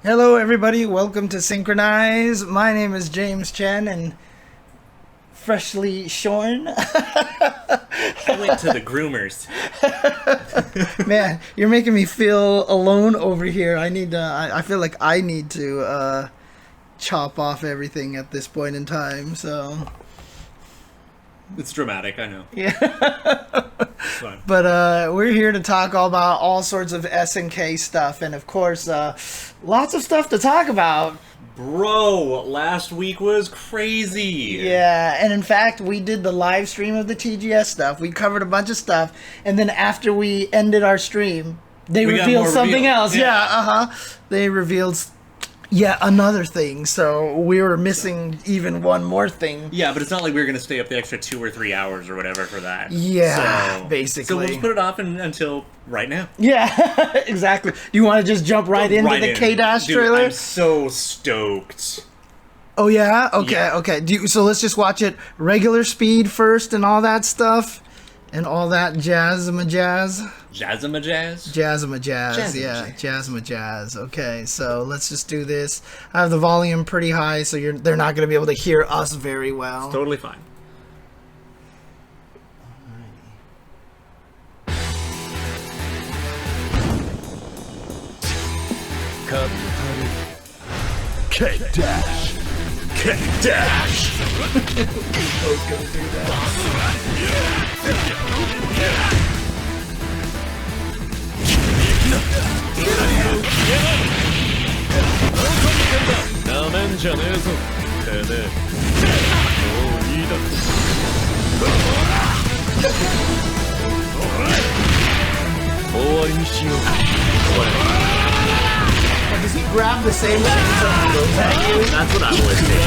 Hello everybody, welcome to SNKronize. My name is James Chen and freshly shorn. I went to the groomers. Man, you're making me feel alone over here. I feel like I need to chop off everything at this point in time, so... It's dramatic, I know. Yeah. It's fine. But we're here to talk all about all sorts of SNK stuff, and of course, lots of stuff to talk about. Bro, last week was crazy. Yeah, and in fact, we did the live stream of the TGS stuff. We covered a bunch of stuff, and then after we ended our stream, they revealed something else. Yeah, They revealed yet another thing, so we were missing even one more thing. Yeah, but it's not like we were going to stay up the extra 2 or 3 hours or whatever for that. Yeah, basically. So we'll just put it off until right now. Yeah, exactly. Do you want to just jump right into the K-Dash trailer? I'm so stoked. Oh, yeah? Okay, Yeah. okay. So let's just watch it regular speed first and all that stuff? And all that jazzama-jazz? Jazzama-jazz? Jazzama-jazz, yeah. Jazzama-jazz. Okay, so let's just do this. I have the volume pretty high, so they're not going to be able to hear us very well. It's totally fine. K-Dash! K-Dash! I was going to do that. Does he grab the same chainsaw and throws at you? That's what I'm always thinking.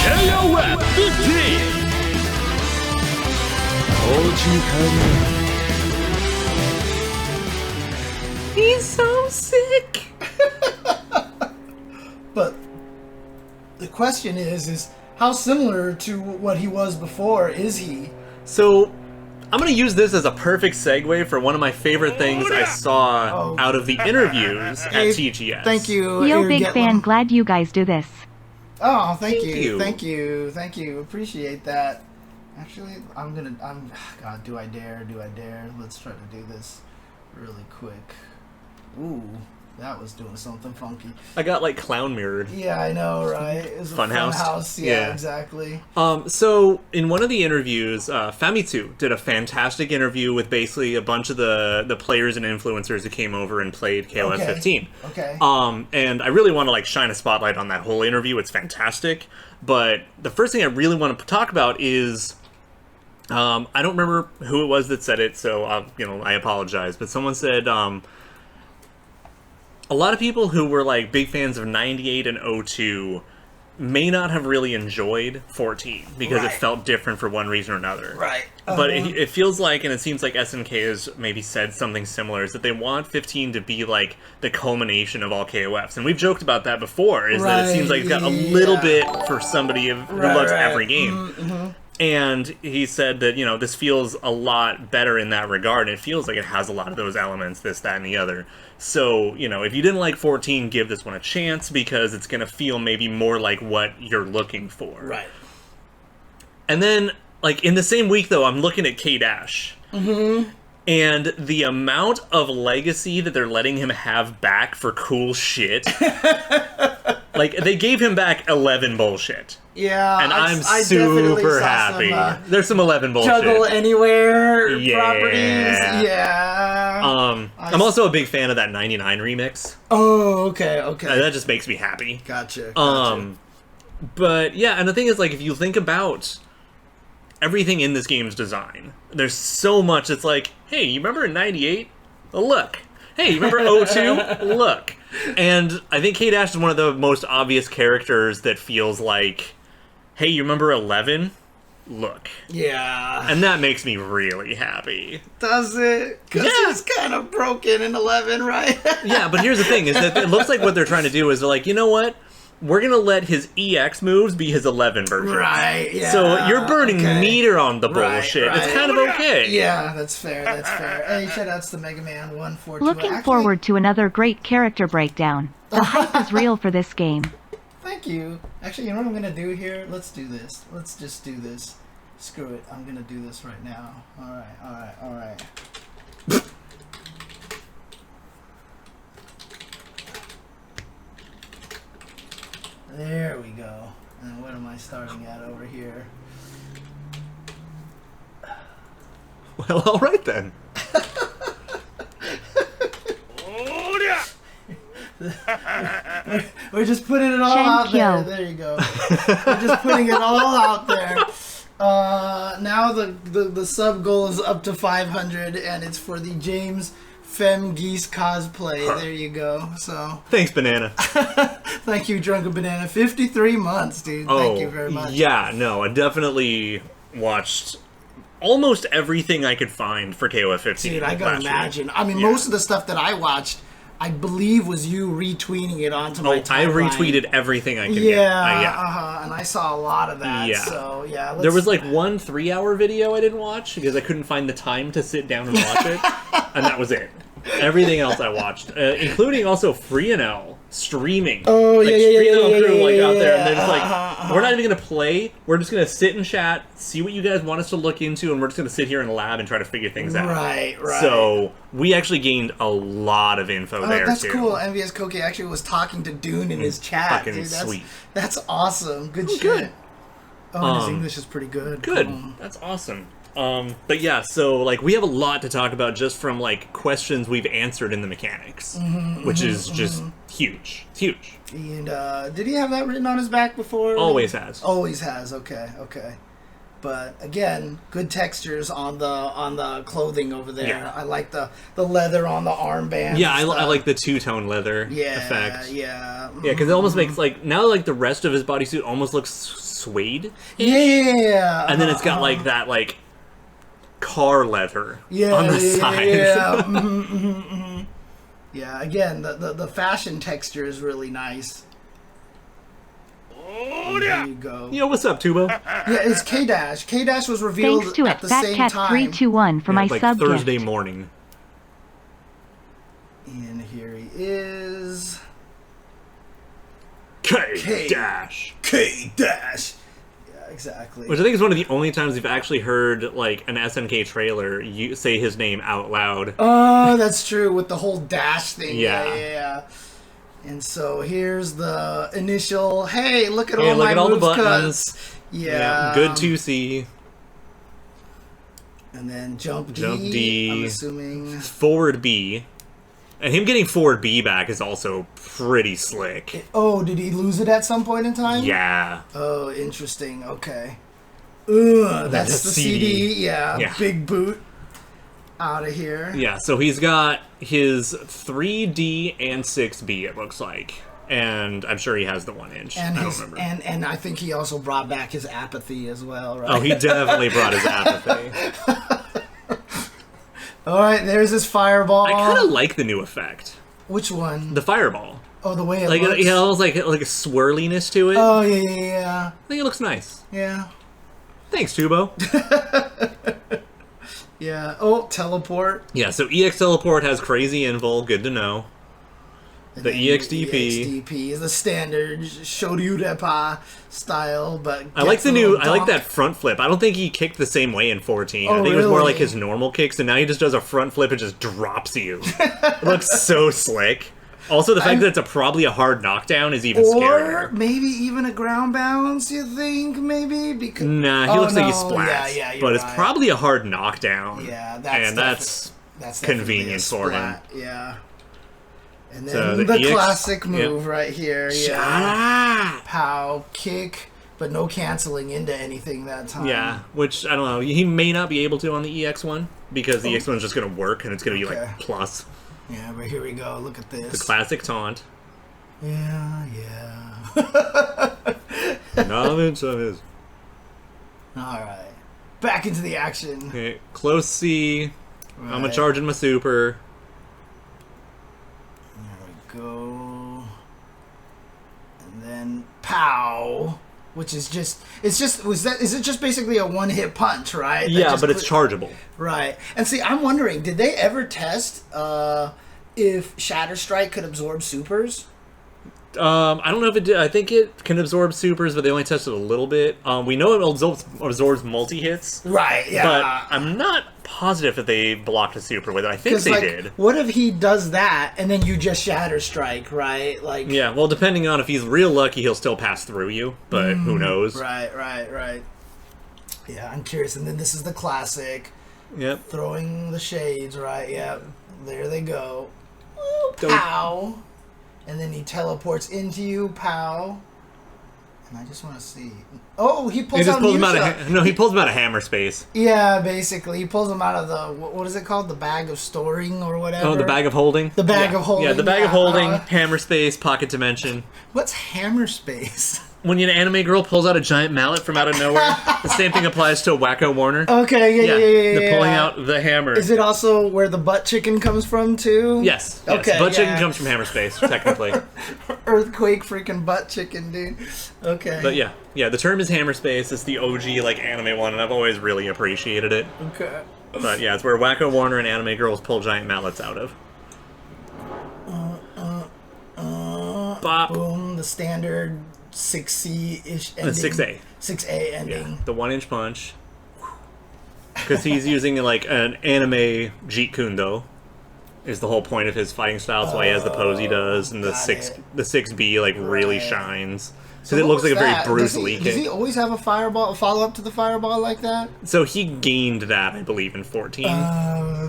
KOF 15! He's so sick! But the question is how similar to what he was before is he? So, I'm going to use this as a perfect segue for one of my favorite things I saw out of the interviews at TGS. Thank you. Yo, big fan. Glad you guys do this. Oh, thank Thank you. Appreciate that. Actually, God, do I dare? Let's try to do this really quick. Ooh, that was doing something funky. I got like clown mirrored. Yeah, I know, right? It was a Funhouse. Yeah, exactly. So in one of the interviews, Famitsu did a fantastic interview with basically a bunch of the players and influencers who came over and played KOF 15. Okay. And I really want to like shine a spotlight on that whole interview. It's fantastic. But the first thing I really want to talk about is I don't remember who it was that said it, so I apologize. But someone said a lot of people who were like big fans of 98 and 02 may not have really enjoyed 14 because it felt different for one reason or another. Right. But it feels like, and it seems like SNK has maybe said something similar, is that they want 15 to be like the culmination of all KOFs. And we've joked about that before, is that it seems like it's got a little bit for somebody who loves every game. Mm-hmm. And he said that, this feels a lot better in that regard. It feels like it has a lot of those elements, this, that, and the other. So, if you didn't like 14, give this one a chance because it's going to feel maybe more like what you're looking for. Right. And then, like, in the same week, though, I'm looking at K-Dash. Mm-hmm. And the amount of legacy that they're letting him have back for cool shit. Like, they gave him back 11 bullshit. Yeah, and I'm super happy. There's some 11 bullshit. Juggle anywhere properties. Yeah. Yeah. I'm also a big fan of that 99 remix. Oh, okay. That just makes me happy. Gotcha. But yeah, and the thing is, like, if you think about everything in this game's design, there's so much that's like, hey, you remember in 98? Look. Hey, you remember 02? Look. And I think K-Dash is one of the most obvious characters that feels like, hey, you remember 11? look. Yeah. And that makes me really happy. Does it? Because it's kind of broken in 11, right? Yeah, but here's the thing, is that it looks like what they're trying to do is they're like, you know what? We're going to let his EX moves be his 11 version. Right, yeah. So you're burning meter on the bullshit. Right. It's kind of okay. Yeah, that's fair, that's fair. Hey, shoutouts to Mega Man 142. Looking forward to another great character breakdown. The hype is real for this game. Thank you. Actually, you know what I'm going to do here? Let's do this. Let's just do this. Screw it. I'm going to do this right now. Alright. There we go. And what am I starting at over here? Well, all right then. We're just putting it all out there. There you go. We're just putting it all out there. Now the sub goal is up to 500, and it's for the James Fem Geese cosplay. There you go. So thanks, Banana. thank you, Drunken Banana. 53 months, dude. Thank you very much. Yeah, no, I definitely watched almost everything I could find for KOF 15. Dude, I can imagine. I mean, most of the stuff that I watched, I believe, was you retweeting it onto my timeline. I retweeted everything I could get. And I saw a lot of that. Yeah. So, yeah. There was like one 3-hour video I didn't watch because I couldn't find the time to sit down and watch it, and that was it. Everything else I watched, including also Free and L streaming. Oh, like, yeah, out there, and they're just like, we're not even gonna play. We're just gonna sit and chat, see what you guys want us to look into, and we're just gonna sit here in the lab and try to figure things out. Right. So we actually gained a lot of info there that's too. That's cool. MVS Koke actually was talking to Dune in his chat. Fucking dude. sweet. That's awesome. Good shit. Good. Oh, and his English is pretty good. Good. That's awesome. But yeah, so like we have a lot to talk about just from like questions we've answered in the mechanics, which is just huge. It's huge. And did he have that written on his back before? Always has. Always has. Okay. But again, good textures on the clothing over there. Yeah. I like the leather on the armband. Yeah, I like the two-tone leather effect. Yeah. Yeah, because it almost makes like now like the rest of his bodysuit almost looks suede. Yeah. And then it's got like that like car leather on the sides. Yeah. Yeah, again, the fashion texture is really nice. There you go. Yo, what's up, Tubo? Yeah, it's K-Dash. K-Dash was revealed Thanks to at it, the Fat same Cat time. 321 for my like sub Thursday gift. morning. And here he is. K-Dash. K-Dash. Yeah, exactly. Which I think is one of the only times we've actually heard like an SNK trailer you say his name out loud. Oh, that's true, with the whole dash thing. Yeah. Yeah. And so here's the initial, hey, look at all look my at all the moves buttons. cuts. Yeah. Good to see. And then jump Jump D, D. I'm assuming. Forward B. And him getting forward B back is also pretty slick. Oh, did he lose it at some point in time? Yeah. Oh, interesting. Okay. Ugh, that's the CD. Yeah, big boot. Out of here. Yeah, so he's got his 3D and 6B, it looks like. And I'm sure he has the 1-inch. And I his, don't remember. and I think he also brought back his apathy as well, right? Oh, he definitely brought his apathy. Alright, there's his fireball. I kind of like the new effect. Which one? The fireball. Oh, the way it like, looks? It has like a swirliness to it. Oh, yeah. I think it looks nice. Yeah. Thanks, Tubo. Yeah. Oh, teleport. Yeah, so EX Teleport has crazy invul, good to know. And The then EXDP. EXDP is the standard Shoryurepa style, but I like that front flip. I don't think he kicked the same way in 14. I think it was more like his normal kicks, and now he just does a front flip and just drops you. It looks so slick. Also, the fact that it's probably a hard knockdown is even scarier. Or maybe even a ground bounce, you think, maybe? Because Nah, he looks like he splats. Yeah, but it's right. probably a hard knockdown. Yeah, that's convenient for him. Yeah. And then So the EX classic move right here. Shut Yeah. up! Pow, kick, but no canceling into anything that time. Yeah, which, I don't know, he may not be able to on the EX one, because the EX one's just going to work, and it's going to be like plus. Yeah, but here we go. Look at this. The classic taunt. Yeah. Knowledge of his. Alright. Back into the action. Okay, close C. Right. I'm gonna charge in my super. There we go. And then pow. Which is just, is it just basically a one-hit punch, right? Yeah, but it's chargeable. Right. And see, I'm wondering, did they ever test if Shatter Strike could absorb supers? I don't know if it did. I think it can absorb supers, but they only tested a little bit. We know it absorbs multi-hits. Right, yeah. But I'm not positive if they blocked a super with it. I think they did. What if he does that, and then you just Shatter Strike, right? Like. Yeah, well, depending on if he's real lucky, he'll still pass through you, but who knows? Right. Yeah, I'm curious. And then this is the classic. Yep. Throwing the shades, right? Yep. There they go. Ooh, pow. And then he teleports into you, pow. And I just want to see. Oh, he pulls out Musa. He pulls him out of hammer space. Yeah, basically. He pulls him out of the, what is it called? The bag of storing or whatever? Oh, the bag of holding? The bag of holding. Yeah, the bag of holding, hammer space, pocket dimension. What's hammer space? When an anime girl pulls out a giant mallet from out of nowhere, the same thing applies to Wacko Warner. Okay, yeah. They're pulling out the hammer. Is it also where the butt chicken comes from, too? Yes. Okay, butt chicken comes from hammer space, technically. Earthquake freaking butt chicken, dude. Okay. But yeah, the term is hammer space. It's the OG, anime one, and I've always really appreciated it. Okay. But yeah, it's where Wacko Warner and anime girls pull giant mallets out of. Bop. Boom, the standard 6C-ish ending. 6A. 6A ending. Yeah, the 1-inch punch. Because he's using an anime Jeet Kune, though. Is the whole point of his fighting style. That's why he has the pose he does, and the 6B really shines. Because it looks like a very Bruce Lee kick. Does he always have a follow-up to the fireball like that? So he gained that, I believe, in 14.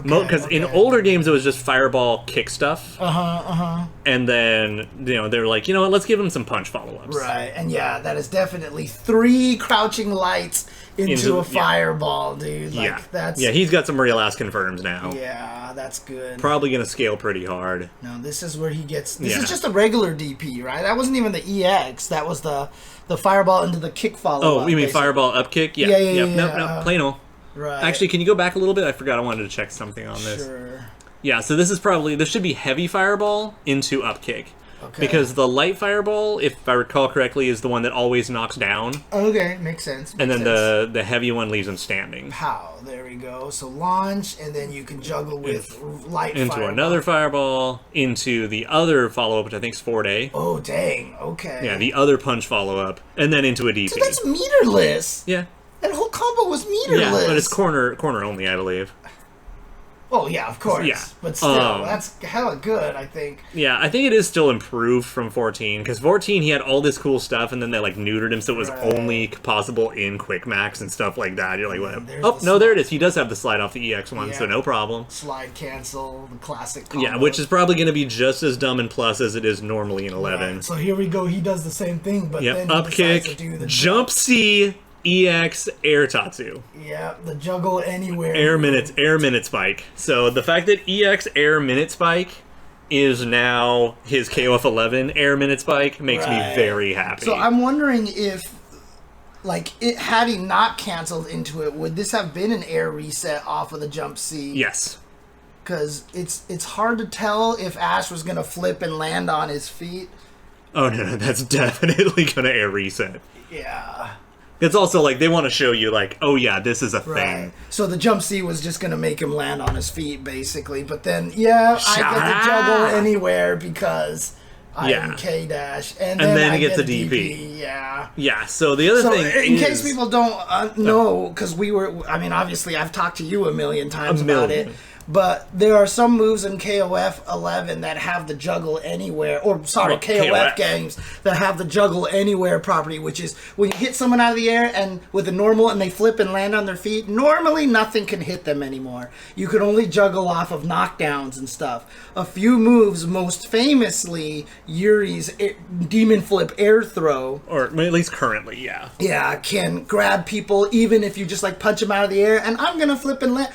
Because okay. in older games, it was just fireball kick stuff. Uh-huh. And then, they're like, you know what, let's give him some punch follow-ups. Right, and yeah, that is definitely 3 crouching lights into a fireball, dude. Yeah, he's got some real-ass confirms now. Yeah, that's good. Probably going to scale pretty hard. No, this is where he gets... This is just a regular DP, right? That wasn't even the EX. That was the fireball into the kick follow-up. Oh, you mean fireball up kick? Yeah. No, plain old. Right. Actually, can you go back a little bit? I forgot I wanted to check something on this. Sure. Yeah, so this should be heavy fireball into up kick. Okay. Because the light fireball, if I recall correctly, is the one that always knocks down. Okay, makes sense. And then the heavy one leaves him standing. Pow, there we go. So launch, and then you can juggle with light into fireball. Another fireball, into the other follow-up, which I think is 4-day. Oh, dang, okay. Yeah, the other punch follow-up, and then into a DP. So that's meterless. Yeah. That whole combo was meterless. Yeah, but it's corner only, I believe. Oh, yeah, of course. Yeah. But still, that's hella good, I think. Yeah, I think it is still improved from 14, because 14, he had all this cool stuff, and then they, neutered him, so it was only possible in Quick Max and stuff like that. You're like, what? Oh, no, there it is. He does have the slide off the EX one, so no problem. Slide cancel, the classic combo. Yeah, which is probably going to be just as dumb in Plus as it is normally in 11. Right. So here we go. He does the same thing, but then he up kick, to do the jump C, EX, air Tatsu. Yeah, the juggle anywhere. Air minute spike. So the fact that EX air minute spike is now his KOF 11 air minute spike makes me very happy. So I'm wondering if, had he not canceled into it, would this have been an air reset off of the jump C? Yes. Because it's hard to tell if Ash was going to flip and land on his feet. Oh, no, that's definitely going to air reset. Yeah. It's also they want to show you oh yeah, this is a thing. So the jump C was just going to make him land on his feet, basically. But then, I get to juggle anywhere because I am K-Dash. And then he gets a DP. Yeah. Yeah, so the other thing in case people don't know, because obviously I've talked to you a million times about it. But there are some moves in KOF 11 that have the juggle anywhere, KOF games that have the juggle anywhere property, which is when you hit someone out of the air and with a normal and they flip and land on their feet, normally nothing can hit them anymore. You can only juggle off of knockdowns and stuff. A few moves, most famously Yuri's Demon Flip Air Throw. Or at least currently, yeah. Yeah, can grab people even if you just punch them out of the air, and I'm going to flip and land.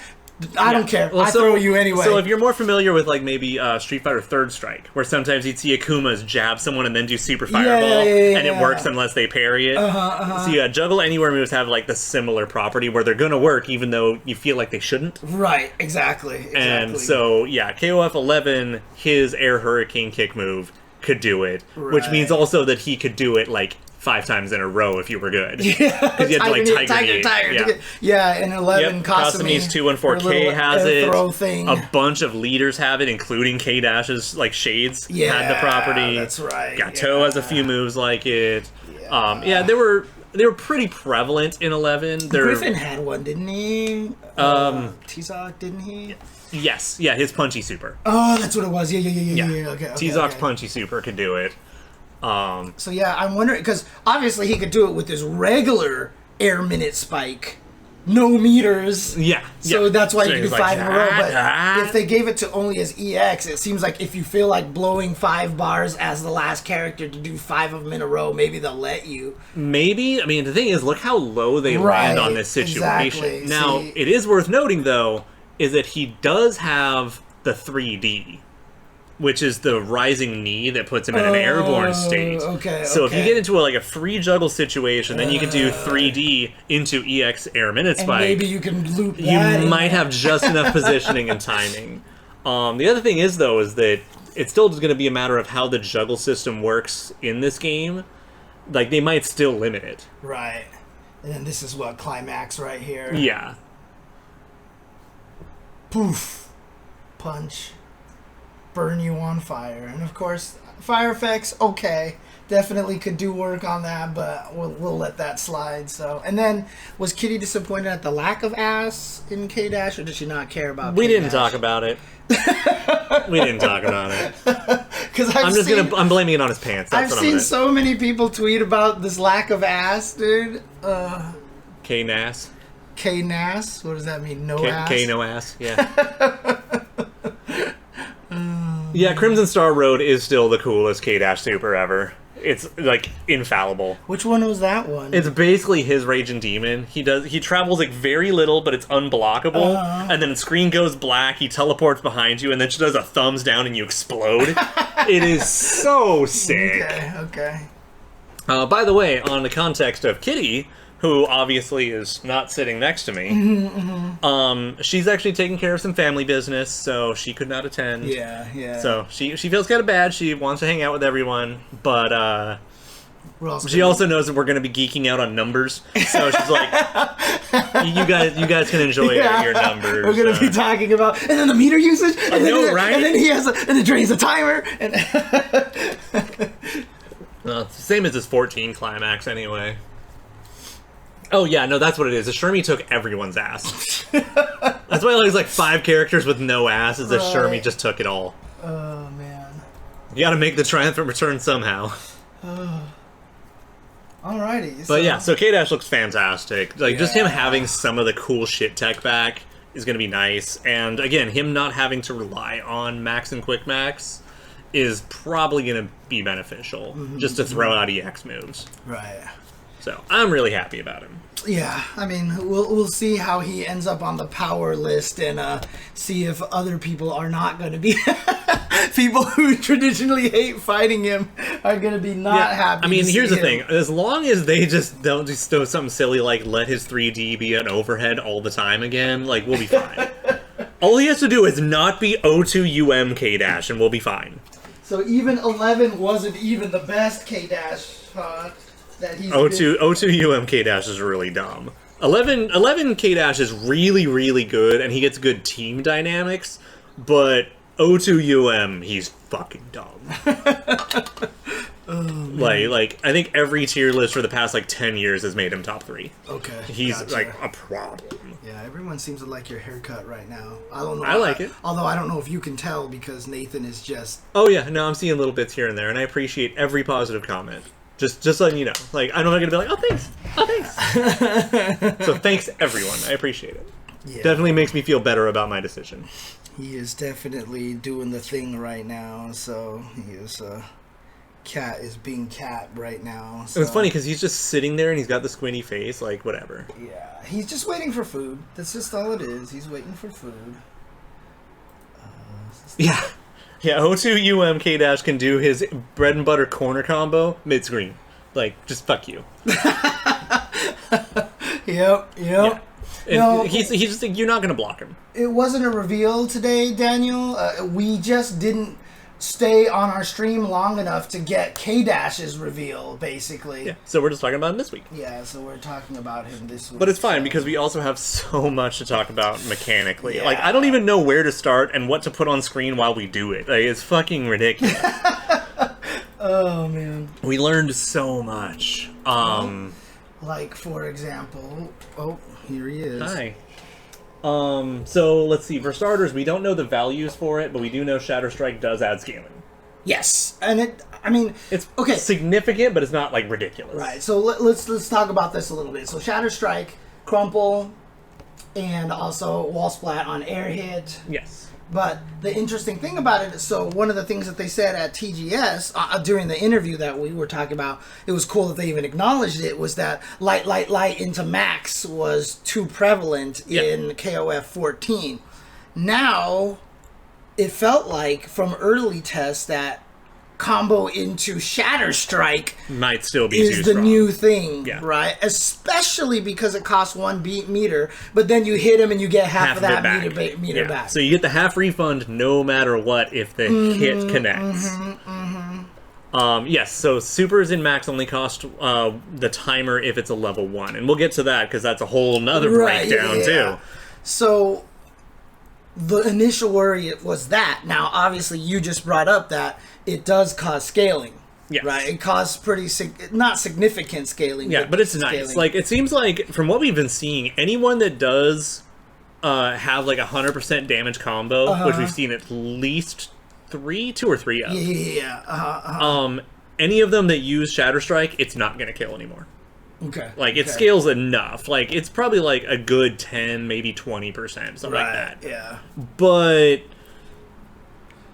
I don't care. I throw you anyway. So if you're more familiar with like maybe Street Fighter Third Strike, where sometimes you'd see Akumas jab someone and then do Super Fireball, and it works unless they parry it. So yeah, Juggle Anywhere moves have like the similar property where they're gonna work even though you feel like they shouldn't. Right, exactly. And so yeah, KOF 11, his Air Hurricane kick move could do it, which means also that he could do it like 5 times in a row if you were good. Yeah, because you had to like Tiger. Yeah, and 11 Kasame's 214K has it. A bunch of leaders have it, including K-Dash's like Shades had the property. That's right. Gato has a few moves like it. They were pretty prevalent in 11. Griffin had one, didn't he? T-Zoc, didn't he? Yes, yeah, his punchy super. Oh, that's what it was. Yeah. Okay. T-Zoc's punchy super could do it. So yeah, I'm wondering, because obviously he could do it with his regular air minute spike, no meters. So that's why you can do 5 in a row. But if they gave it to only as EX, it seems like if you feel like blowing 5 bars as the last character to do 5 of them in a row, maybe they'll let you. Maybe. I mean, the thing is, look how low they land on this situation. Exactly. Now, it is worth noting, though, is that he does have the 3D. Which is the rising knee that puts him in an airborne state. So if you get into a free juggle situation, then you can do 3D into EX air minute spike. And maybe you can loop that. You might have just enough positioning and timing. The other thing is, though, is that it's still going to be a matter of how the juggle system works in this game. Like, they might still limit it. Right. And then this is what, climax right here. Yeah. Poof. Punch. Burn you on fire. And of course, fire effects, okay. Definitely could do work on that, but we'll let that slide. So, and then, was Kitty disappointed at the lack of ass in K-Dash, or did she not care about We K-Dash? didn't talk about it. We didn't talk about it. Because I'm blaming it on his pants. That's I've seen so many people tweet about this lack of ass, dude. K-Nas. K-Nas? What does that mean? No ass? K-no ass, yeah. Yeah, Crimson Star Road is still the coolest K-Dash super ever. It's, like, infallible. Which one was that one? It's basically his Raging Demon. He travels, like, very little, but it's unblockable. And then the screen goes black, he teleports behind you, and then she does a thumbs down and you explode. It is so sick. Okay. By the way, on the context of Kitty, who obviously is not sitting next to me, she's actually taking care of some family business, so she could not attend. Yeah. So she feels kind of bad. She wants to hang out with everyone, but she also knows that we're going to be geeking out on numbers. So she's like, you guys can enjoy your numbers. We're going to be talking about, and then the meter usage, and then he has, and it drains the timer. And it's the same as his 14 climax anyway. Oh, yeah, no, that's what it is. The Shermie took everyone's ass. That's why there's like 5 characters with no ass, is that Shermie just took it all. Oh, man. You gotta make the triumphant return somehow. Alrighty. But yeah, so K-Dash looks fantastic. Like, just him having some of the cool shit tech back is gonna be nice. And again, him not having to rely on Max and Quick Max is probably gonna be beneficial. Just to throw out EX moves. Right. So, I'm really happy about him. Yeah, I mean, we'll see how he ends up on the power list and see if other people are not going to be... people who traditionally hate fighting him are going to be not happy. I mean, here's the thing. As long as they just don't just do something silly like let his 3D be an overhead all the time again, like, we'll be fine. All he has to do is not be O2UM K-Dash and we'll be fine. So even 11 wasn't even the best K-Dash, that he's O2UM K-Dash is really dumb. 11 K-Dash is really, really good, and he gets good team dynamics, but O2UM, he's fucking dumb. Like, I think every tier list for the past, 10 years has made him top 3. Okay. He's, a problem. Yeah, everyone seems to like your haircut right now. I don't know. I like it. Although I don't know if you can tell, because Nathan is just... Oh, yeah, no, I'm seeing little bits here and there, and I appreciate every positive comment. Just letting you know. Like, I'm not going to be like, oh, thanks. Oh, thanks. So thanks, everyone. I appreciate it. Yeah. Definitely makes me feel better about my decision. He is definitely doing the thing right now, so he is Cat is being cat right now. So. It's funny because he's just sitting there and he's got the squinty face, like whatever. Yeah, he's just waiting for food. That's just all it is. He's waiting for food. Yeah. Yeah, O2 K-Dash can do his bread and butter corner combo mid-screen. Like, just fuck you. Yep. Yeah. And No, he's just like, you're not going to block him. it wasn't a reveal today, Daniel. We just didn't stay on our stream long enough to get K-Dash's reveal, basically. Yeah. So we're just talking about him this week. Yeah, so we're talking about him this week. But it's fine because we also have so much to talk about mechanically. Yeah. Like, I don't even know where to start and what to put on screen while we do it. Like, it's fucking ridiculous. Oh, man. We learned so much. Like, for example... Oh, here he is. Hi. So let's see. For starters, we don't know the values for it, but we do know Shatter Strike does add scaling. Yes, and It's okay. significant, but it's not like ridiculous. Right. So let's talk about this a little bit. So Shatter Strike, Crumple, and also Wall Splat on Air Hit. Yes. But the interesting thing about it, so one of the things that they said at TGS during the interview that we were talking about, it was cool that they even acknowledged it, was that light into max was too prevalent in KOF 14. Now, it felt like from early tests that combo into Shatter Strike Might still be is too the strong. new thing, Yeah. right? Especially because it costs 1 meter, but then you hit him and you get half of it that back. meter Yeah. back. So you get the half refund no matter what if the hit connects. Yes, so supers in max only cost the timer if it's a level 1. And we'll get to that because that's a whole nother Right, breakdown yeah. too. So the initial worry was that. Now, obviously, you just brought up that it does cause scaling. Yes. Right? It causes not significant scaling. Yeah, but it's nice. scaling. Like, it seems like, from what we've been seeing, anyone that does have, like, 100% damage combo, which we've seen at least 2 or 3 of. Yeah. Any of them that use Shatter Strike, it's not going to kill anymore. Okay. Like, it scales enough. Like, it's probably, like, a good 10, maybe 20%, something like that. Yeah. But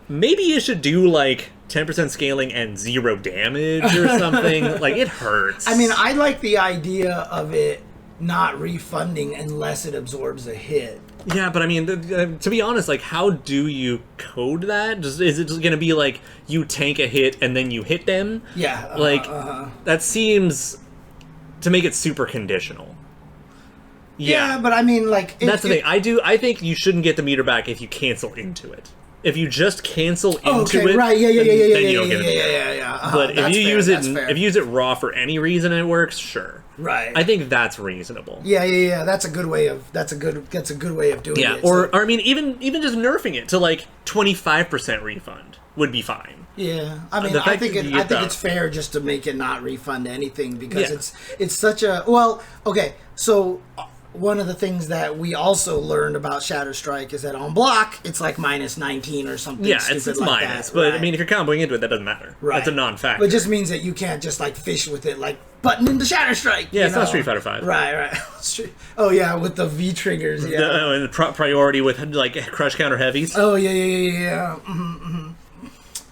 maybe you should do, like, 10% scaling and 0 damage or something. Like, it hurts. I mean, I like the idea of it not refunding unless it absorbs a hit. Yeah, but I mean, to be honest, like, how do you code that? Is it just going to be, like, you tank a hit and then you hit them? Yeah. That seems to make it super conditional. Yeah, but I mean, like... That's the thing. I think you shouldn't get the meter back if you cancel into it. If you just cancel into it, right, yeah, then you don't get it. Yeah. But if you use it raw for any reason and it works, sure. Right. I think that's reasonable. Yeah. That's a good way of doing it. Yeah, or I mean, even just nerfing it to like 25% refund would be fine. Yeah, I mean, I think it's fair just to make it not refund anything because it's such a okay. So one of the things that we also learned about Shatter Strike is that on block it's like minus 19 or something. Yeah, it's like minus, that, but right? I mean, if you're comboing into it, that doesn't matter. Right. That's a non-factor. But it just means that you can't just like fish with it, like button into Shatter Strike. Yeah, it's not Street Fighter 5. Right. Oh yeah, with the V triggers. Yeah. And the priority with like crush counter heavies. Oh yeah.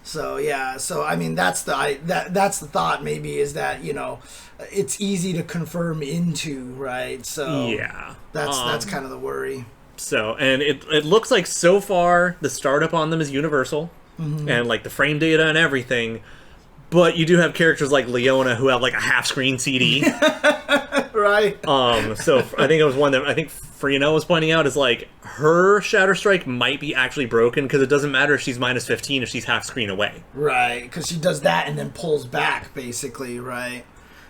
So I mean that's the thought maybe is that it's easy to confirm into, right? So yeah, that's kind of the worry. So and it looks like so far the startup on them is universal and like the frame data and everything, but you do have characters like Leona who have like a half screen CD. Right. So I think it was one that I think Friano was pointing out is like her Shatter Strike might be actually broken because it doesn't matter if she's minus 15 if she's half screen away. Right, because she does that and then pulls back basically, right?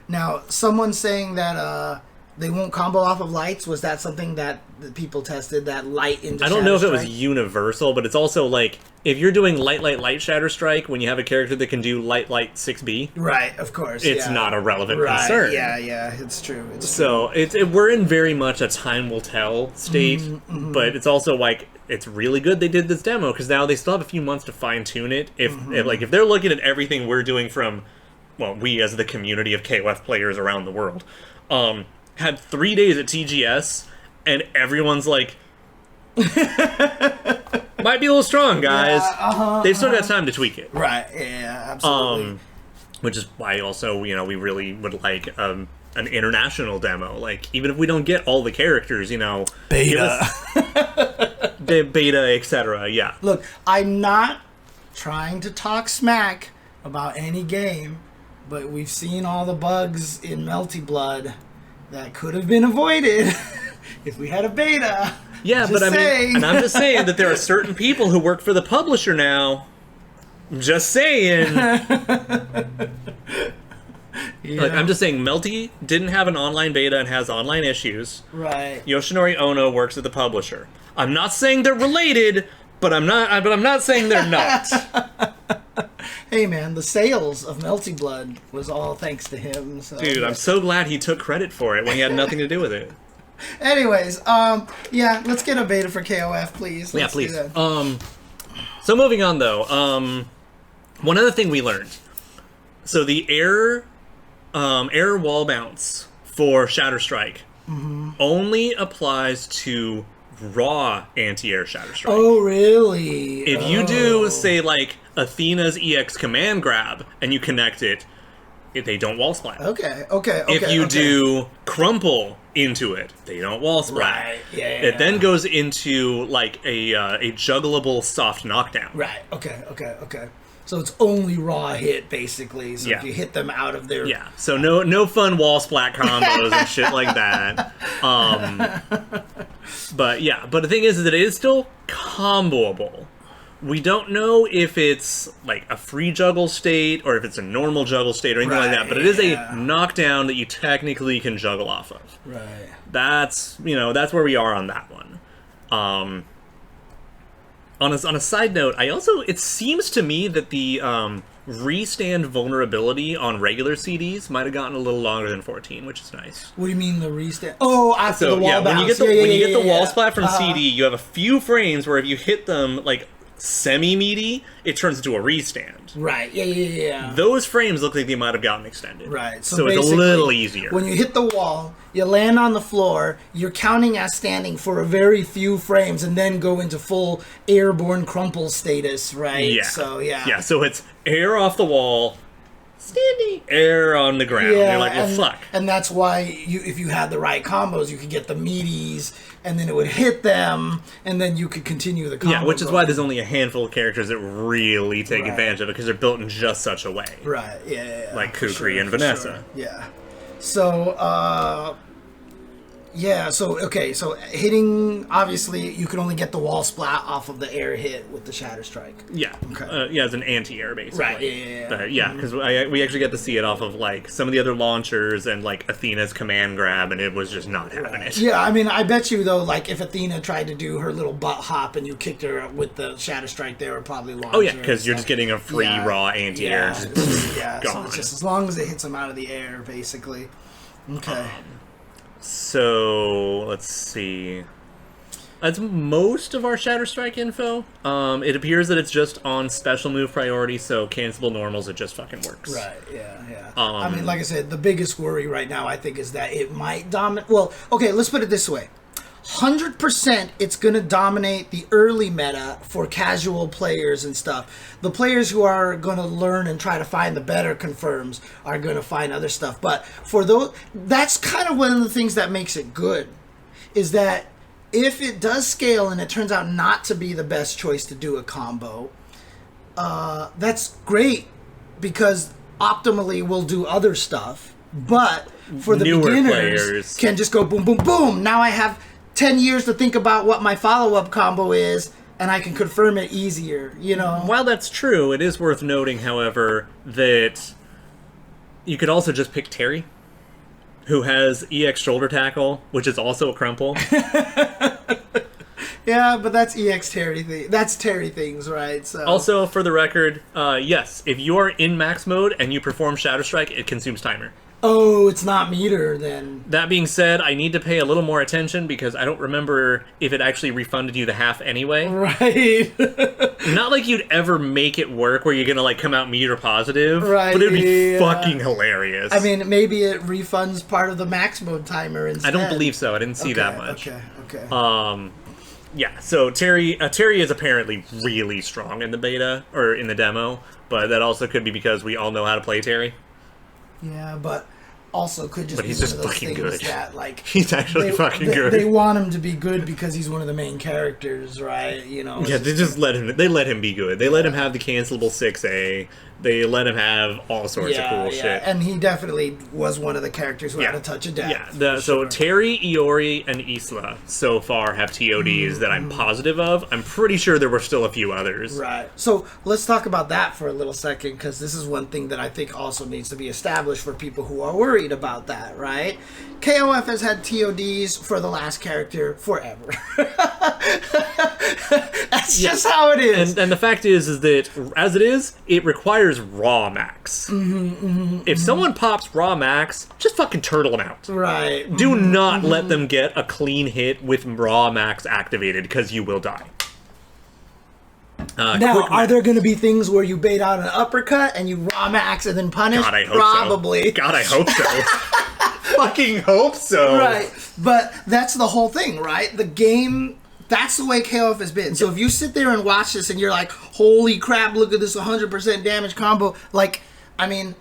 Now, someone's saying that they won't combo off of lights. Was that something that the people tested, that light into I don't know if Shatter it was Strike? universal, but it's also like if you're doing light Shatter Strike when you have a character that can do light 6B, Right, of course. it's yeah. not a relevant Right, concern. yeah, it's true. So we're in very much a time will tell state, but it's also like it's really good they did this demo because now they still have a few months to fine tune it. If they're looking at everything we're doing from, well, we as the community of KOF players around the world, had 3 days at TGS, and everyone's like, might be a little strong, guys. They've still got time to tweak it. Right, yeah, absolutely. Which is why also, we really would like an international demo. Like, even if we don't get all the characters, Beta. Beta, etc. Yeah. Look, I'm not trying to talk smack about any game, but we've seen all the bugs in Melty Blood that could have been avoided if we had a beta. Yeah, but and I'm just saying that there are certain people who work for the publisher now. I'm just saying. Like, I'm just saying, Melty didn't have an online beta and has online issues. Right. Yoshinori Ono works at the publisher. I'm not saying they're related, but I'm not saying they're not. Hey man, the sales of Melty Blood was all thanks to him. So. Dude, I'm so glad he took credit for it when he had nothing to do with it. Anyways, yeah, let's get a beta for KOF, please. Let's please. So moving on though, one other thing we learned. So the air wall bounce for Shatterstrike only applies to raw anti-air Shatterstrike. Oh, really? If you do, say, like, Athena's EX command grab, and you connect it, they don't wall splat. Okay. If you do crumple into it, they don't wall splat. Right, yeah. It then goes into, like, a juggleable soft knockdown. Right, okay. So it's only raw hit, basically. So if you hit them out of their... Yeah, so no fun wall splat combos and shit like that. But the thing is that it is still comboable. We don't know if it's like a free juggle state or if it's a normal juggle state or anything like that, but it is a knockdown that you technically can juggle off of. Right. That's where we are on that one. On a side note, it seems to me that the restand vulnerability on regular CDs might have gotten a little longer than 14, which is nice. What do you mean the restand? Oh, after the wall bounce. When you get the wall splat from CD, you have a few frames where if you hit them like semi-meaty, it turns into a restand. Right, yeah. Those frames look like they might have gotten extended. Right. So it's a little easier. When you hit the wall, you land on the floor, you're counting as standing for a very few frames and then go into full airborne crumple status, right? Yeah. So, yeah. Yeah, so it's air off the wall, standing, air on the ground. Yeah, you're like, well, fuck. And that's why if you had the right combos, you could get the meaties, and then it would hit them, and then you could continue the combo. Yeah, which is why there's only a handful of characters that really take advantage of it, because they're built in just such a way. Right, yeah. Like Kukri and Vanessa. Sure. Yeah. So, so hitting, obviously, you can only get the wall splat off of the air hit with the Shatterstrike. Yeah. Okay. It's an anti-air, basically. Right, yeah. But, because we actually get to see it off of, like, some of the other launchers and, like, Athena's command grab, and it was just not having it. Yeah, I mean, I bet you, though, like, if Athena tried to do her little butt hop and you kicked her with the Shatterstrike, they would probably launch her. Oh, yeah, because you're just getting a free raw anti-air. So it's just as long as it hits them out of the air, basically. Okay. So, let's see. That's most of our Shatterstrike info. It appears that it's just on special move priority, so cancelable normals, it just fucking works. Right, yeah. I mean, like I said, the biggest worry right now, I think, is that it might dominate... Well, okay, let's put it this way. 100% it's going to dominate the early meta for casual players and stuff. The players who are going to learn and try to find the better confirms are going to find other stuff. But for those, that's kind of one of the things that makes it good, is that if it does scale and it turns out not to be the best choice to do a combo, that's great, because optimally we'll do other stuff. But for the newer beginners, players can just go boom, boom, boom. Now I have 10 years to think about what my follow-up combo is, and I can confirm it easier, While that's true, it is worth noting, however, that you could also just pick Terry, who has EX shoulder tackle, which is also a crumple. Yeah, but that's EX Terry thing. That's Terry things, right? So also, for the record, yes, if you are in max mode and you perform Shatterstrike, it consumes timer. Oh, it's not meter then. That being said, I need to pay a little more attention because I don't remember if it actually refunded you the half anyway. Right. Not like you'd ever make it work where you're gonna like come out meter positive. Right. But it'd be fucking hilarious. I mean, maybe it refunds part of the max mode timer instead. I don't believe so. I didn't see that much. Okay. Yeah, so Terry is apparently really strong in the beta, or in the demo, but that also could be because we all know how to play Terry. Yeah, but also could just But be he's one just of those fucking things good. that, like... He's actually fucking good. They want him to be good because he's one of the main characters, right? You know. Yeah, they just let him. They let him be good. They let him have the cancelable 6A. They let him have all sorts of cool shit. And he definitely was one of the characters who had a touch of death. Yeah, so Terry, Iori, and Isla so far have TODs that I'm positive of. I'm pretty sure there were still a few others. Right. So let's talk about that for a little second, because this is one thing that I think also needs to be established for people who are worried about that, right? KOF has had TODs for the last character forever. That's just how it is. And the fact is that, as it is, it requires raw max. If someone pops raw max, just fucking turtle them out. Right. Do not let them get a clean hit with raw max activated, because you will die. Now, are there going to be things where you bait out an uppercut and you raw max and then punish? God, I hope Probably. so. God, I hope so. Fucking hope so. Right. But that's the whole thing, right? The game... That's the way KOF has been. So if you sit there and watch this and you're like, holy crap, look at this 100% damage combo. Like, I mean,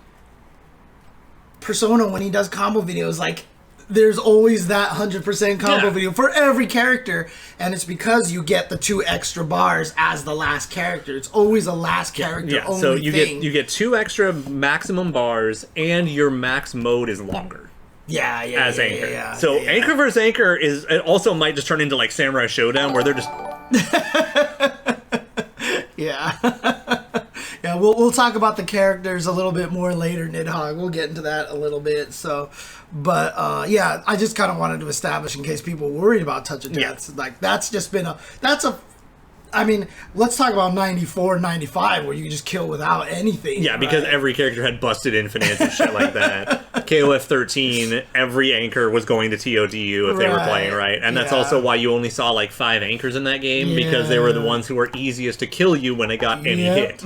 Persona, when he does combo videos, like, there's always that 100% combo video for every character. And it's because you get the 2 extra bars as the last character. It's always a last character only so you thing. get 2 extra maximum bars, and your max mode is longer. As Anchor. So Anchor versus Anchor it also might just turn into like Samurai Showdown, where they're just yeah, we'll talk about the characters a little bit more later, Nidhogg. We'll get into that a little bit. So, but I just kind of wanted to establish, in case people were worried about touch of deaths, like that's just been I mean, let's talk about 94, 95, where you can just kill without anything. Yeah, because every character had busted infinites and shit like that. KOF 13, every anchor was going to TOD you if they were playing, right? And that's also why you only saw like 5 anchors in that game, because they were the ones who were easiest to kill you when it got any hit.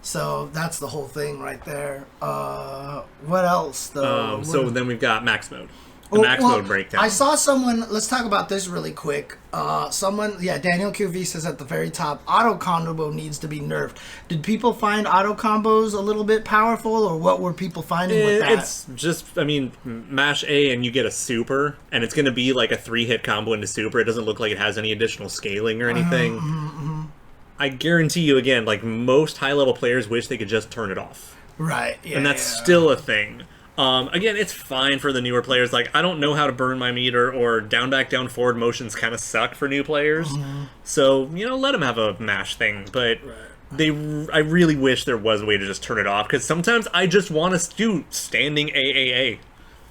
So that's the whole thing right there. What else, though? So then we've got max mode. The max mode breakdown. I saw someone, let's talk about this really quick. Daniel QV says at the very top, auto combo needs to be nerfed. Did people find auto combos a little bit powerful, or what were people finding with that? It's just, I mean, mash A and you get a super, and it's going to be like a 3-hit combo into super. It doesn't look like it has any additional scaling or anything. I guarantee you, again, like most high-level players wish they could just turn it off. Right. Yeah, and that's still a thing. Again, it's fine for the newer players. Like, I don't know how to burn my meter, or down, back, down, forward motions kind of suck for new players. So, let them have a mash thing. But I really wish there was a way to just turn it off, because sometimes I just want to do standing AAA.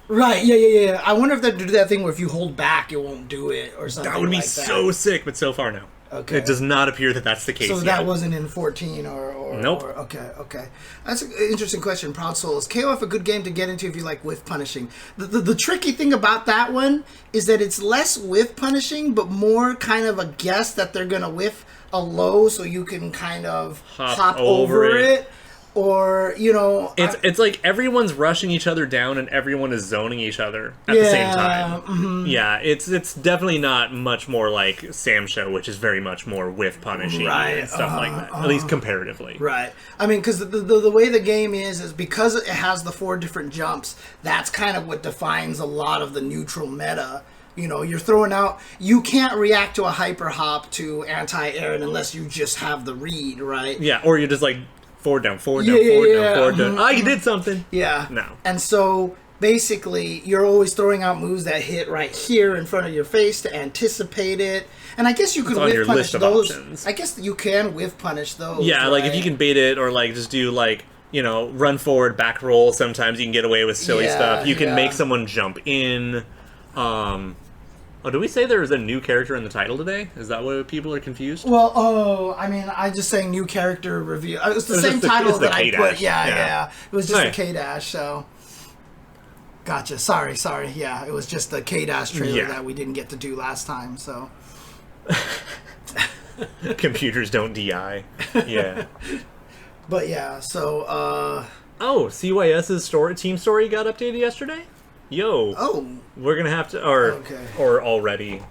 Right, yeah. I wonder if they do that thing where if you hold back, it won't do it, or something That would be like so sick, but so far, no. Okay. It does not appear that that's the case So yet. that wasn't in 14 or... Nope. Okay. That's an interesting question, Proud Soul. Is KOF a good game to get into if you like whiff punishing? The tricky thing about that one is that it's less whiff punishing, but more kind of a guess that they're going to whiff a low so you can kind of hop over it. Or, It's like everyone's rushing each other down and everyone is zoning each other at the same time. Yeah, it's definitely not much more like Sam Show, which is very much more whiff punishing and stuff like that, at least comparatively. Right. I mean, because the way the game is because it has the 4 different jumps, that's kind of what defines a lot of the neutral meta. You're throwing out... You can't react to a hyper hop to anti-air unless you just have the read, right? Yeah, or you're just like... Forward down, forward down. Oh, you did something. Yeah. No. And so, basically, you're always throwing out moves that hit right here in front of your face to anticipate it. And I guess you could whiff punish those. Options. I guess you can whiff punish those. Yeah, right? like if you can bait it, or like just do like, run forward, back roll. Sometimes you can get away with silly stuff. You can make someone jump in. Oh, did we say there was a new character in the title today? Is that what people are confused? Well, I mean, I just saying new character reveal. It was the same title that I put. Yeah. It was just a K-Dash, so... Gotcha. Sorry. Yeah, it was just the K-Dash trailer that we didn't get to do last time, so... Computers don't DI. Yeah. But yeah, so... Oh, CYS's team story got updated yesterday? Yo. Oh. We're gonna have to, or already.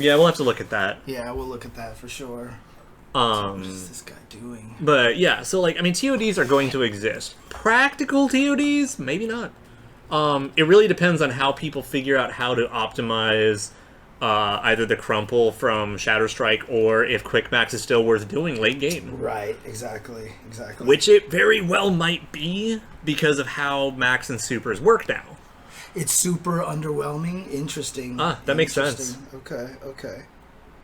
Yeah, we'll have to look at that. Yeah, we'll look at that for sure. What is this guy doing? But yeah, so like, I mean, TODs are going to exist. Practical TODs, maybe not. It really depends on how people figure out how to optimize either the crumple from Shadow Strike or if Quick Max is still worth doing late game. Right, exactly. Which it very well might be because of how Max and Supers work now. It's super underwhelming. Interesting. That makes sense. Okay.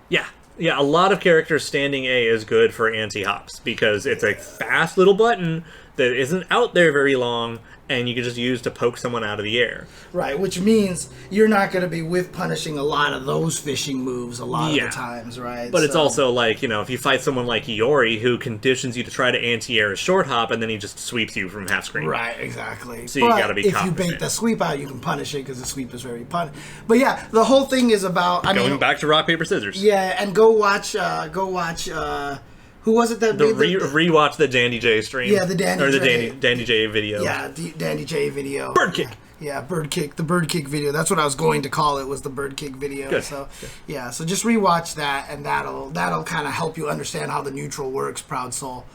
Yeah, a lot of characters standing A is good for anti-hops because it's a fast little button that isn't out there very long, and you can just use to poke someone out of the air. Right, which means you're not going to be whiff punishing a lot of those fishing moves a lot of the times, right? But it's also like, you know, if you fight someone like Iori who conditions you to try to anti-air a short hop, and then he just sweeps you from half screen. Right, exactly. So you got to be cognizant. If you bait the sweep out, you can punish it because the sweep is very punish. But yeah, the whole thing is about... Going back to rock, paper, scissors. Yeah, and go watch... who was it that made rewatch the Dandy J stream? Yeah, the Dandy J video. Yeah, the Dandy J video. Bird kick. Yeah, bird kick. The bird kick video. That's what I was going to call it. Was the bird kick video. Good. So yeah, so just rewatch that, and that'll kind of help you understand how the neutral works. Proud Soul.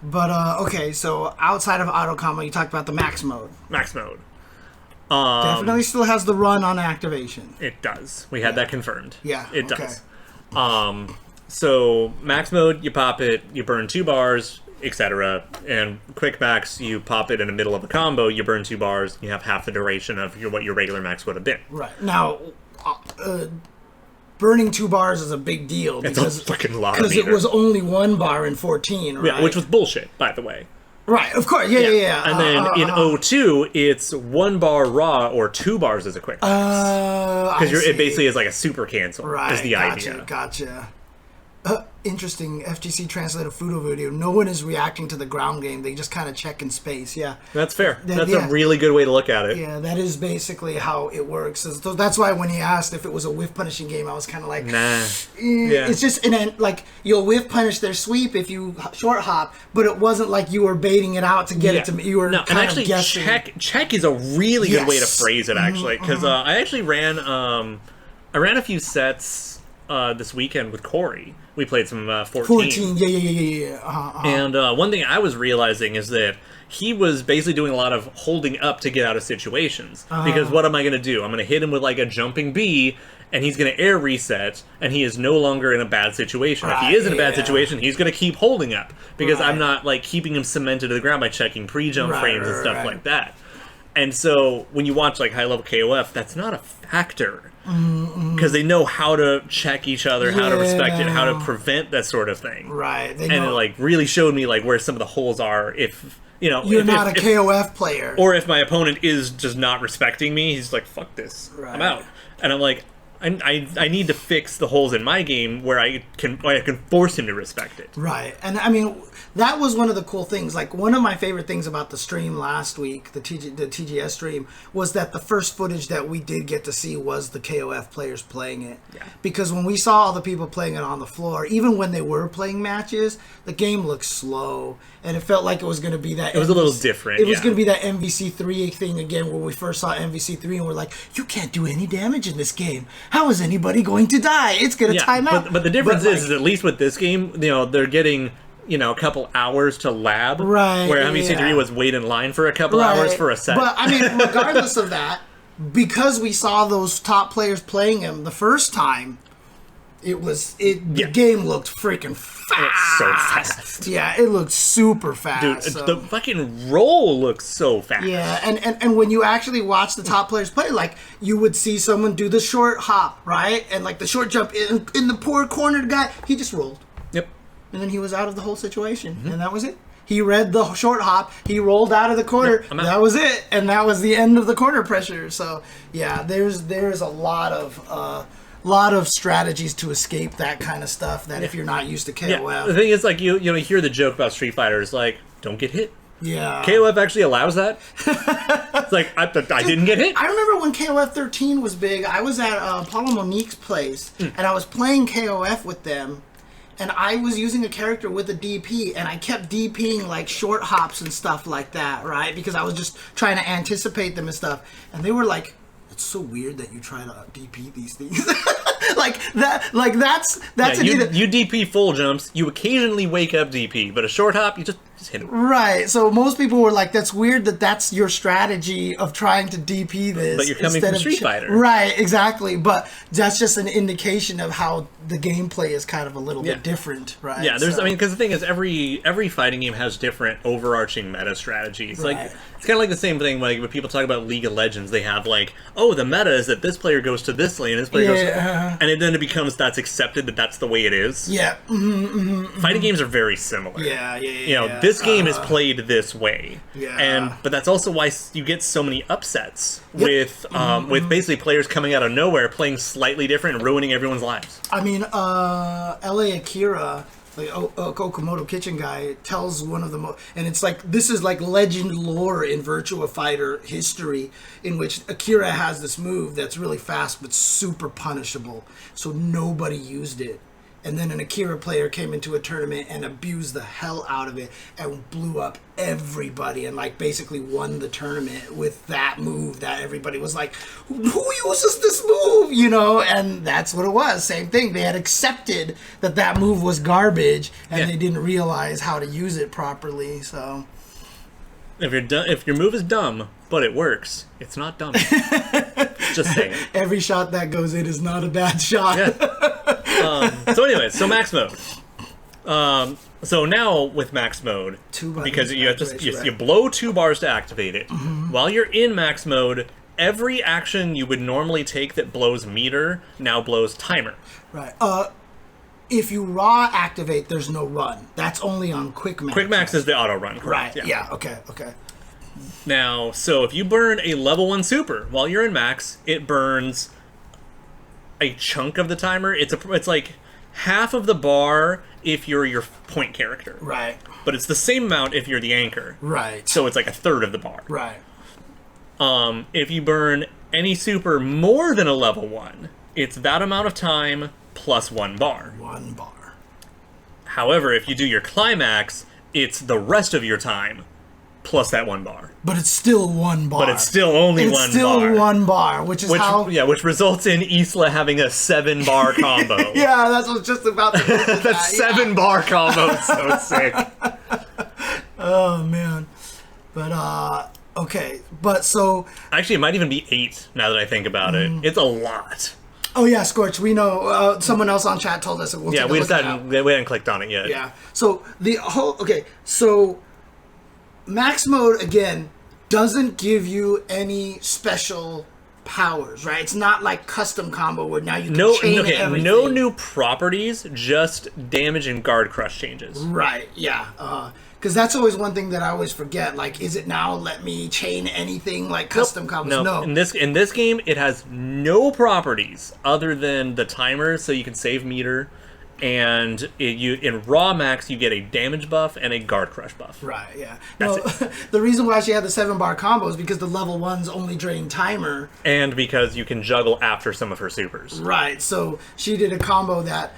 Okay, so outside of auto combo, you talked about the max mode. Definitely still has the run on activation. It does. We had that confirmed. Yeah, it does. So max mode, you pop it, you burn 2 bars, etc. And quick max, you pop it in the middle of a combo, you burn 2 bars, you have half the duration of what your regular max would have been. Right. Now, burning 2 bars is a big deal because it's a fucking lot because it was only 1 bar in 14, right? Yeah, which was bullshit, by the way. Right, of course, yeah. And then in O2, it's 1 bar raw or 2 bars as a quick max. Because it basically is like a super cancel, is the idea. Gotcha. Interesting FGC translated Fudo video. No one is reacting to the ground game. They just kind of check in space. Yeah, that's fair. That's a really good way to look at it. Yeah, that is basically how it works. So that's why when he asked if it was a whiff punishing game, I was kind of like, nah. It's just like you'll whiff punish their sweep if you short hop, but it wasn't like you were baiting it out to get it to me. You were kind of guessing. Check is a really good way to phrase it actually, because I actually ran a few sets this weekend with Corey. We played some 14. Yeah. And one thing I was realizing is that he was basically doing a lot of holding up to get out of situations. Because what am I going to do? I'm going to hit him with like a jumping B, and he's going to air reset, and he is no longer in a bad situation. If he is in a bad situation, he's going to keep holding up. Because I'm not like keeping him cemented to the ground by checking pre-jump frames and stuff like that. And so when you watch like high-level KOF, that's not a factor. Because they know how to check each other, how to respect it, how to prevent that sort of thing. Right. And it like really showed me like where some of the holes are if, you know... You're not a KOF player. Or if my opponent is just not respecting me, he's like, fuck this. Right. I'm out. And I'm like, I need to fix the holes in my game where I can force him to respect it. Right. And I mean, that was one of the cool things. Like, one of my favorite things about the stream last week, the TGS stream, was that the first footage that we did get to see was the KOF players playing it. Yeah. Because when we saw all the people playing it on the floor, even when they were playing matches, the game looked slow. And it felt like it was going to be that... It was a little different, It was going to be that MVC3 thing again, where we first saw MVC3 and we're like, you can't do any damage in this game. How is anybody going to die? It's going to time out. But the difference is at least with this game, you know, they're getting, you know, a couple hours to lab. Right. Where MVC3 was wait in line for a couple hours for a set. But, I mean, regardless of that, because we saw those top players playing him the first time, the game looked freaking fast. So fast. Yeah, it looked super fast. Dude, the fucking roll looks so fast. Yeah, and when you actually watch the top players play, like, you would see someone do the short hop, right? And, like, the short jump in the poor cornered guy, he just rolled. Yep. And then he was out of the whole situation, and that was it. He read the short hop, he rolled out of the corner, that was it, and that was the end of the corner pressure. So, yeah, there's a lot of strategies to escape that kind of stuff that if you're not used to KOF. Yeah. The thing is, like, you hear the joke about Street Fighters, like, don't get hit. Yeah. KOF actually allows that. It's like, I didn't get hit. I remember when KOF 13 was big, I was at Paula Monique's place, and I was playing KOF with them, and I was using a character with a DP, and I kept DPing, like, short hops and stuff like that, right? Because I was just trying to anticipate them and stuff. And they were like, it's so weird that you try to DP these things. that's you DP full jumps. You occasionally wake up DP, but a short hop, you just hit him. Right. So most people were like, "That's weird that that's your strategy of trying to DP this." But you're coming from Street Fighter, right? Exactly. But that's just an indication of how the gameplay is kind of a little bit different, right? Yeah. I mean, because the thing is, every fighting game has different overarching meta strategies. Right. Like it's kind of like the same thing. Like when people talk about League of Legends, they have like, oh, the meta is that this player goes to this lane, this player goes, and then it becomes that's accepted that that's the way it is. Yeah. Fighting games are very similar. Yeah. This game is played this way. Yeah. But that's also why you get so many upsets with basically players coming out of nowhere playing slightly different and ruining everyone's lives. I mean, LA Akira, like Okamoto Kitchen guy, tells one of the most, and it's like, this is like legend lore in Virtua Fighter history, in which Akira has this move that's really fast but super punishable, so nobody used it. And then an Akira player came into a tournament and abused the hell out of it and blew up everybody and like basically won the tournament with that move that everybody was like, who uses this move? You know, and that's what it was. Same thing. They had accepted that that move was garbage and they didn't realize how to use it properly. So if your move is dumb but it works, it's not dumb. Just saying. Every shot that goes in is not a bad shot. So anyways, so max mode. So now with max mode, because you have to you blow 2 bars to activate it. While you're in max mode, every action you would normally take that blows meter now blows timer. Right. If you raw activate, there's no run. That's only on quick max. Quick max is the auto run, correct? Right. Yeah. Okay. Now, so if you burn a level 1 super while you're in max, it burns a chunk of the timer. It's like half of the bar if you're your point character. Right. But it's the same amount if you're the anchor. Right. So it's like a third of the bar. Right. If you burn any super more than a level 1, it's that amount of time plus 1 bar. 1 bar. However, if you do your climax, it's the rest of your time plus that 1 bar. But it's still 1 bar. But it's still only 1 bar. It's still 1 bar, which results in Isla having a 7-bar combo. Yeah, that's what I was just about to say. That 7-bar combo is so sick. Oh, man. But, okay. But so... Actually, it might even be 8, now that I think about it. It's a lot. Oh, yeah, Scorch. We know. Someone else on chat told us. We'll take a look at it. We hadn't clicked on it yet. Yeah. So, the whole... Okay, so... Max mode, again, doesn't give you any special powers, right? It's not like custom combo where now you can chain everything. No new properties, just damage and guard crush changes. Right, yeah. Because that's always one thing that I always forget. Like, is it now let me chain anything like custom combos? No. In this game, it has no properties other than the timer, so you can save meter. And in raw max, you get a damage buff and a guard crush buff. Right, yeah. The reason why she had the 7-bar combo is because the level 1s only drain timer. And because you can juggle after some of her supers. Right, so she did a combo that,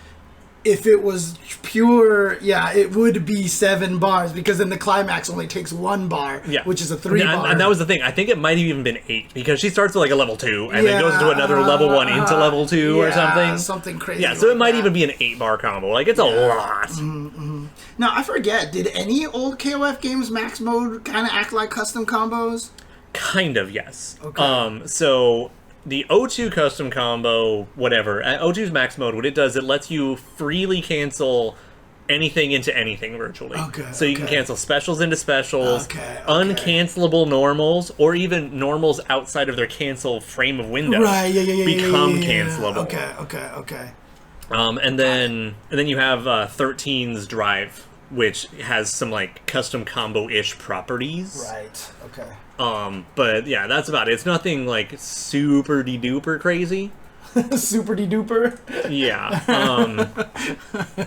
if it was pure, it would be 7 bars, because then the climax only takes 1 bar, which is a 3 bar. And that was the thing. I think it might have even been 8, because she starts with like a level 2 and then goes to another level 1 into level 2 or something. Something crazy. Yeah, so it might even be an 8-bar combo. Like, it's a lot. Now, I forget, did any old KOF games max mode kind of act like custom combos? Kind of, yes. Okay. So... The O2 custom combo, whatever, at O2's max mode, what it does, it lets you freely cancel anything into anything virtually. So you can cancel specials into specials, uncancelable normals, or even normals outside of their cancel frame of window become cancelable. Okay. And then you have 13's drive, which has some like custom combo-ish properties. Right. Okay. But yeah, that's about it. It's nothing like super de-duper crazy. Super de-duper? Yeah.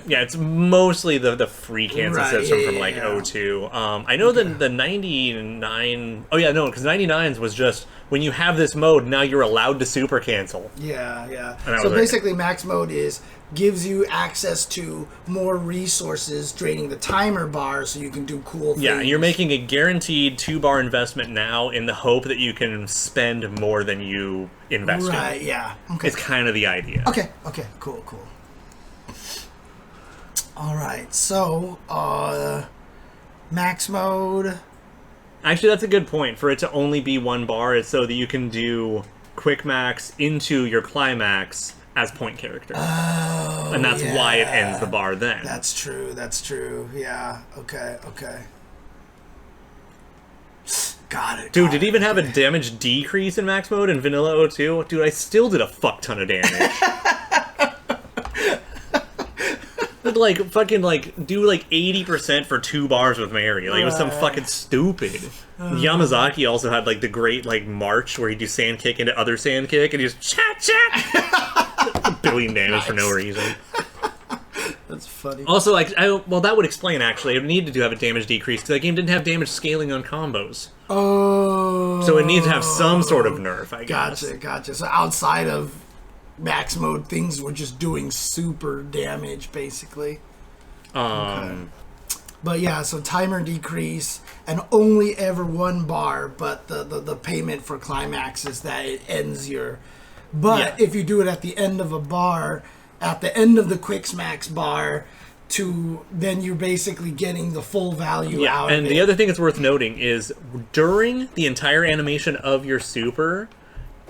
Yeah, it's mostly the free cancel system from like O2. I know the 99... Oh yeah, no, because 99's was just, when you have this mode, now you're allowed to super cancel. Yeah. So basically max mode is gives you access to more resources, draining the timer bar so you can do cool things. Yeah, you're making a guaranteed 2-bar investment now in the hope that you can spend more than you invest in. Right, yeah. Okay. It's kind of the idea. Okay, cool. Alright, so, max mode. Actually, that's a good point. For it to only be 1 bar is so that you can do quick max into your climax as point character. Oh, and that's why it ends the bar then. That's true. Yeah, okay. Got it. Dude, did it even have a damage decrease in max mode in Vanilla O2? Dude, I still did a fuck ton of damage. But fucking do 80% for 2 bars with Mary. It was some fucking stupid. Yamazaki also had the great march where he'd do sand kick into other sand kick and he just chat. A billion damage for no reason. That's funny. Also, well, that would explain actually. It needed to have a damage decrease because that game didn't have damage scaling on combos. Oh. So it needs to have some sort of nerf, I guess. Gotcha. So outside of max mode, things were just doing super damage, basically. Okay. But yeah, so timer decrease and only ever 1 bar, but the payment for climax is that it ends your... But if you do it at the end of a bar, at the end of the quick max bar, then you're basically getting the full value out of it. And the other thing that's worth noting is during the entire animation of your super,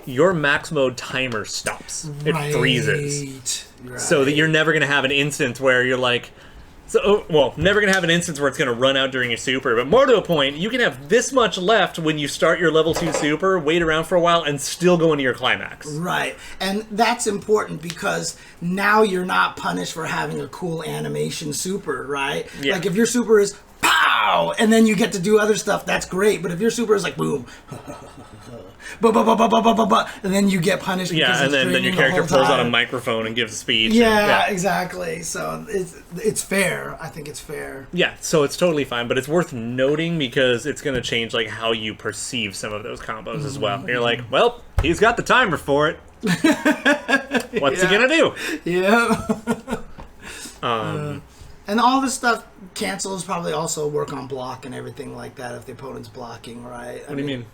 your max mode timer stops. It freezes. Right. So that you're never going to have an instance where you're never going to have an instance where it's going to run out during your super. But more to a point, you can have this much left when you start your level 2 super, wait around for a while, and still go into your climax. Right. And that's important because now you're not punished for having a cool animation super, right? Yeah. If your super is pow, and then you get to do other stuff, that's great. But if your super is boom, and then you get punished because and then your character pulls out a microphone and gives a speech. Yeah, exactly. So it's fair. I think it's fair. Yeah, so it's totally fine, but it's worth noting because it's going to change how you perceive some of those combos as well. You're like, well, he's got the timer for it. What's he going to do? Yeah. And all this stuff cancels probably also work on block and everything like that if the opponent's blocking, right? What do you mean?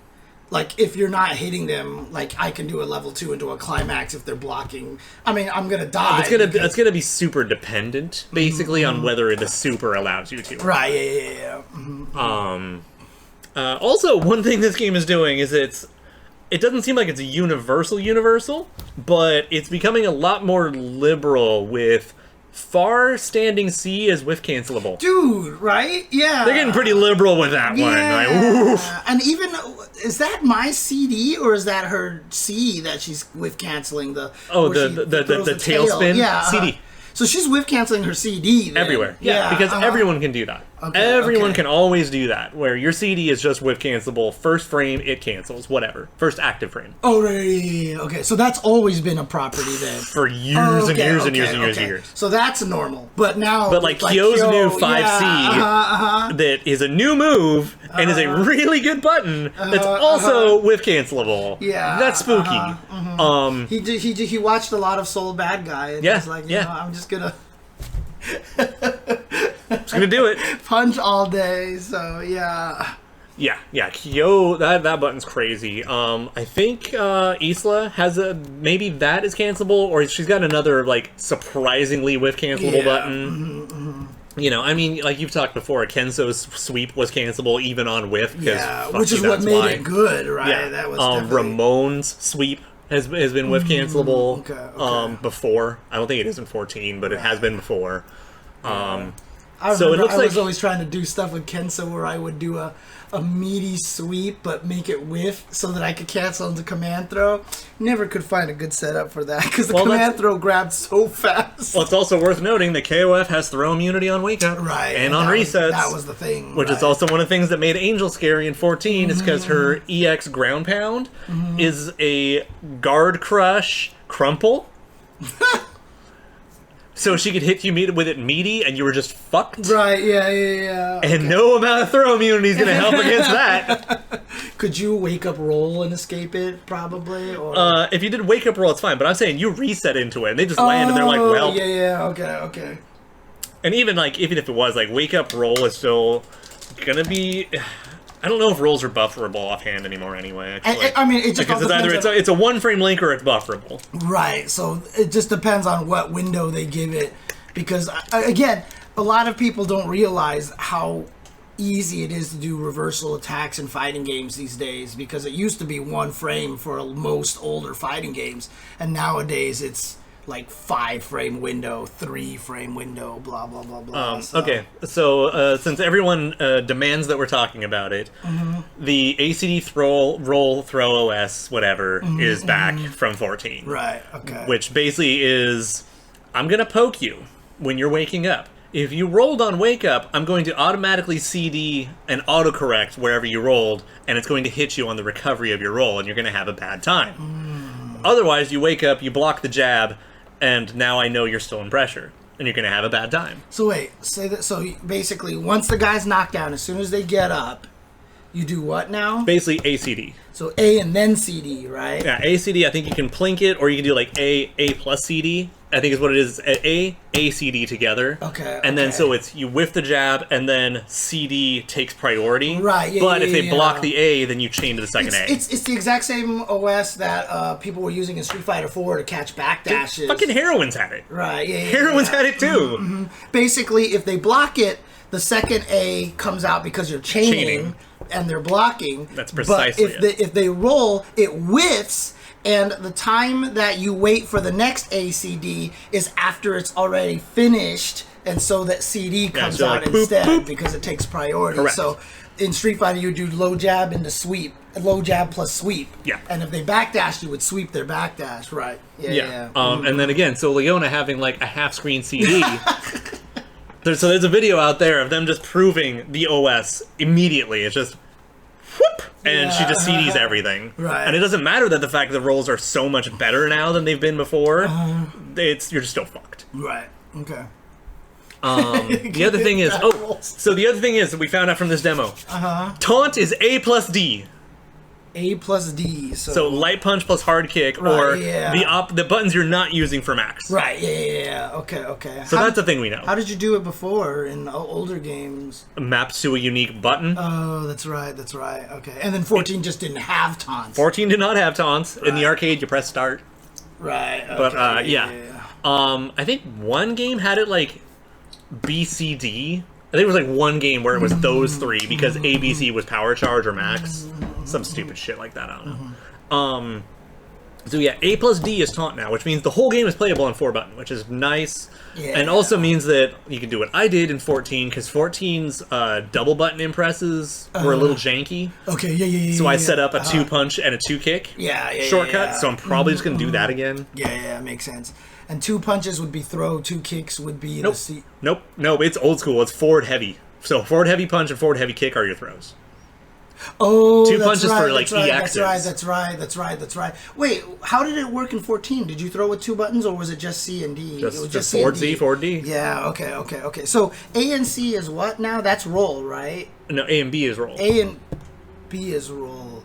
If you're not hitting them, I can do a level 2 into a climax if they're blocking. I mean, I'm gonna die. It's gonna be super dependent, basically, on whether the super allows you to. Right? Yeah. Mm-hmm. Also, one thing this game is doing is it doesn't seem like it's a universal, but it's becoming a lot more liberal with far standing C as whiff cancelable. Dude, right? Yeah. They're getting pretty liberal with that one. Oof. And even, is that my CD or is that her C that she's whiff canceling? The tailspin CD. So she's whiff canceling her CD then. Everywhere. Yeah, because everyone can do that. Everyone can always do that, where your CD is just whiff cancelable. First frame, it cancels, whatever. First active frame. Oh, right. Okay, so that's always been a property then. For years and years. So that's normal. But now... But Kyo's new 5C that is a new move and is a really good button that's also whiff cancelable. Yeah. That's spooky. He watched a lot of Soul Bad Guy and he's like, I'm just gonna... Just gonna do it. Punch all day, so yeah. Yeah, Kyo, that button's crazy. I think Isla has maybe that is cancelable, or she's got another, surprisingly whiff cancelable button. Mm-hmm. I mean, you've talked before, Kenso's sweep was cancelable even on whiff. Which is what made it good, right? Yeah. That was Ramon's sweep has been whiff cancelable before. I don't think it is in 14, but it has been before. I was always trying to do stuff with Kenso where I would do a meaty sweep but make it whiff so that I could cancel into command throw. Never could find a good setup for that because the command throw grabbed so fast. Well, it's also worth noting that KOF has throw immunity on wake up. Right. And on resets. That was the thing. Which is also one of the things that made Angel scary in 14 is because her EX ground pound is a guard crush crumple. so she could hit you with it meaty, and you were just fucked. Right, yeah. And no amount of throw immunity is going to help against that. Could you wake up roll and escape it, probably? Or... if you did wake up roll, it's fine, but I'm saying you reset into it, and they just land, and they're like, well... Yeah, okay. And even if it was, like, wake up roll is still gonna be... I don't know if rolls are bufferable offhand anymore anyway, actually. I mean, it just because it's a one-frame link or it's bufferable. Right, so it just depends on what window they give it. Because, again, a lot of people don't realize how easy it is to do reversal attacks in fighting games these days. Because it used to be one frame for most older fighting games. And nowadays it's like 5-frame window, 3-frame window, blah blah blah blah. Okay, so since everyone demands that we're talking about it, the ACD roll throw OS whatever is back from 14. Right. Okay. Which basically is, I'm gonna poke you when you're waking up. If you rolled on wake up, I'm going to automatically CD and autocorrect wherever you rolled, and it's going to hit you on the recovery of your roll, and you're going to have a bad time. Otherwise, you wake up, you block the jab, and now I know you're still in pressure, and you're going to have a bad time. So wait, say that. So basically, once the guy's knocked down, as soon as they get up, you do what now? Basically, ACD. So A and then CD, right? Yeah, ACD, I think you can plink it, or you can do like A plus CD, I think is what it is. A, CD together. Okay. And then so it's, you whiff the jab, and then CD takes priority. Right, yeah, But yeah, if they yeah. block the A, then you chain to the second A. It's the exact same OS that people were using in Street Fighter 4 to catch backdashes. Fucking Heroines had it. Right, yeah. Heroines had it too. Basically, if they block it, the second A comes out because you're chaining. And they're blocking. That's precisely But if they roll, it whiffs, and the time that you wait for the next ACD is after it's already finished, and so that CD comes out like, instead boop, boop. because it takes priority. Correct. So in Street Fighter, you do low jab into sweep, low jab plus sweep. Yeah. And if they backdash, you would sweep their backdash. Right. Yeah. And then again, so Leona having like a half-screen CD. So there's a video out there of them just proving the OS immediately. It's just whoop, and she just CDs everything. Right. And it doesn't matter that the fact that the rolls are so much better now than they've been before. You're just still fucked. Right. Okay. The other thing is, so the other thing is that we found out from this demo. Taunt is A plus D. A plus D. So light punch plus hard kick, or the buttons you're not using for max. Right, yeah. Okay. So that's the thing we know. How did you do it before in older games? Maps to a unique button. Oh, that's right. Okay. And then 14 just didn't have taunts. 14 did not have taunts. In the arcade, you press start. Right. Okay, But, I think one game had it like BCD. I think it was like one game where it was those three, because ABC was power charge or max. Some stupid shit like that, I don't know. So yeah, A plus D is taunt now, which means the whole game is playable on 4-button, which is nice. Yeah. And also means that you can do what I did in 14, because 14's double button impresses were a little janky. Okay, yeah. So I set up a 2-punch and a 2-kick shortcut, so I'm probably just going to do that again. Yeah, makes sense. And 2 punches would be throw, 2 kicks would be the C. Nope, it's old school. It's forward heavy. So forward heavy punch and forward heavy kick are your throws. Oh, 2 punches for like EXs. That's right. Wait, how did it work in 14? Did you throw with 2 buttons, or was it just C and D? Just, it was just forward C, forward D. Yeah, okay. So A and C is what now? That's roll, right? No, A and B is roll. A and B is roll.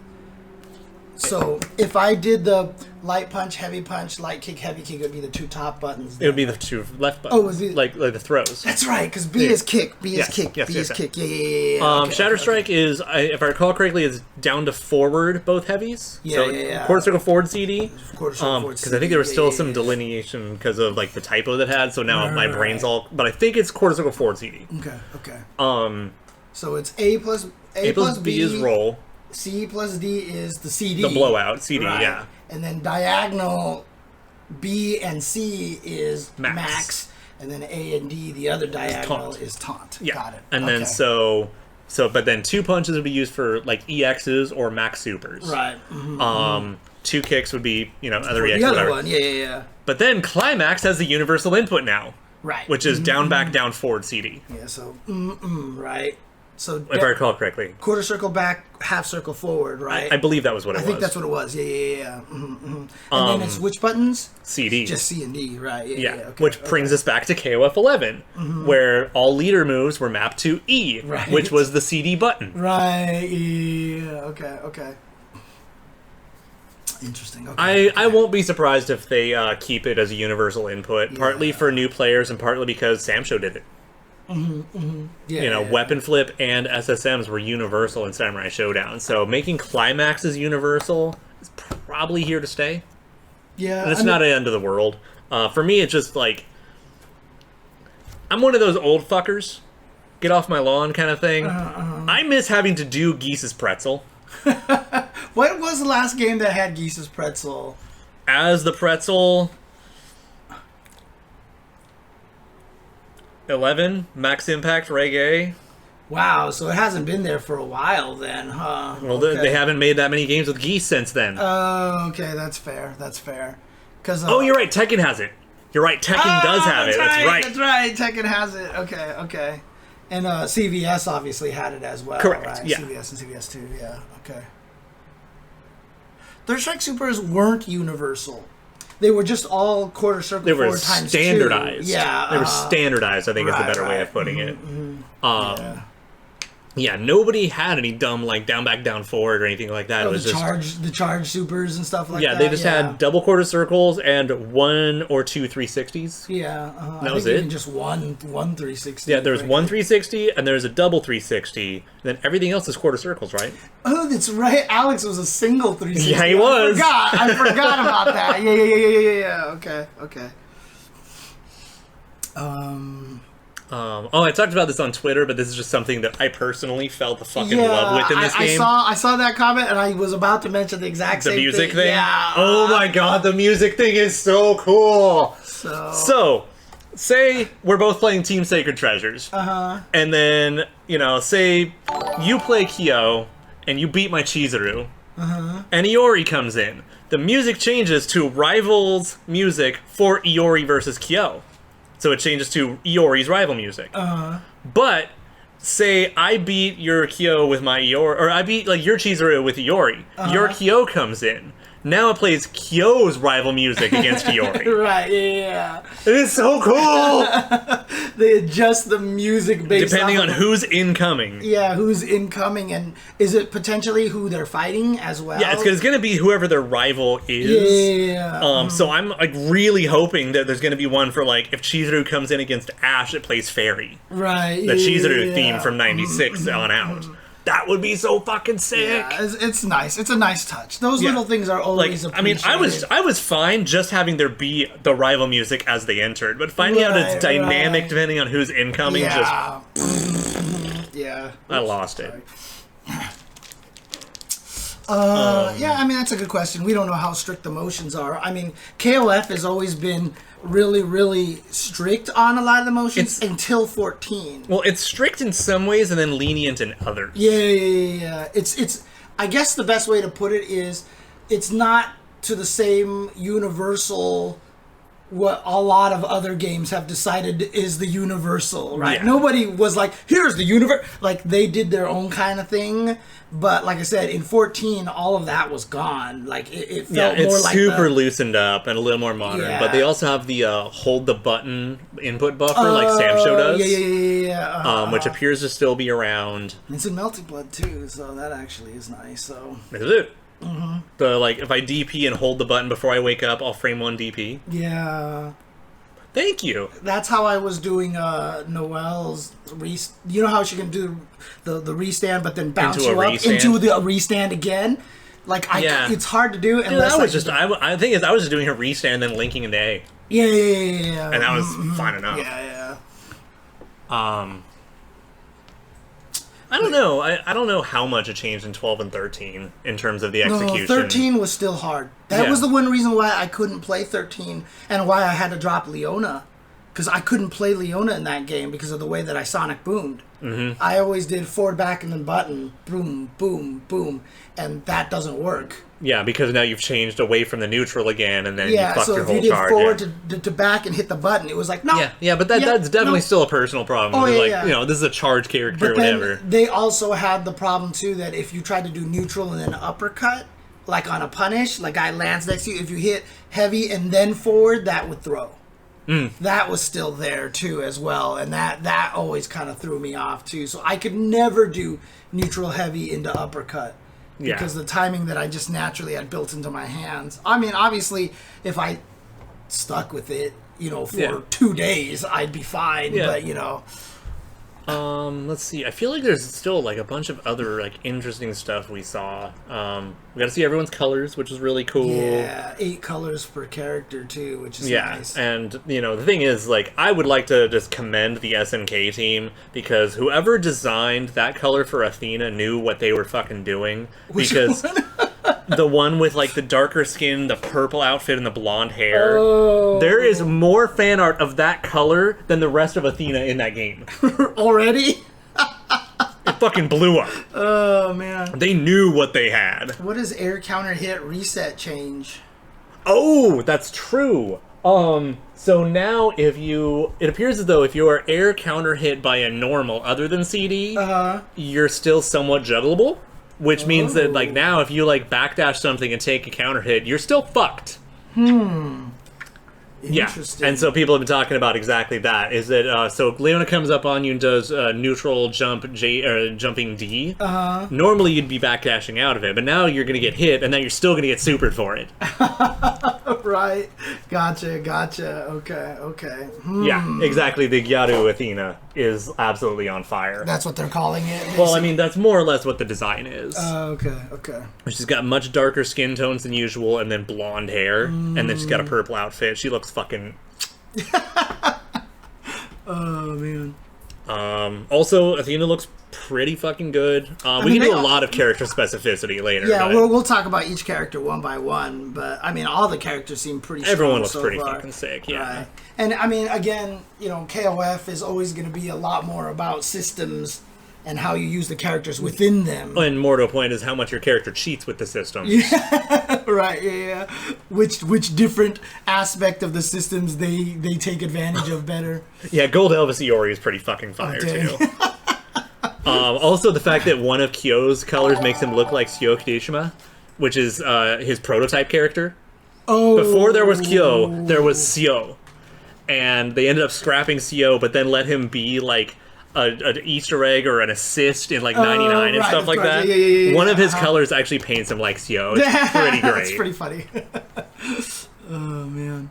So if I did the light punch, heavy punch, light kick, heavy kick, it would be the 2 top buttons. It would be the 2 left buttons. Oh, it would be like the throws. That's right, because B is kick, B is kick. Yeah. Shatter Strike is, if I recall correctly, is down to forward both heavies. Yeah. Quarter circle forward CD. Quarter circle forward CD. Because I think there was still some delineation because of like the typo that had. So now my brain's all. But I think it's quarter circle forward CD. Okay. So it's A plus B is roll. C plus D is the CD. The blowout CD, right. Yeah. And then diagonal B and C is max. And then A and D, the other diagonal, is taunt. Yeah. Got it. And then but then 2 punches would be used for like EXs or max supers. Right. 2 kicks would be, other EXs. The other one, yeah. But then Climax has the universal input now. Right. Which is down, back, down, forward CD. Yeah, so, right. So if I recall correctly. Quarter circle back, half circle forward, right? I believe that was what it was. I think that's what it was. Yeah. And then it's which buttons? CD. Just C and D, right? Yeah. Okay, which brings us back to KOF 11, where all leader moves were mapped to E, which was the CD button. Right. Yeah. Okay. Interesting. Okay. I won't be surprised if they keep it as a universal input, partly for new players and partly because Samsho did it. Yeah, Weapon Flip and SSMs were universal in Samurai Showdown, so making climaxes universal is probably here to stay. Yeah. And it's not the end of the world. For me, it's just like, I'm one of those old fuckers, get off my lawn kind of thing. I miss having to do Geese's Pretzel. What was the last game that had Geese's Pretzel? As the Pretzel... 11, Max Impact Reggae. Wow, so it hasn't been there for a while then, huh? Well, they haven't made that many games with Geese since then. Oh, okay, that's fair. 'Cause, oh, you're right, Tekken has it. You're right, Tekken does have it. That's right. That's right, Tekken has it. Okay. And CVS obviously had it as well. Correct, Right? yeah. CVS and CVS 2, yeah, okay. Third Strike Supers weren't universal. They were just all quarter circle. They were 4 times standardized. 2. Yeah, they were standardized. I think is the better way of putting it. Yeah, nobody had any dumb like down back down forward or anything like that. Oh, it was the charge supers and stuff like that. Yeah, they just had double quarter circles and 1 or 2 360s. Yeah, that was it. Even just one 360. Yeah, there's one 360 and there's a double 360. And then everything else is quarter circles, right? Oh, that's right. Alex was a single 360. Yeah, he was. I forgot about that. Yeah. Okay. I talked about this on Twitter, but this is just something that I personally felt the fucking love with in this game. I saw that comment, and I was about to mention the exact same thing. The music thing? Yeah. Oh my god, the music thing is so cool. So say we're both playing Team Sacred Treasures. And then, say you play Kyo, and you beat my Chizuru. And Iori comes in. The music changes to Rivals music for Iori versus Kyo. So it changes to Iori's rival music. But say I beat your Kyo with my Iori, or I beat your Chizuru with Iori. Your Kyo comes in. Now it plays Kyo's rival music against Iori. Right, yeah. It is so cool! They adjust the music based depending on who's incoming. Yeah, who's incoming, and is it potentially who they're fighting as well? Yeah, it's going to be whoever their rival is. Yeah. So I'm really hoping that there's going to be one for if Chizuru comes in against Ash, it plays Fairy. Right. The Chizuru theme from '96 on out. That would be so fucking sick. Yeah, it's nice. It's a nice touch. Those little things are always appreciated. I was fine just having there be the rival music as they entered, but finding out it's dynamic depending on who's incoming yeah, I lost it. That's a good question. We don't know how strict the motions are. I mean, KOF has always been really, really strict on a lot of the motions until 14. Well, it's strict in some ways and then lenient in others. Yeah. It's. I guess the best way to put it is, it's not to the same universal what a lot of other games have decided is the universal, right? Yeah. Nobody was like, here's the universe. They did their own kind of thing. But like I said, in 14, all of that was gone. It felt more like super loosened up and a little more modern. Yeah. But they also have the hold the button input buffer like Samsho does. Yeah. Which appears to still be around. It's in Melting Blood too, so that actually is nice. So is it? If I DP and hold the button before I wake up, I'll frame 1 DP. Yeah. Thank you. That's how I was doing Noelle's you know how she can do the restand, but then bounce you up into the restand again. It's hard to do. Unless I think I was just doing her restand and then linking into A. Yeah. And that was fine enough. Yeah. I don't know. I don't know how much it changed in 12 and 13 in terms of the execution. No, 13 was still hard. That was the one reason why I couldn't play 13 and why I had to drop Leona. because I couldn't play Leona in that game because of the way that I sonic boomed. I always did forward, back, and then button, boom, boom, boom, and that doesn't work. Yeah, because now you've changed away from the neutral again, and then you fucked so your if whole you did charge. forward to back and hit the button, it was like, no. Yeah, but that's definitely still a personal problem. Oh, You know, this is a charge character or whatever. They also had the problem, too, that if you tried to do neutral and then uppercut, like on a punish, like guy lands next to you, if you hit heavy and then forward, that would throw. That was still there, too, as well, and that always kind of threw me off, too. So I could never do neutral heavy into uppercut. Because the timing that I just naturally had built into my hands. I mean, obviously, if I stuck with it, you know, for 2 days, I'd be fine. Yeah. But, you know. Let's see. I feel like there's still, like, a bunch of other, like, interesting stuff we saw. We got to see everyone's colors, which is really cool. Yeah, 8 colors per character, too, which is nice. And, you know, the thing is, like, I would like to just commend the SNK team, because whoever designed that color for Athena knew what they were fucking doing. Which because one? The one with, like, the darker skin, the purple outfit, and the blonde hair. Oh. There is more fan art of that color than the rest of Athena in that game. Already? It fucking blew up. Oh, man. They knew what they had. What does air counter hit reset change? Oh, that's true. So now it appears as though if you are air counter hit by a normal other than CD, you're still somewhat juggleable. Which means that, like, now if you, like, backdash something and take a counter hit, you're still fucked. Interesting. Yeah, and so people have been talking about exactly that. Is that, so Leona comes up on you and does neutral jump jumping D. Normally you'd be backdashing out of it, but now you're going to get hit, and then you're still going to get supered for it. Right. Gotcha. Okay. Yeah, exactly. The Gyaru Athena is absolutely on fire. That's what they're calling it? Basically. Well, I mean, that's more or less what the design is. Okay. She's got much darker skin tones than usual, and then blonde hair, and then she's got a purple outfit. She looks fucking... Oh, man. Also, Athena looks pretty fucking good. We can do a lot of character specificity later. Yeah, we'll talk about each character one by one, but I mean, all the characters seem pretty strong. Everyone looks so pretty far. fucking sick, yeah. Right. And I mean, again, you know, KOF is always going to be a lot more about systems and how you use the characters within them. And more to a point is how much your character cheats with the system. Yeah, right, yeah. Which different aspect of the systems they take advantage of better. Yeah, Gold Elvis Iori is pretty fucking fire, too. Also, the fact that one of Kyo's colors makes him look like Syo Kirishima, which is his prototype character. Oh. Before there was Kyo, there was Syo. And they ended up scrapping Syo, but then let him be, like, an Easter egg or an assist in, like, 99 and stuff like that. Yeah, one of his colors actually paints him like Syo. It's pretty great. That's pretty funny. Oh, man.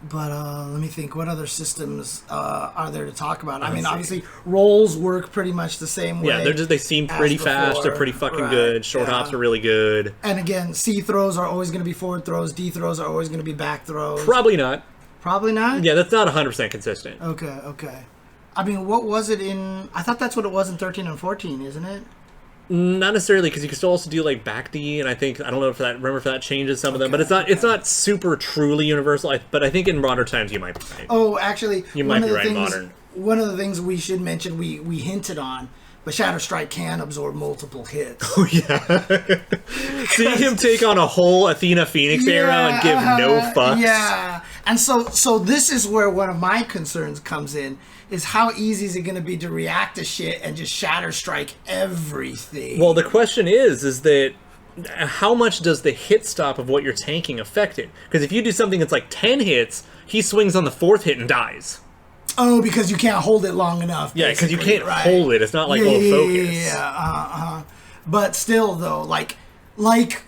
But let me think. What other systems are there to talk about? I mean, obviously, rolls work pretty much the same way. Yeah, they seem pretty fast. They're pretty fucking good. Short hops are really good. And again, C throws are always going to be forward throws. D throws are always going to be back throws. Probably not. Probably not? Yeah, that's not 100% consistent. Okay. I mean, what was it in... I thought that's what it was in 13 and 14, isn't it? Not necessarily, because you can still also do like back D, and I don't know if that changes some of them, but it's not super truly universal. But I think in modern times you might be right. Oh, actually, you might be right in modern. One of the things we should mention, we hinted on, but Shatter Strike can absorb multiple hits. Oh yeah, seeing him take on a whole Athena Phoenix era and give no fucks. Yeah, and so this is where one of my concerns comes in. Is how easy is it going to be to react to shit and just Shatter Strike everything? Well, the question is that how much does the hit stop of what you're tanking affect it? Because if you do something that's like 10 hits, he swings on the 4th hit and dies. Oh, because you can't hold it long enough. Yeah, because you can't hold it. It's not like low focus. Yeah. But still, though, like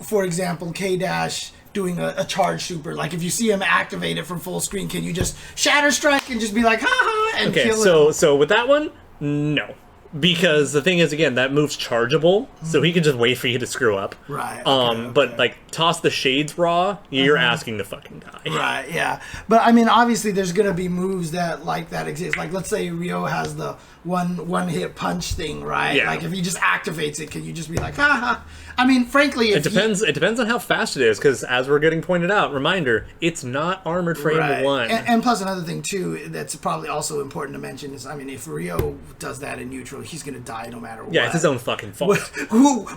for example, K-Dash doing a charge super. Like, if you see him activate it from full screen, can you just Shatter Strike and just be like, ha ha, and kill him? So with that one, no. Because the thing is, again, that move's chargeable, so he can just wait for you to screw up. Right. But, like, toss the shades raw, you're asking to fucking die. Right, yeah. But, I mean, obviously, there's going to be moves that exist. Like, let's say Ryo has the one-hit punch thing, right? Yeah. Like, if he just activates it, can you just be like, ha? I mean, frankly, It depends on how fast it is, because, as we're getting pointed out, reminder, it's not Armored Frame 1. And plus, another thing, too, that's probably also important to mention is, I mean, if Ryo does that in neutral, he's going to die no matter what. Yeah, it's his own fucking fault.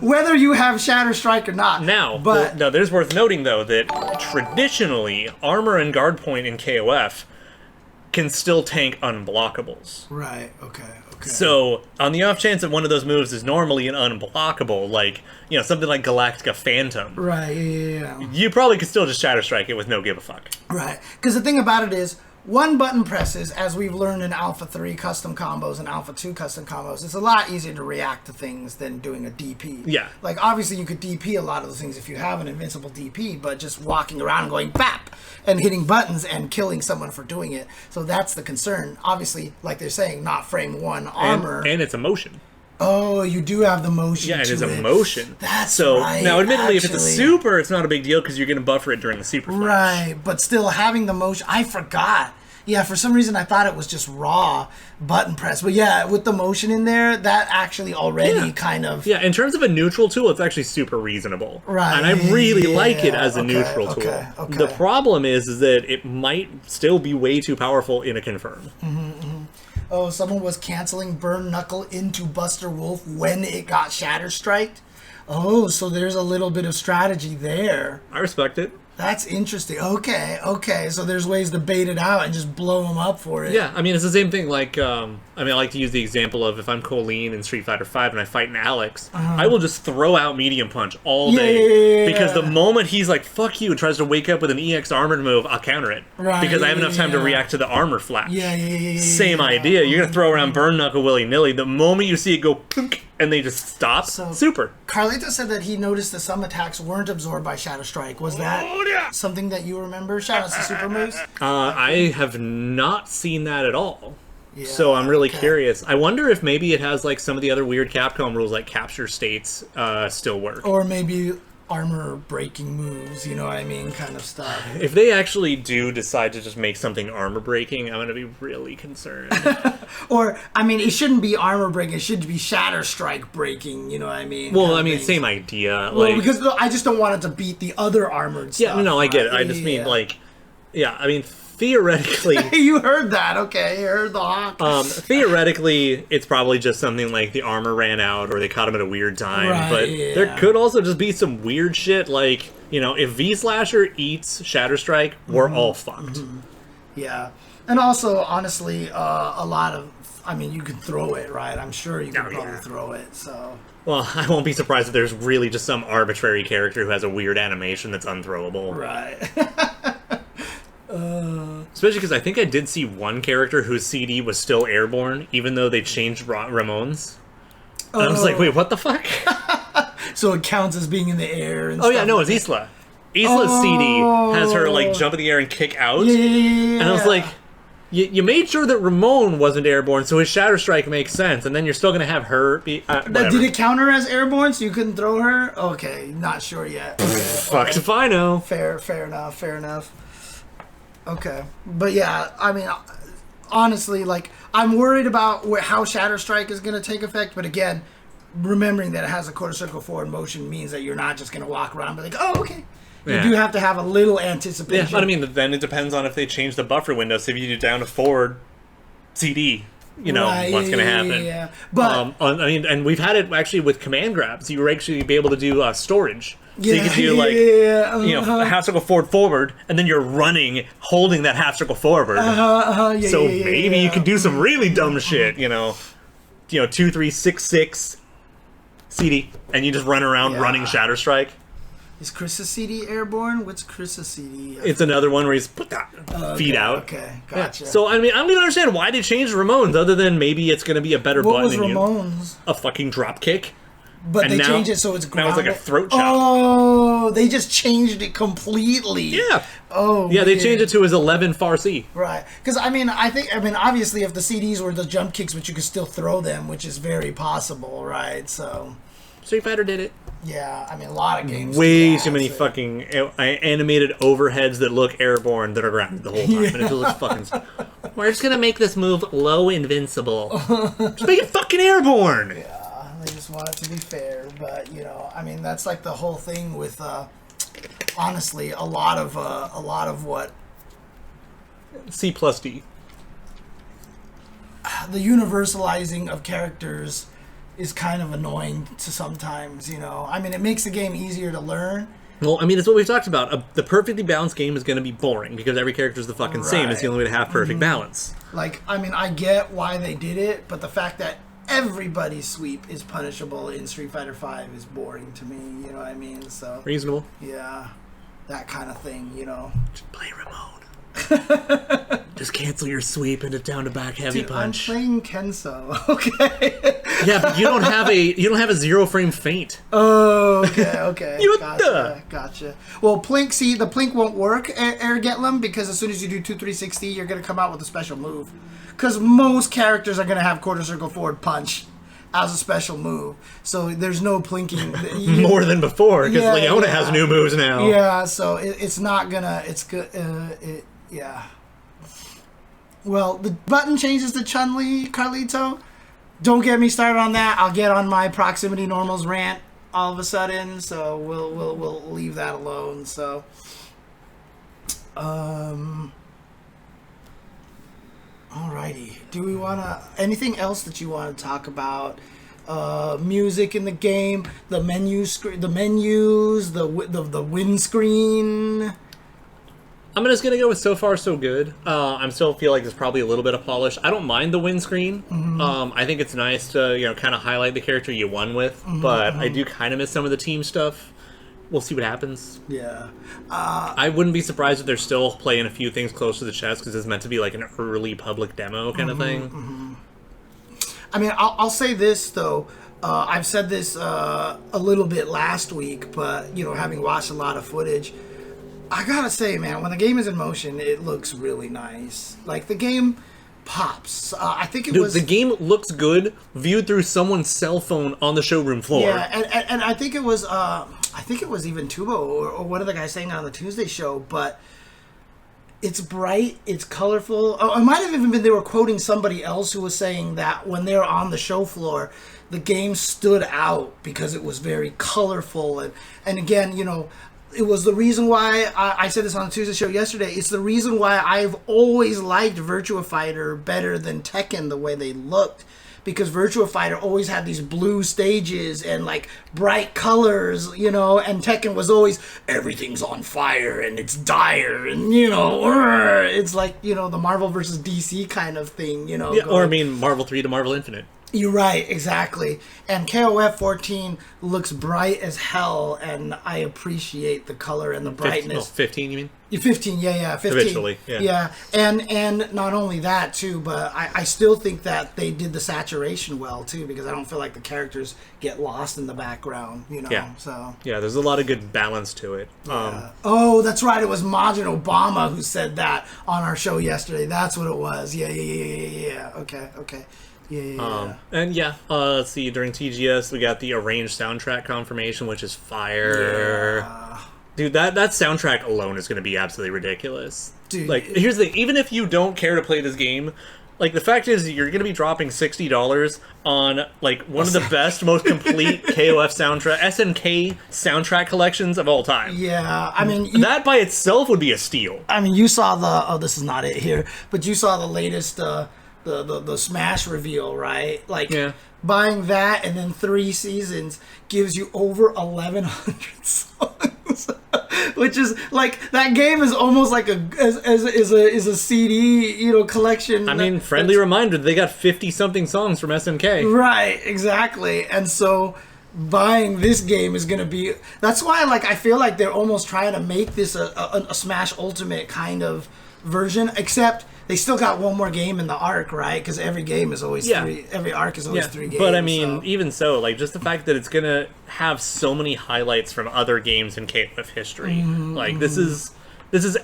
Whether you have Shatter Strike or not. Now, there's worth noting, though, that traditionally, armor and guard point in KOF can still tank unblockables. Right, okay. So, on the off chance that one of those moves is normally an unblockable, like, you know, something like Galactica Phantom. Right, yeah. You probably could still just Shatter Strike it with no give a fuck. Right, because the thing about it is, one button presses, as we've learned in Alpha 3 custom combos and Alpha 2 custom combos, it's a lot easier to react to things than doing a DP. Yeah. Like, obviously, you could DP a lot of those things if you have an invincible DP, but just walking around and going BAP and hitting buttons and killing someone for doing it. So that's the concern. Obviously, like they're saying, not frame 1 armor. And it's a motion. Oh, you do have the motion. Yeah, it is a motion. That's so, right. Now, admittedly, actually. If it's a super, it's not a big deal because you're going to buffer it during the super flash. Right, but still having the motion. I forgot. Yeah, for some reason I thought it was just raw button press. But yeah, with the motion in there, that actually already kind of... Yeah, in terms of a neutral tool, it's actually super reasonable. Right. And I really like it as a neutral tool. Okay. The problem is that it might still be way too powerful in a confirm. Oh, someone was canceling Burn Knuckle into Buster Wolf when it got Shatter Striked? Oh, so there's a little bit of strategy there. I respect it. That's interesting. Okay. So there's ways to bait it out and just blow them up for it. Yeah, I mean, it's the same thing. Like, I like to use the example of if I'm Colleen in Street Fighter V and I fight an Alex, I will just throw out medium punch all day. Because the moment he's like, fuck you, and tries to wake up with an EX armored move, I'll counter it. Right. Because I have enough time to react to the armor flash. Yeah. Same idea. You're going to throw around Burn Knuckle willy-nilly. The moment you see it go punk, and they just stop, super. Carlito said that he noticed that some attacks weren't absorbed by Shadow Strike. Was that something that you remember? Shout out to Super Moves. I have not seen that at all. Yeah, so I'm really curious. I wonder if maybe it has like some of the other weird Capcom rules, like capture states, still work. Or maybe armor breaking moves, you know what I mean, kind of stuff. If they actually do decide to just make something armor breaking, I'm going to be really concerned. Or, I mean, it shouldn't be armor breaking, it should be Shatter Strike breaking, you know what I mean? Well, I mean, same idea. Well, because I just don't want it to beat the other armored stuff. Yeah, no, I get it. I just mean, like, I mean, theoretically... You heard that, okay. You heard the honk. Theoretically, it's probably just something like the armor ran out or they caught him at a weird time. Right, but there could also just be some weird shit like, you know, if V-Slasher eats Shatter Strike, we're all fucked. Yeah. And also, honestly, a lot of... I mean, you can throw it, right? I'm sure you can probably throw it, so... Well, I won't be surprised if there's really just some arbitrary character who has a weird animation that's unthrowable. Right. Especially because I think I did see one character whose CD was still airborne, even though they changed Ramon's. And I was like, wait, what the fuck? So it counts as being in the air and stuff. Yeah, no, it's Isla. Isla's CD has her, like, jump in the air and kick out. Yeah. And I was like, you made sure that Ramon wasn't airborne, so his Shatter Strike makes sense, and then you're still going to have her be... Did it count her as airborne, so you couldn't throw her? Okay, not sure yet. Fucked if I know. Fair enough. Okay. But yeah, I mean, honestly, like, I'm worried about how Shatter Strike is going to take effect, but again, remembering that it has a quarter circle forward motion means that you're not just going to walk around and be like, oh, okay. You do have to have a little anticipation. Yeah, but I mean, then it depends on if they change the buffer window. So if you do down to forward CD, you know, what's going to happen. Yeah. But, I mean, and we've had it actually with command grabs. You were actually be able to do storage. So you can do, like, you know, a half circle forward, and then you're running, holding that half circle forward. So maybe you can do some really dumb shit, you know, 2, 3, 6, 6 CD, and you just run around running Shatter Strike. Is Chris's CD airborne? What's Chris's CD? It's another one where he's put that feet out. Okay, gotcha. Yeah. So, I mean, I'm going to understand why they changed Ramon's, other than maybe it's going to be a better button. What was Ramon's? A fucking drop kick. But they changed it so it's grounded. Now it's like a throat chop. Oh, they just changed it completely. Yeah. Oh, yeah, they changed it to his 11 Farsi. Right. Because, I mean, obviously, if the CDs were the jump kicks, but you could still throw them, which is very possible, right? So... Street Fighter did it. Yeah, I mean, a lot of games. Way too many fucking animated overheads that look airborne that are grounded the whole time. And it looks fucking... We're just gonna make this move low invincible. Just make it fucking airborne! Yeah, they just want it to be fair. But, you know, I mean, that's like the whole thing with, honestly, a lot of what... C plus D. The universalizing of characters is kind of annoying to sometimes, you know. I mean, it makes the game easier to learn. Well, I mean, it's what we've talked about. The perfectly balanced game is going to be boring because every character is the fucking same. It's the only way to have perfect balance. Like, I mean, I get why they did it, but the fact that everybody's sweep is punishable in Street Fighter V is boring to me, you know what I mean? So Reasonable. Yeah, that kind of thing, you know. Just play Ramon. Just cancel your sweep and a down to back heavy punch. I'm playing Kenso, okay? Yeah, but you don't have a 0 frame feint. Oh, okay. Yuta! Gotcha. Well, Plink, the Plink won't work, Air Getlem, because as soon as you do 2-360, you're going to come out with a special move. Because most characters are going to have quarter circle forward punch as a special move. So there's no plinking. More than before, because Leona has new moves now. Yeah, so it's not going to... It's good. Yeah. Well, the button changes to Chun-Li, Carlito. Don't get me started on that. I'll get on my proximity normals rant all of a sudden, so we'll leave that alone. So, alrighty. Do we wanna anything else that you want to talk about? Music in the game, the menus, the windscreen. I'm just going to go with so far so good. I still feel like there's probably a little bit of polish. I don't mind the windscreen. I think it's nice to, kind of highlight the character you won with, but I do kind of miss some of the team stuff. We'll see what happens. Yeah. I wouldn't be surprised if they're still playing a few things close to the chest, because it's meant to be like an early public demo kind of thing. I mean, I'll say this, though. I've said this a little bit last week, but, having watched a lot of footage, I gotta say, man, when the game is in motion, it looks really nice. Like, the game pops. I think the game looks good viewed through someone's cell phone on the showroom floor. Yeah, and I think it was even Tubo or one of the guys saying it on the Tuesday show, but it's bright, it's colorful. Oh, it might have even been they were quoting somebody else who was saying that when they were on the show floor, the game stood out because it was very colorful. And again, it was the reason why I said this on the Tuesday show yesterday. It's the reason why I've always liked Virtua Fighter better than Tekken the way they looked. Because Virtua Fighter always had these blue stages and like bright colors, and Tekken was always everything's on fire and it's dire and it's like the Marvel versus DC kind of thing, Marvel 3 to Marvel Infinite. You're right, exactly. And KOF 14 looks bright as hell, and I appreciate the color and the brightness. 15, you mean? 15, yeah, 15. Eventually, yeah. Yeah, and not only that, too, but I still think that they did the saturation well, too, because I don't feel like the characters get lost in the background, Yeah. So. Yeah, there's a lot of good balance to it. Yeah. Oh, that's right, it was Majin Obama who said that on our show yesterday. That's what it was. Yeah. Okay. Yeah. Let's see, during TGS, we got the arranged soundtrack confirmation, which is fire. Yeah. Dude, that soundtrack alone is going to be absolutely ridiculous. Dude. Like, here's the thing, even if you don't care to play this game, like, the fact is, you're going to be dropping $60 on, like, one of the best, most complete KOF soundtrack, SNK soundtrack collections of all time. Yeah, I mean... that by itself would be a steal. I mean, you saw this is not it here, but you saw the latest... The Smash reveal, right? Like, buying that and then 3 seasons gives you over 1,100 songs, which is like that game is almost like a CD, collection. I mean, friendly reminder, they got 50-something songs from SNK. Right, exactly, and so buying this game is gonna be. That's why, I feel like they're almost trying to make this a Smash Ultimate kind of version, except They still got one more game in the arc, right? Because every game is always three. Every arc is always 3 games. But I mean, even so, like just the fact that it's gonna have so many highlights from other games in KOF history. Like this is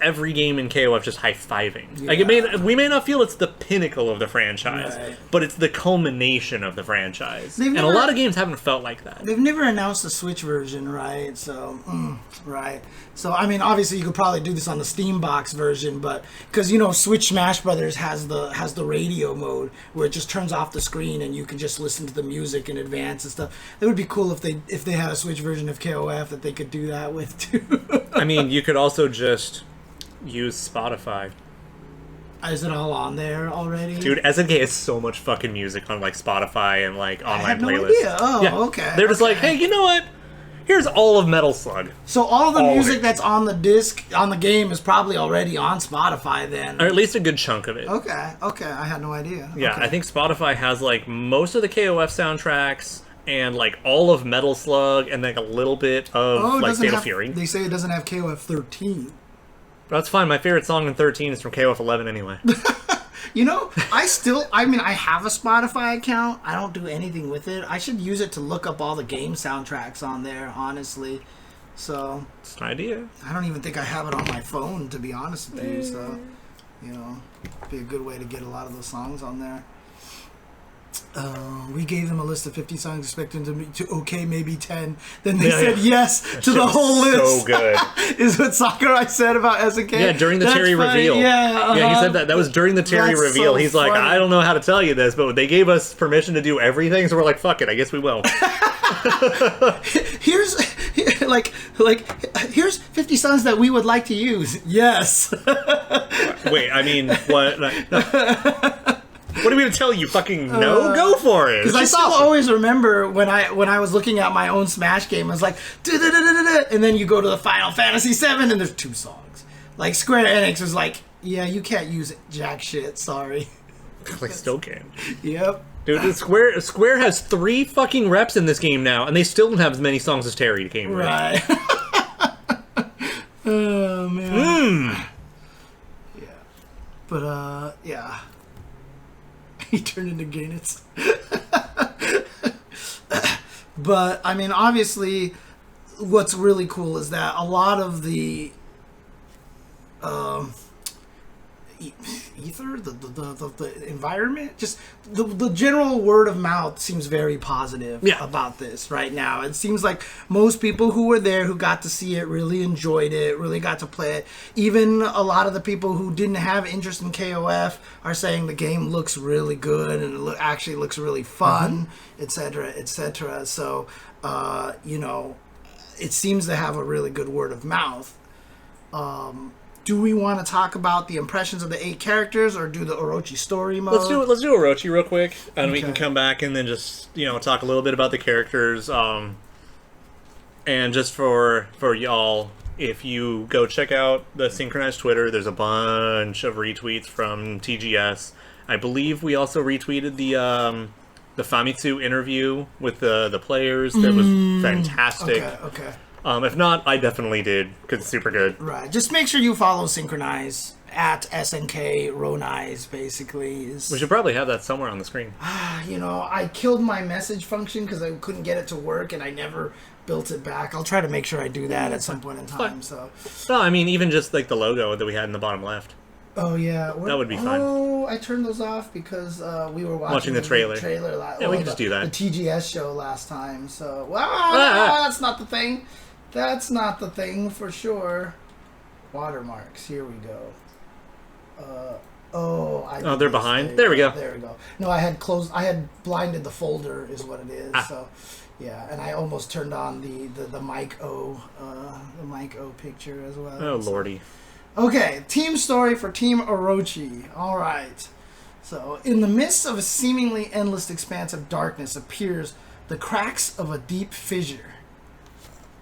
every game in KOF just high-fiving. Like we may not feel it's the pinnacle of the franchise, but it's the culmination of the franchise. And a lot of games haven't felt like that. They've never announced a Switch version, right? So, right. So, I mean, obviously you could probably do this on the Steam box version, but because Switch Smash Brothers has the radio mode where it just turns off the screen and you can just listen to the music in advance and stuff. It would be cool if they had a Switch version of KOF that they could do that with too. I mean, you could also just use Spotify. Is it all on there already? Dude, SNK has so much fucking music on like Spotify and like online playlists. Idea. Oh, okay. They're just like, hey, you know what? Here's all of Metal Slug. So all the music that's on the disc on the game is probably already on Spotify then. Or at least a good chunk of it. Okay. I had no idea. Yeah, okay. I think Spotify has like most of the KOF soundtracks and like all of Metal Slug and like a little bit of like Fatal Fury. They say it doesn't have KOF 13. That's fine. My favorite song in 13 is from KOF 11 anyway. I have a Spotify account. I don't do anything with it. I should use it to look up all the game soundtracks on there, honestly. So it's an idea. I don't even think I have it on my phone, to be honest with you. So, it'd be a good way to get a lot of those songs on there. We gave them a list of 50 songs, expecting them to okay, maybe 10. Then they said yes to the whole list. So good. Is what Sakurai said about SNK. Yeah, during the Terry reveal. Yeah, he said that. That was during the Terry reveal. So He's like, I don't know how to tell you this, but they gave us permission to do everything, so we're like, fuck it, I guess we will. Here's 50 songs that we would like to use. Yes. Wait, I mean, what? No. What are we gonna tell you? Fucking no? Go for it. Because I still always remember when I was looking at my own Smash game, I was like, and then you go to the Final Fantasy VII and there's 2 songs. Like Square Enix was like, yeah, you can't use jack shit. Sorry. They still can. Yep. Dude, Square has 3 fucking reps in this game now, and they still don't have as many songs as Terry came with. Right. Oh man. Yeah. But yeah. He turned into Gainitz. But, I mean, obviously, what's really cool is that a lot of the ether, the environment, just the general word of mouth seems very positive about this right now. It seems like most people who were there, who got to see it, really enjoyed it, really got to play it. Even a lot of the people who didn't have interest in KOF are saying the game looks really good and it actually looks really fun, etc., etc. So, it seems to have a really good word of mouth. Do we want to talk about the impressions of the 8 characters, or do the Orochi story mode? Let's do Orochi real quick, and we can come back and then just talk a little bit about the characters. And just for y'all, if you go check out the Synchronized Twitter, there's a bunch of retweets from TGS. I believe we also retweeted the Famitsu interview with the players. That was fantastic. Okay. If not, I definitely did, because it's super good. Right. Just make sure you follow Synchronize at SNKronize, basically. We should probably have that somewhere on the screen. I killed my message function because I couldn't get it to work, and I never built it back. I'll try to make sure I do that at some point in time. So. No, I mean, even just like the logo that we had in the bottom left. Oh, yeah. That would be fine. Oh, I turned those off because we were watching the trailer. Yeah, we can just do that. The TGS show last time. So, that's not the thing. That's not the thing for sure. Watermarks. Here we go. They're behind. There we go. There we go. No, I had closed. I had blinded the folder, is what it is. So, yeah, and I almost turned on the Mike O, picture as well. Oh lordy. Okay, team story for Team Orochi. All right. So, in the midst of a seemingly endless expanse of darkness appears the cracks of a deep fissure.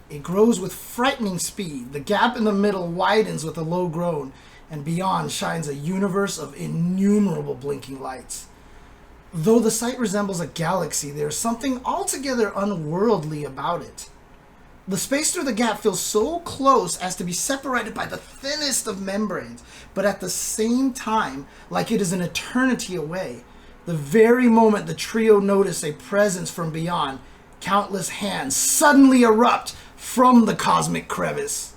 It grows with frightening speed. The gap in the middle widens with a low groan, and beyond shines a universe of innumerable blinking lights. Though the sight resembles a galaxy, there is something altogether unworldly about it. The space through the gap feels so close as to be separated by the thinnest of membranes, but at the same time, like it is an eternity away. The very moment the trio notice a presence from beyond, countless hands suddenly erupt from the cosmic crevice.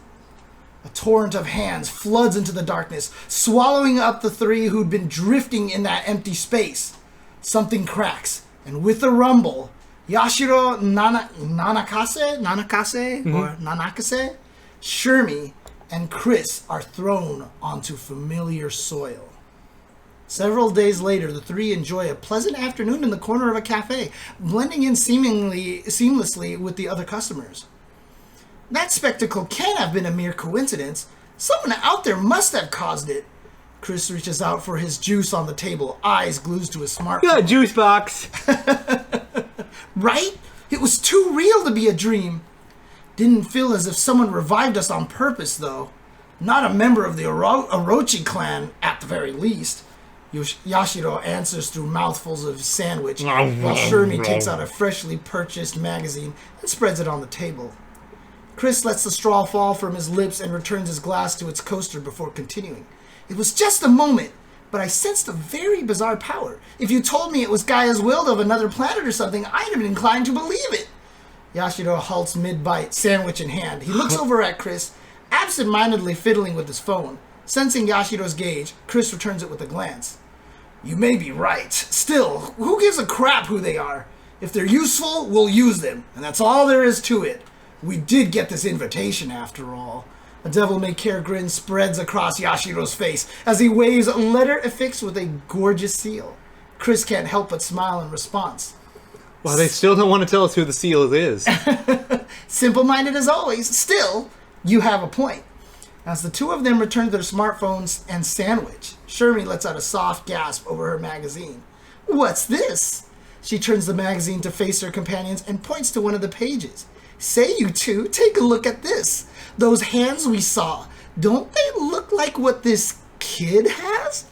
A torrent of hands floods into the darkness, swallowing up the three who'd been drifting in that empty space. Something cracks, and with a rumble, Yashiro Nanakase, or Nanakase, Shermie, and Chris are thrown onto familiar soil. Several days later, the three enjoy a pleasant afternoon in the corner of a cafe, blending in seamlessly with the other customers. That spectacle can't have been a mere coincidence. Someone out there must have caused it. Chris reaches out for his juice on the table, eyes glued to his smartphone. Yeah, juice box. Right? It was too real to be a dream. Didn't feel as if someone revived us on purpose, though. Not a member of the Orochi clan, at the very least. Yashiro answers through mouthfuls of sandwich, while Shermie takes out a freshly purchased magazine and spreads it on the table. Chris lets the straw fall from his lips and returns his glass to its coaster before continuing. It was just a moment, but I sensed a very bizarre power. If you told me it was Gaia's will of another planet or something, I'd have been inclined to believe it. Yashiro halts mid-bite, sandwich in hand. He looks over at Chris, absent-mindedly fiddling with his phone. Sensing Yashiro's gauge, Chris returns it with a glance. You may be right. Still, who gives a crap who they are? If they're useful, we'll use them, and that's all there is to it. We did get this invitation, after all. A devil-may-care grin spreads across Yashiro's face as he waves a letter affixed with a gorgeous seal. Chris can't help but smile in response. Well, they still don't want to tell us who the seal is. Simple-minded as always. Still, you have a point. As the two of them return to their smartphones and sandwich, Shermie lets out a soft gasp over her magazine. What's this? She turns the magazine to face her companions and points to one of the pages. Say, you two, take a look at this. Those hands we saw, don't they look like what this kid has?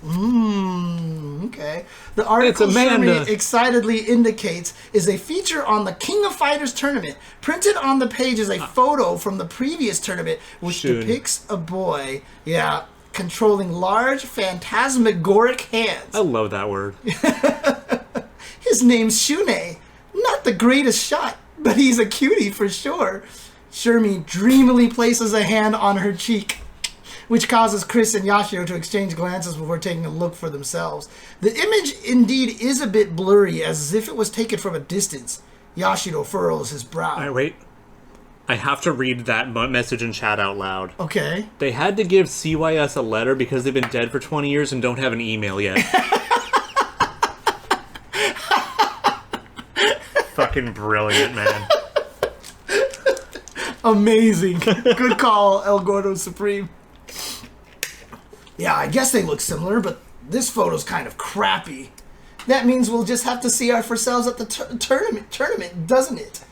Okay. The article Shermie excitedly indicates is a feature on the King of Fighters tournament. Printed on the page is a photo from the previous tournament, which depicts a boy, controlling large, phantasmagoric hands. I love that word. His name's Shune. Not the greatest shot, but he's a cutie for sure. Shermie dreamily places a hand on her cheek, which causes Chris and Yashiro to exchange glances before taking a look for themselves. The image indeed is a bit blurry, as if it was taken from a distance. Yashiro furrows his brow. All right, wait. I have to read that message in chat out loud. Okay. They had to give CYS a letter because they've been dead for 20 years and don't have an email yet. Fucking brilliant, man. Amazing. Good call, El Gordo Supreme. Yeah, I guess they look similar, but this photo's kind of crappy. That means we'll just have to see our for ourselves at the tournament, doesn't it?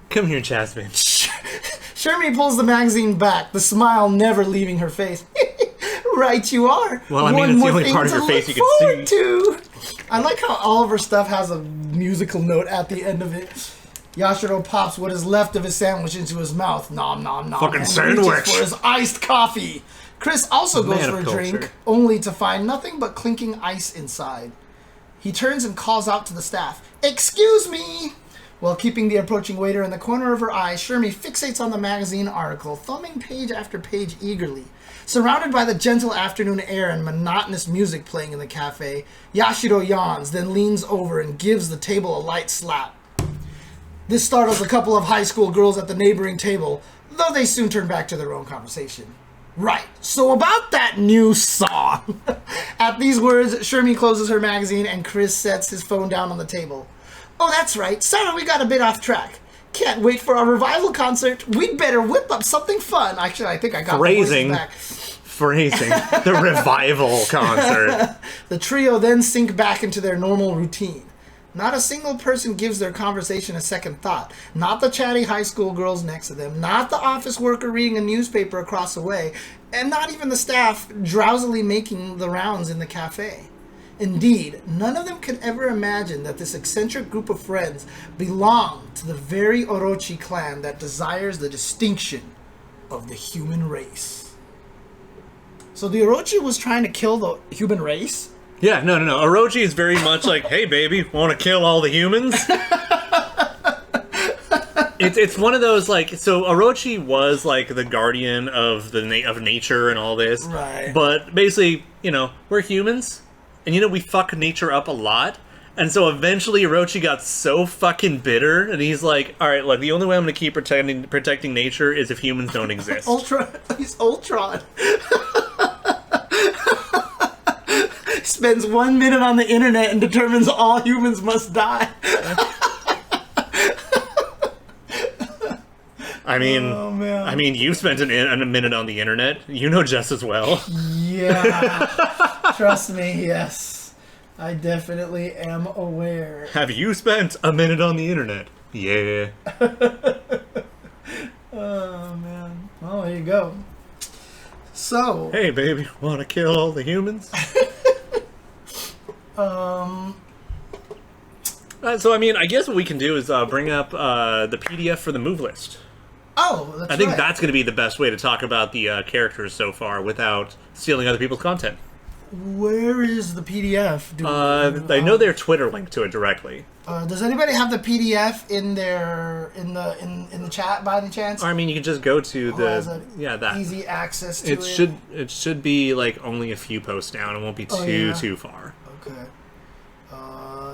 Come here, Jasmine. Shermie pulls the magazine back, the smile never leaving her face. Right you are. Well, I mean, it's the only part of your face you can see. To. I like how all of her stuff has a musical note at the end of it. Yashiro pops what is left of his sandwich into his mouth. Nom, nom, nom. Fucking and sandwich. reaches for his iced coffee. Chris also goes for a drink, only to find nothing but clinking ice inside. He turns and calls out to the staff, "Excuse me!" While keeping the approaching waiter in the corner of her eye, Shermie fixates on the magazine article, thumbing page after page eagerly. Surrounded by the gentle afternoon air and monotonous music playing in the cafe, Yashiro yawns, then leans over and gives the table a light slap. This startles a couple of high school girls at the neighboring table, though they soon turn back to their own conversation. Right, so about that new song. At these words, Shermie closes her magazine and Chris sets his phone down on the table. Oh, that's right. Sorry we got a bit off track. Can't wait for our revival concert. We'd better whip up something fun. Actually, I think I got Phrasing. the voices back. Phrasing. The revival concert. The trio then sink back into their normal routine. Not a single person gives their conversation a second thought. Not the chatty high school girls next to them. Not the office worker reading a newspaper across the way. And not even the staff drowsily making the rounds in the cafe. Indeed, none of them could ever imagine that this eccentric group of friends belonged to the very Orochi clan that desires the distinction of the human race. So the Orochi was trying to kill the human race? Yeah, no. Orochi is very much like, hey, baby, want to kill all the humans? It's one of those, like, so Orochi was, like, the guardian of of nature and all this. Right. But basically, we're humans, and, we fuck nature up a lot. And so eventually Orochi got so fucking bitter, and he's like, alright, look, the only way I'm going to keep protecting nature is if humans don't exist. He's Ultron. Spends 1 minute on the internet and determines all humans must die. I mean, oh, man. You spent a minute on the internet. You know just as well. Yeah. Trust me, yes. I definitely am aware. Have you spent a minute on the internet? Yeah. Oh, man. Well, there you go. So. Hey, baby, want to kill all the humans? So, I guess what we can do is bring up the PDF for the move list. Oh, that's I think right. that's going to be the best way to talk about the characters so far without stealing other people's content. Where is the PDF? I know their Twitter link to it directly. Does anybody have the PDF in the chat by any chance? You can just go to that easy access to it. It should be like only a few posts down. It won't be too far. Okay.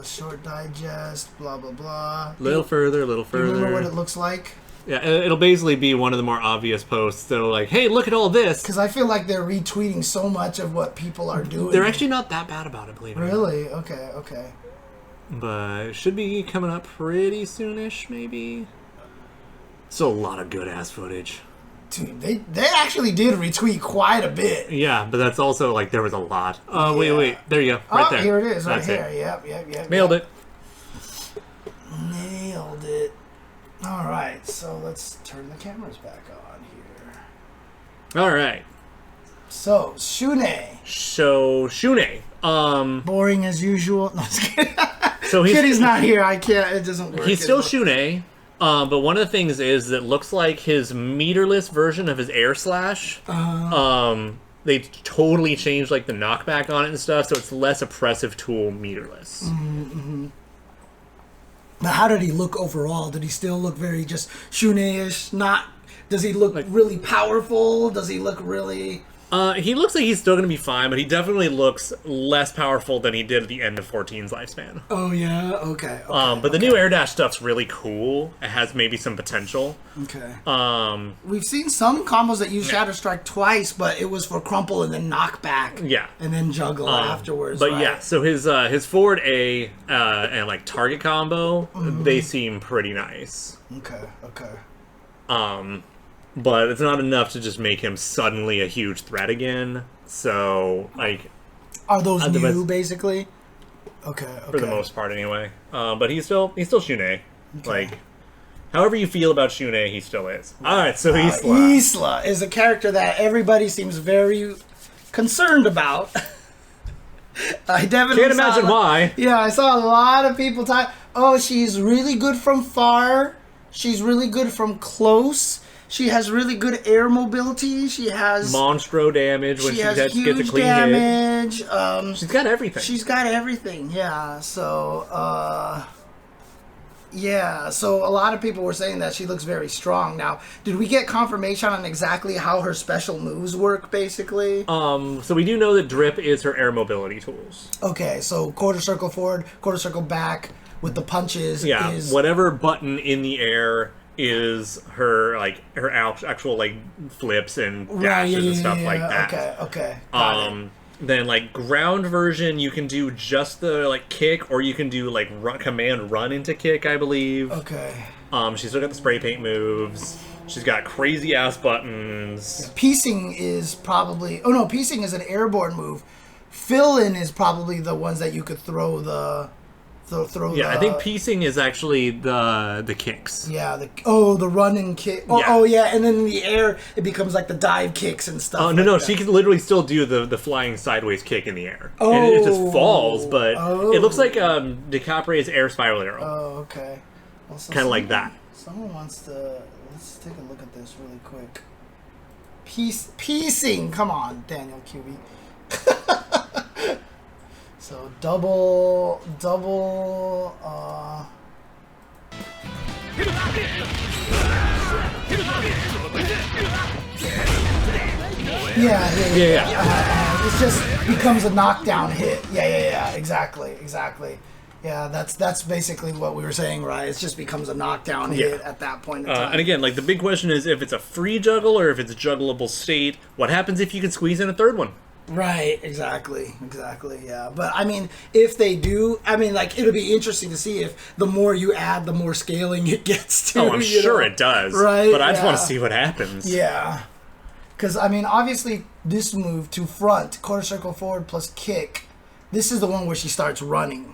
Short digest, blah blah blah. Little further. Do you remember what it looks like? Yeah, it'll basically be one of the more obvious posts that are like, hey, look at all this. Because I feel like they're retweeting so much of what people are doing. They're actually not that bad about it, believe it or not. Really? Okay. But it should be coming up pretty soonish, maybe. Still a lot of good-ass footage. Dude, they actually did retweet quite a bit. Yeah, but that's also, like, there was a lot. Wait. There you go. Right there. Here it is. That's right here. Yep. Nailed it. Nailed it. All right, so let's turn the cameras back on here. All right. So, Shune. Boring as usual. No, just kidding. So Kitty's not here. I can't. It doesn't work. He's still Shune. But one of the things is that it looks like his meterless version of his air slash. They totally changed like the knockback on it and stuff, so it's less oppressive tool meterless. Mm-hmm. Now, how did he look overall? Did he still look very just Shune-ish? Does he look really powerful? Does he look really... He looks like he's still going to be fine, but he definitely looks less powerful than he did at the end of 14's lifespan. Oh, yeah? Okay. But the new air dash stuff's really cool. It has maybe some potential. Okay. We've seen some combos that use Shatter Strike twice, but it was for crumple and then knockback. Yeah. And then juggle afterwards. But right? yeah, so his forward A and like target combo, they seem pretty nice. Okay. But it's not enough to just make him suddenly a huge threat again. So, like... Are those new, basically? Okay. For the most part, anyway. But he's still Shune. Okay. Like, however you feel about Shune, he still is. Alright, so Isla. Isla is a character that everybody seems very concerned about. I definitely can't imagine why. Yeah, I saw a lot of people talk. Oh, she's really good from far. She's really good from close. She has really good air mobility. She has monstro damage when she gets a clean damage. Hit. She's got everything. She's got everything. Yeah. So, So a lot of people were saying that she looks very strong. Now, did we get confirmation on exactly how her special moves work? Basically. So we do know that Drip is her air mobility tools. Okay. So quarter circle forward, quarter circle back with the punches. Yeah. Is... Whatever button in the air is her actual like flips and dashes and stuff like that. Okay. Then like ground version, you can do just the like kick, or you can do like command run into kick, I believe. Okay. She's still got the spray paint moves. She's got crazy ass buttons. Piecing is probably piecing is an airborne move. Fill in is probably the ones that you could throw the throw. Yeah, I think piecing is actually the kicks. Yeah, the running kick. Oh yeah, and then in the air it becomes like the dive kicks and stuff. Oh no, she can literally still do the flying sideways kick in the air. And it just falls, but it looks like DiCaprio's air spiral arrow. Oh, okay. Well, kind of like that. Someone wants to. Let's take a look at this really quick. Piecing. Come on, Daniel QB. So double. Yeah. It just becomes a knockdown hit. Yeah. Exactly. Yeah, that's basically what we were saying, right? It just becomes a knockdown hit at that point in time. And again, like the big question is if it's a free juggle or if it's a juggleable state. What happens if you can squeeze in a third one? Right, exactly, yeah. But I mean, if they do, I mean, like, it'll be interesting to see if the more you add, the more scaling it gets to. Oh, I'm sure it does. Right, but I just want to see what happens. Yeah. Because, I mean, obviously, this move to front, quarter circle forward plus kick, this is the one where she starts running.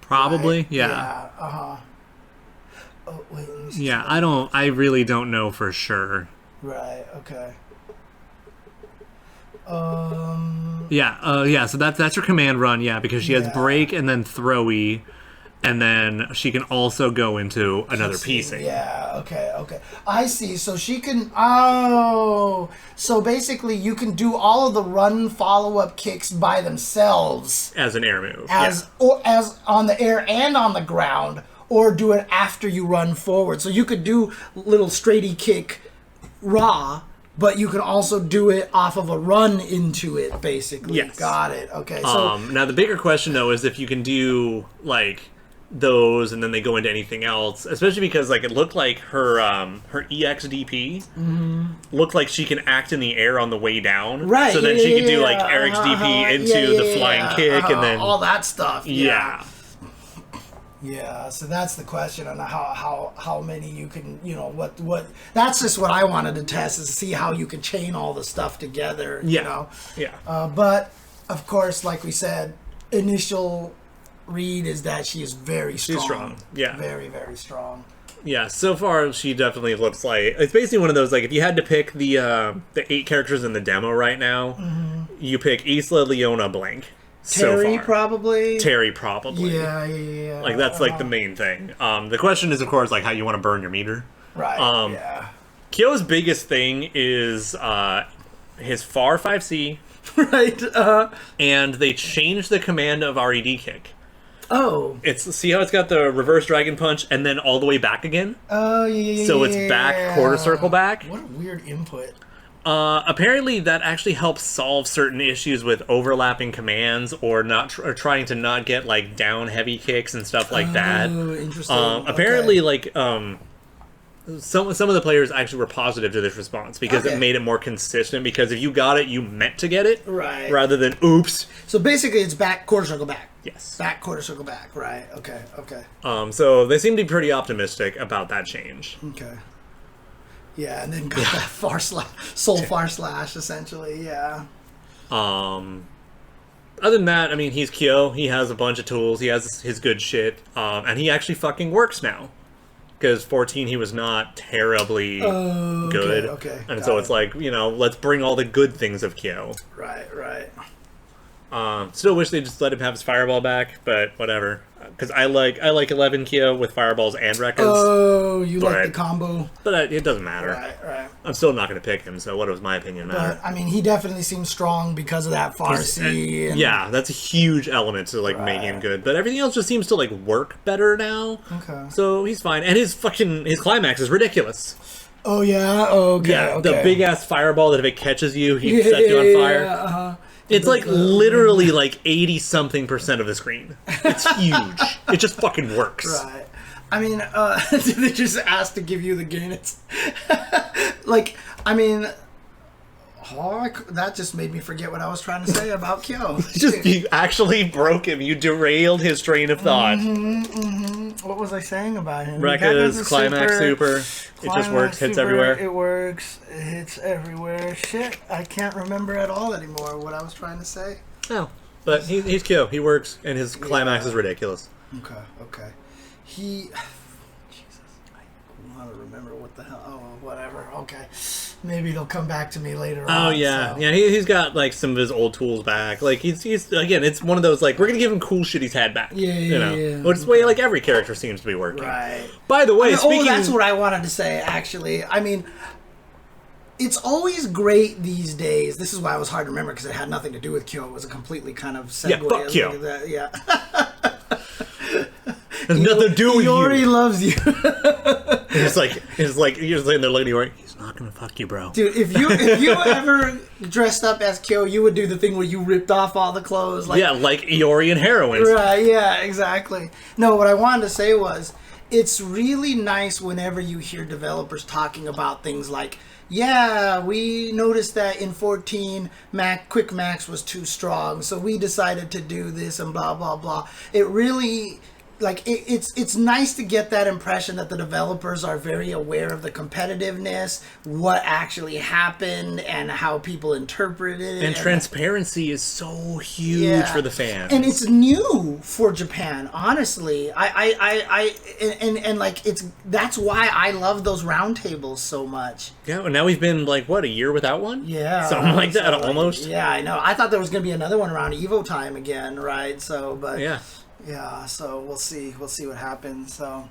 Probably, right? yeah. Oh, wait, let me see. Yeah, I really don't know for sure. Right, okay. So that's her command run, because she has break and then throwy, and then she can also go into another piecing. Yeah, okay. I see. So she can so basically you can do all of the run follow-up kicks by themselves As an air move. Or as on the air and on the ground, or do it after you run forward. So you could do little straighty kick raw, but you can also do it off of a run into it, basically. Yes. Got it. Okay. So now the bigger question though is if you can do like those and then they go into anything else, especially because like it looked like her EXDP looked like she can act in the air on the way down. Right. So then she can do like RXDP into the flying kick and then all that stuff. Yeah. Yeah, so that's the question on how many you can, what that's just what I wanted to test, is to see how you can chain all the stuff together, you know. Yeah. But of course, like we said, initial read is that she is very strong. She's strong. Yeah. Very, very strong. Yeah, so far she definitely looks like it's basically one of those, like, if you had to pick the 8 characters in the demo right now, you pick Isla, Leona, blank. Terry, so far. probably. Terry, probably. Yeah. Like, that's, like, the main thing. The question is, of course, like, how you want to burn your meter. Right, yeah. Kyo's biggest thing is his FAR 5C. Right, And they changed the command of RED kick. Oh. See how it's got the reverse dragon punch and then all the way back again? Oh, yeah. So it's back, quarter circle back. What a weird input. Apparently that actually helps solve certain issues with overlapping commands or or trying to not get like down heavy kicks and stuff like that. Oh, interesting. Apparently, like some of the players actually were positive to this response because it made it more consistent. Because if you got it, you meant to get it, right? Rather than oops. So basically, it's back, quarter circle back. Yes. Back, quarter circle back. Right. Okay. So they seem to be pretty optimistic about that change. Okay. Yeah, and then got that soul far slash, essentially, yeah. Other than that, I mean, he's Kyo. He has a bunch of tools. He has his good shit. And he actually fucking works now. Because 14, he was not terribly good. Okay. And so it's like, let's bring all the good things of Kyo. Right. Still wish they just let him have his fireball back, but whatever. Because I like 11 Kyo with fireballs and Rekkas. Oh, you like the combo. But it doesn't matter. Right. I'm still not going to pick him, so what does my opinion matter? But, I mean, he definitely seems strong because of that Farsi. Yeah, that's a huge element to, like, making him good. But everything else just seems to, like, work better now. Okay. So he's fine. And his climax is ridiculous. Oh, yeah? Okay. Yeah, the big-ass fireball that if it catches you, he sets you on fire. Yeah, It's like literally like 80-something% of the screen. It's huge. It just fucking works. Right. I mean, they just asked to give you the gain. It's like, I mean, that just made me forget what I was trying to say about Kyo. You actually broke him. You derailed his train of thought. What was I saying about him? Rekka's climax super. It just works. Hits everywhere. It works. It hits everywhere. Shit, I can't remember at all anymore what I was trying to say. Oh. But he's Kyo. He works, and his climax is ridiculous. Okay. Jesus, I want to remember what the hell. Oh, whatever. Okay. Maybe it'll come back to me later on. Oh, yeah. So. Yeah, he's got, like, some of his old tools back. Like, he's again, it's one of those, like, we're going to give him cool shit he's had back. Yeah. Which is the way, like, every character seems to be working. Right. By the way, speaking... that's what I wanted to say, actually. I mean... It's always great these days. This is why it was hard to remember, because it had nothing to do with Kyo. It was a completely kind of segue. Yeah, fuck Kyo. Yeah. Has nothing to do with Iori you. loves you. It's like you're sitting there looking at Iori. He's not gonna fuck you, bro. Dude, if you ever dressed up as Kyo, you would do the thing where you ripped off all the clothes. Like, yeah, like Iori and heroines. Right, yeah, exactly. No, what I wanted to say was, it's really nice whenever you hear developers talking about things like, yeah, we noticed that in 14, Quick Max was too strong, so we decided to do this and blah, blah, blah. It really... Like, it's nice to get that impression that the developers are very aware of the competitiveness, what actually happened, and how people interpreted it. And transparency is so huge for the fans. And it's new for Japan, honestly. And like, that's why I love those roundtables so much. Yeah, and now we've been, like, what, a year without one? Yeah. Something like that, like, almost. Yeah, I know. I thought there was going to be another one around Evo time again, right? So, but... Yeah. Yeah, so we'll see what happens. So,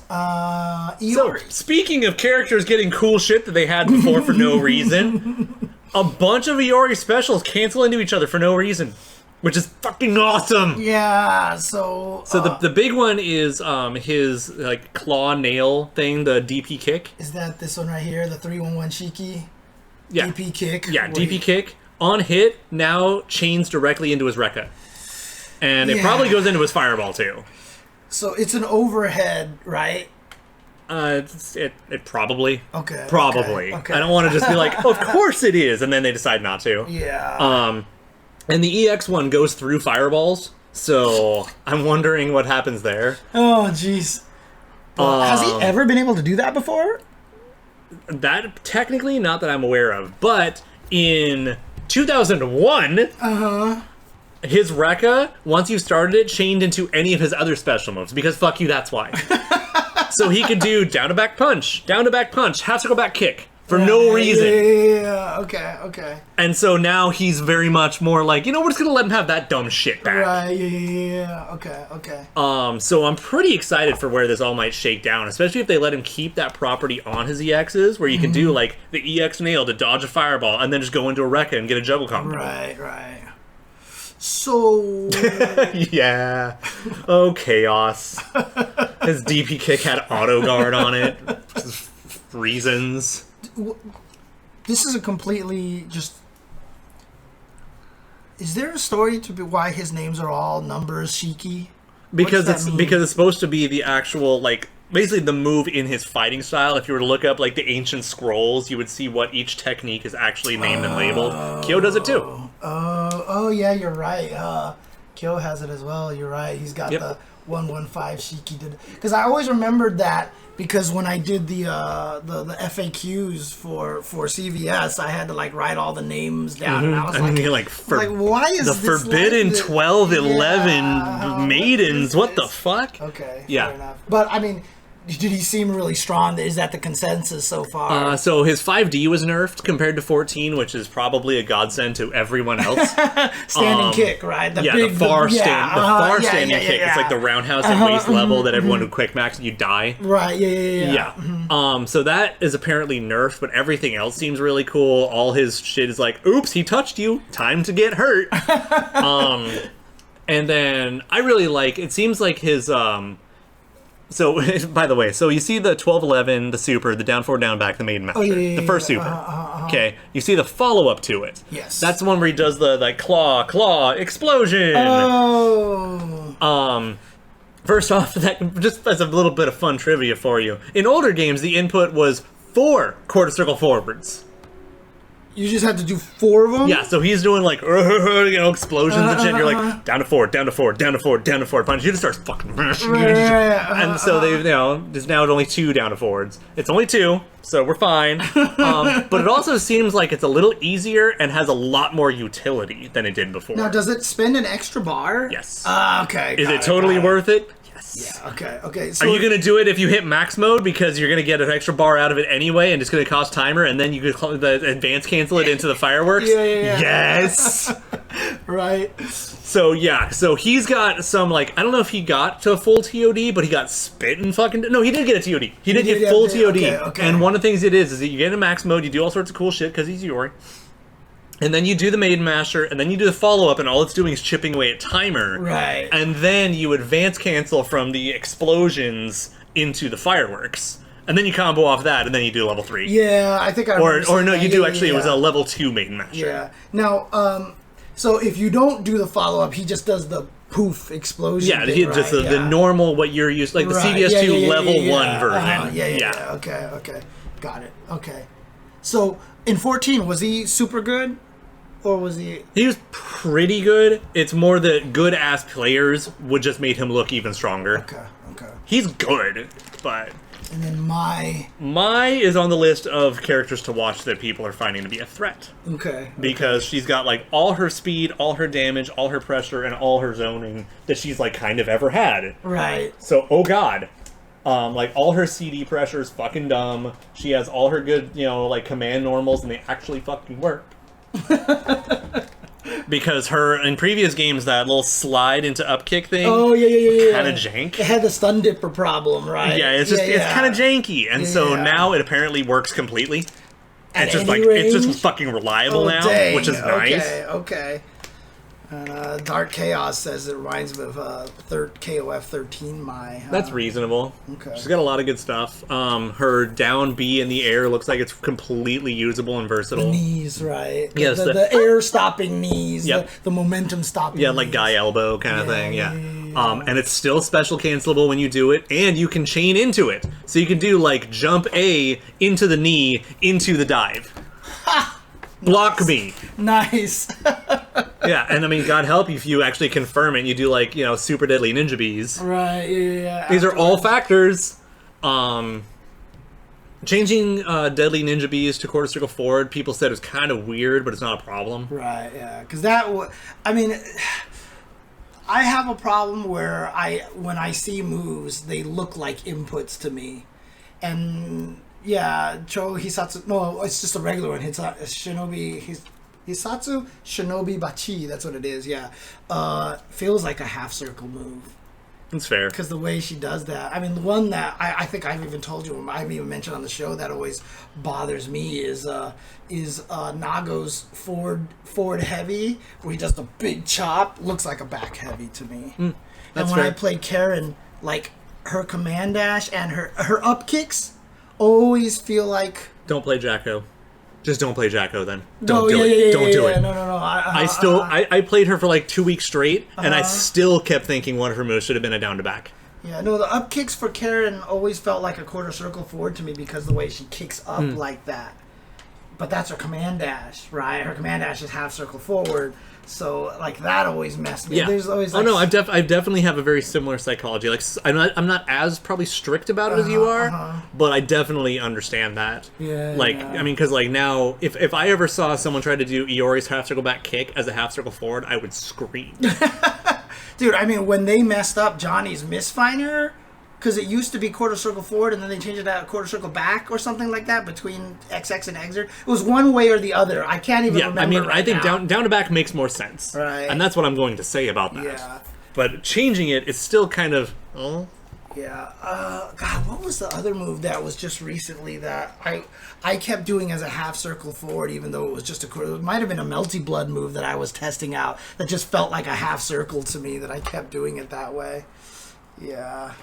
So, speaking of characters getting cool shit that they had before for no reason, a bunch of Iori specials cancel into each other for no reason, which is fucking awesome. Yeah, so the big one is his like claw nail thing, the DP kick. Is that this one right here, the 311 Shiki? Yeah. DP kick. Yeah, DP kick on hit now chains directly into his Rekka. And it probably goes into his fireball too. So it's an overhead, right? It probably. Okay. Probably. Okay. I don't want to just be like, of course it is, and then they decide not to. Yeah. And the EX one goes through fireballs, so I'm wondering what happens there. Oh, jeez. Has he ever been able to do that before? That technically, not that I'm aware of, but in 2001. His Rekka, once you started it, chained into any of his other special moves, because fuck you, that's why. So he could do down to back punch, half circle back kick, for no reason. Yeah, okay. And so now he's very much more like, we're just gonna let him have that dumb shit back. Right, yeah, okay. So I'm pretty excited for where this all might shake down, especially if they let him keep that property on his EXs, where you can do, like, the EX nail to dodge a fireball, and then just go into a Rekka and get a juggle combo. Right. So... Yeah. Oh, chaos. His DP kick had auto guard on it. Reasons. This is a completely just... Is there a story to be why his names are all numbers Shiki? Because it's supposed to be the actual, like, basically the move in his fighting style. If you were to look up, like, the ancient scrolls, you would see what each technique is actually named and labeled. Kyo does it too. Oh yeah, you're right. Kyo has it as well. You're right. He's got the 115 Shiki. Because I always remembered that, because when I did the FAQs for CVS, I had to like write all the names down, and I was like, why is the this forbidden like 12-11 maidens? What the fuck? Okay, yeah. Fair enough. But I mean, did he seem really strong? Is that the consensus so far? So his 5D was nerfed compared to 14, which is probably a godsend to everyone else. Standing kick, right? The far standing kick. It's like the roundhouse at waist level that everyone would quick max and you die. Right, yeah. So that is apparently nerfed, but everything else seems really cool. All his shit is like, oops, he touched you. Time to get hurt. And then I really like, it seems like his... So, by the way, so you see the 12-11, the super, the down forward, down back, the maiden master. The first super. Okay, you see the follow-up to it. Yes. That's the one where he does the, like, claw, explosion! Oh! First off, that just as a little bit of fun trivia for you. In older games, the input was 4 quarter circle forwards. You just have to do 4 of them? Yeah, so he's doing like, explosions and shit. And you're like, down to 4, down to 4, down to 4, down to 4. Finally, he just starts fucking. And so they've, there's now only 2 down to 4s. It's only 2, so we're fine. But it also seems like it's a little easier and has a lot more utility than it did before. Now, does it spend an extra bar? Yes. Okay. Is it totally worth it? Yes. Yeah, okay. So are you going to do it if you hit max mode because you're going to get an extra bar out of it anyway and it's going to cost timer and then you could the advance cancel it into the fireworks? Yeah. Yes! Right. So yeah, so he's got some like, I don't know if he got to a full TOD, but he got spit and fucking... No, he did get a TOD. He did get full TOD. Okay. And one of the things it is that you get in max mode, you do all sorts of cool shit because he's Iori. And then you do the Maiden Masher, and then you do the follow-up, and all it's doing is chipping away at timer. Right. And then you advance cancel from the explosions into the fireworks. And then you combo off that, and then you do level 3. Yeah, I think I remember Or no, that. you do actually, it was a level 2 Maiden Masher. Yeah. Now, so if you don't do the follow-up, he just does the poof explosion Yeah, thing, just right? the normal, what you're used, like the CBS2 level 1 version. Yeah. Okay. Got it. Okay. So, in 14, was he super good? Or was he... He was pretty good. It's more that good-ass players would just make him look even stronger. Okay. He's good, but... And then Mai is on the list of characters to watch that people are finding to be a threat. Okay. Because she's got, like, all her speed, all her damage, all her pressure, and all her zoning that she's, like, kind of ever had. Right. So, oh god. Like, all her CD pressure is fucking dumb. She has all her good, like, command normals, and they actually fucking work. Because her, in previous games, that little slide into upkick thing... Oh, yeah. Kind of jank. It had the stun dipper problem, right? Yeah, it's just, it's kind of janky. And so now it apparently works completely. It's just like, it's just fucking reliable now, which is nice. Okay. And Dark Chaos says it reminds me of KOF 13 Mai. That's reasonable. Okay. She's got a lot of good stuff. Her down B in the air looks like it's completely usable and versatile. The knees, right? Yes, the air stopping knees. Yep. The momentum stopping. Yeah, like guy elbow kind of thing. Yeah. And it's still special cancelable when you do it, and you can chain into it. So you can do like jump A into the knee into the dive. Block me. Nice. Yeah, and I mean, God help you if you actually confirm it and you do like, super deadly ninja bees. Right, yeah. These are all factors. Changing deadly ninja bees to quarter circle forward, people said it was kind of weird, but it's not a problem. Right, yeah. Because I have a problem where when I see moves, they look like inputs to me. And... yeah, Hisatsu. No, it's just a regular one. It's Hisatsu Shinobi Bachi. That's what it is. Yeah, feels like a half circle move. That's fair. Because the way she does that. I mean, the one that I think I've even told you, I've even mentioned on the show that always bothers me is Nago's forward heavy, where he does the big chop. Looks like a back heavy to me. And when I play Karen, like her command dash and her up kicks always feel like... Don't play Jacko. Just don't play Jacko then. Don't do it. No. I played her for like 2 weeks straight, and I still kept thinking one of her moves should have been a down to back. Yeah, no, the up kicks for Karen always felt like a quarter circle forward to me because the way she kicks up like that. But that's her command dash, right? Her command dash is half circle forward. So, like, that always messed me. Yeah. There's always, like, I definitely have a very similar psychology. Like, I'm not as probably strict about it as you are, but I definitely understand that. Yeah. Like, I mean, because, like, now, if I ever saw someone try to do Iori's half circle back kick as a half circle forward, I would scream. Dude, I mean, when they messed up Johnny's misfinder... because it used to be quarter circle forward, and then they changed it to quarter circle back or something like that between XX and Exert. It was one way or the other. I can't even remember. I mean, right I think now. down to back makes more sense, right? And that's what I'm going to say about that. Yeah. But changing it, it's still kind of. Oh. Yeah. God, what was the other move that was just recently that I kept doing as a half circle forward, even though it was just a quarter? It might have been a melty blood move that I was testing out that just felt like a half circle to me that I kept doing it that way. Yeah.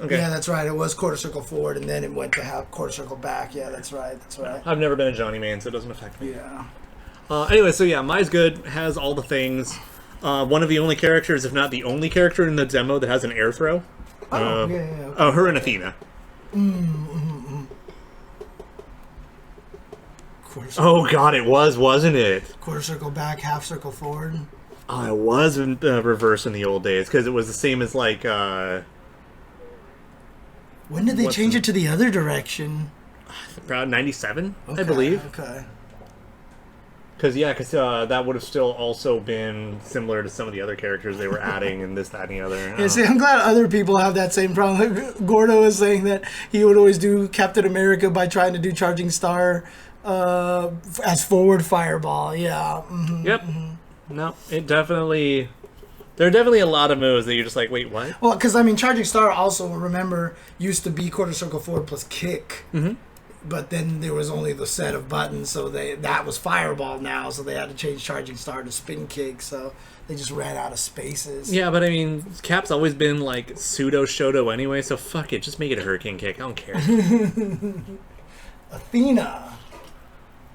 Okay. Yeah, that's right. It was quarter circle forward, and then it went to half quarter circle back. Yeah, that's right. I've never been a Johnny man, so it doesn't affect me. Yeah. Anyway, so yeah, Mai's good, has all the things. One of the only characters, if not the only character in the demo that has an air throw. Okay. Oh, her and Athena. Quarter circle. Oh god, it was, wasn't it? Quarter circle back, half circle forward. Oh, it was in reverse in the old days because it was the same as like. When did they change it to the other direction? Around 97, Okay, I believe. Okay. Because that would have still also been similar to some of the other characters they were adding and this, that, and the other. Yeah, see, I'm glad other people have that same problem. Like, Gordo was saying that he would always do Captain America by trying to do Charging Star as forward fireball. Yeah. Mm-hmm, Yep. Mm-hmm. No, it definitely... There are definitely a lot of moves that you're just like, wait, what? Well, because, I mean, Charging Star also, remember, used to be quarter circle forward plus kick. Mm-hmm. But then there was only the set of buttons, so that was fireball now, so they had to change Charging Star to spin kick, so they just ran out of spaces. Yeah, but I mean, Cap's always been like pseudo Shoto anyway, so fuck it, just make it a hurricane kick. I don't care. Athena.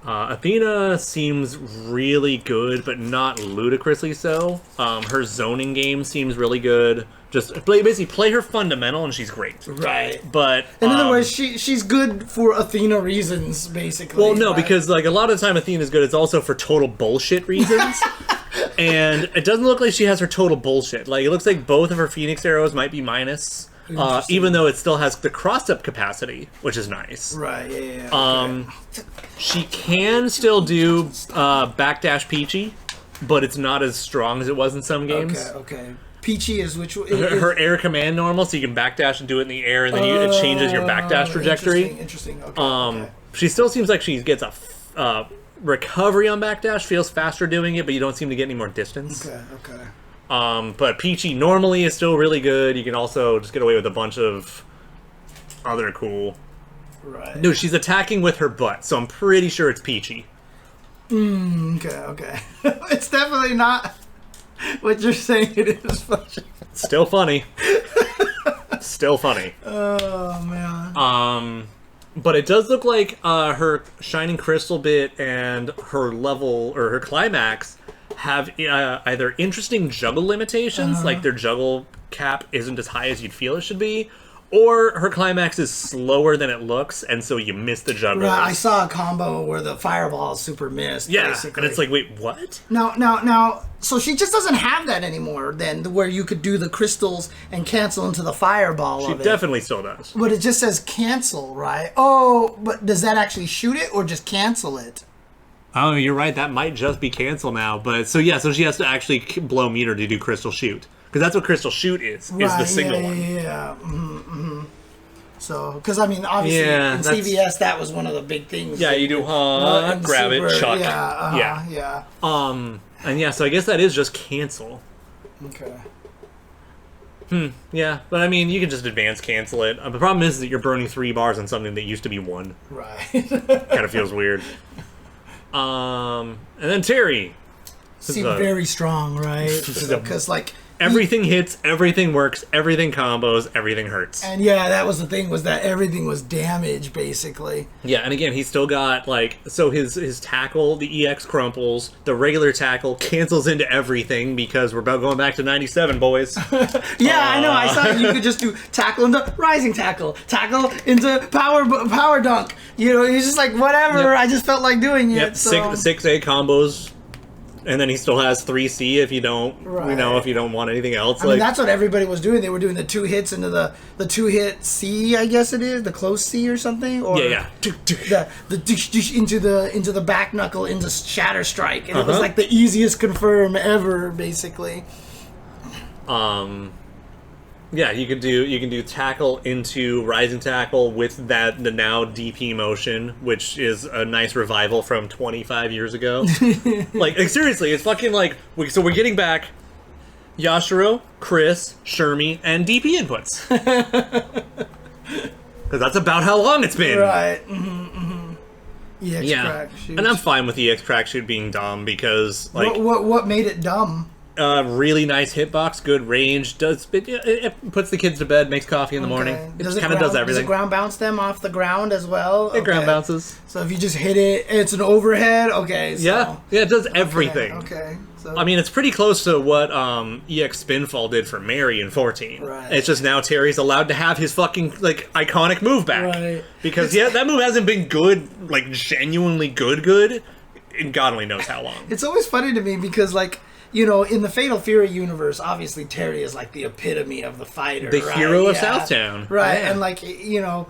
Athena seems really good, but not ludicrously so. Her zoning game seems really good. Just basically play her fundamental, and she's great. Right. But in other words, she's good for Athena reasons, basically. Well, no, right? because like a lot of the time Athena's good. It's also for total bullshit reasons. And it doesn't look like she has her total bullshit. Like it looks like both of her Phoenix arrows might be minus. Even though it still has the cross-up capacity, which is nice. Right, yeah. Okay. She can still do backdash Peachy, but it's not as strong as it was in some games. Okay. Peachy is which one? Her air command normal, so you can backdash and do it in the air, and then it changes your backdash trajectory. Interesting. Okay. She still seems like she gets a recovery on backdash, feels faster doing it, but you don't seem to get any more distance. Okay. But Peachy normally is still really good. You can also just get away with a bunch of other cool... Right. No, she's attacking with her butt, so I'm pretty sure it's Peachy. Okay. It's definitely not what you're saying it is. Still funny. Still funny. Oh, man. But it does look like her Shining Crystal bit and her level, or her climax, have either interesting juggle limitations, like their juggle cap isn't as high as you'd feel it should be, or her climax is slower than it looks, and so you miss the juggle. Right, I saw a combo where the fireball is super missed, basically. And it's like, wait, what? Now, so she just doesn't have that anymore, then, where you could do the crystals and cancel into the fireball of it. She definitely still does. But it just says cancel, right? Oh, but does that actually shoot it, or just cancel it? Oh, you're right. That might just be cancel now. But so she has to actually blow meter to do Crystal Shoot, because that's what Crystal Shoot is the signal one. Yeah. Mm-hmm. So, because I mean, obviously in CVS that was one of the big things. Yeah, you do grab Super, it, chuck. Yeah. And yeah, so I guess that is just cancel. Okay. Yeah, but I mean, you can just advance cancel it. The problem is that you're burning 3 bars on something that used to be 1. Right. Kind of feels weird. And then Terry. Seemed very strong, right? Because like everything hits, everything works, everything combos, everything hurts. And yeah, that was the thing, was that everything was damaged, basically. Yeah, and again, he's still got, like, so his tackle, the EX crumples, the regular tackle cancels into everything, because we're about going back to 97, boys. Yeah, I know, I saw you could just do tackle into rising tackle into power dunk. You know, he's just like, whatever, yep. I just felt like doing it. Yep, so. 6A combos. And then he still has 3C if you don't, if you don't want anything else. I mean, that's what everybody was doing. They were doing the 2 hits into the 2-hit C, I guess it is, the close C or something. Or yeah. The dish into the back knuckle into Shatter Strike, and it was like the easiest confirm ever, basically. Yeah, you can do tackle into rising tackle with the now DP motion, which is a nice revival from 25 years ago. like seriously, it's fucking like so we're getting back Yashiro, Chris, Shermie, and DP inputs. Because that's about how long it's been. Right. EX crack shoot. And I'm fine with EX crack shoot being dumb because like what made it dumb? Really nice hitbox, good range. It puts the kids to bed, makes coffee in the morning. It just kind of does everything. Does it ground bounce them off the ground as well? It ground bounces. So if you just hit it, it's an overhead. Okay. So. Yeah, it does everything. Okay. So I mean, it's pretty close to what EX Spinfall did for Mary in 14. Right. It's just now Terry's allowed to have his fucking, like, iconic move back. Right. Because, that move hasn't been good, like, genuinely good, in God only knows how long. it's always funny to me because, like, you know, in the Fatal Fury universe, obviously Terry is like the epitome of the fighter, The right? hero of Southtown. Right, Yeah. and like, you know,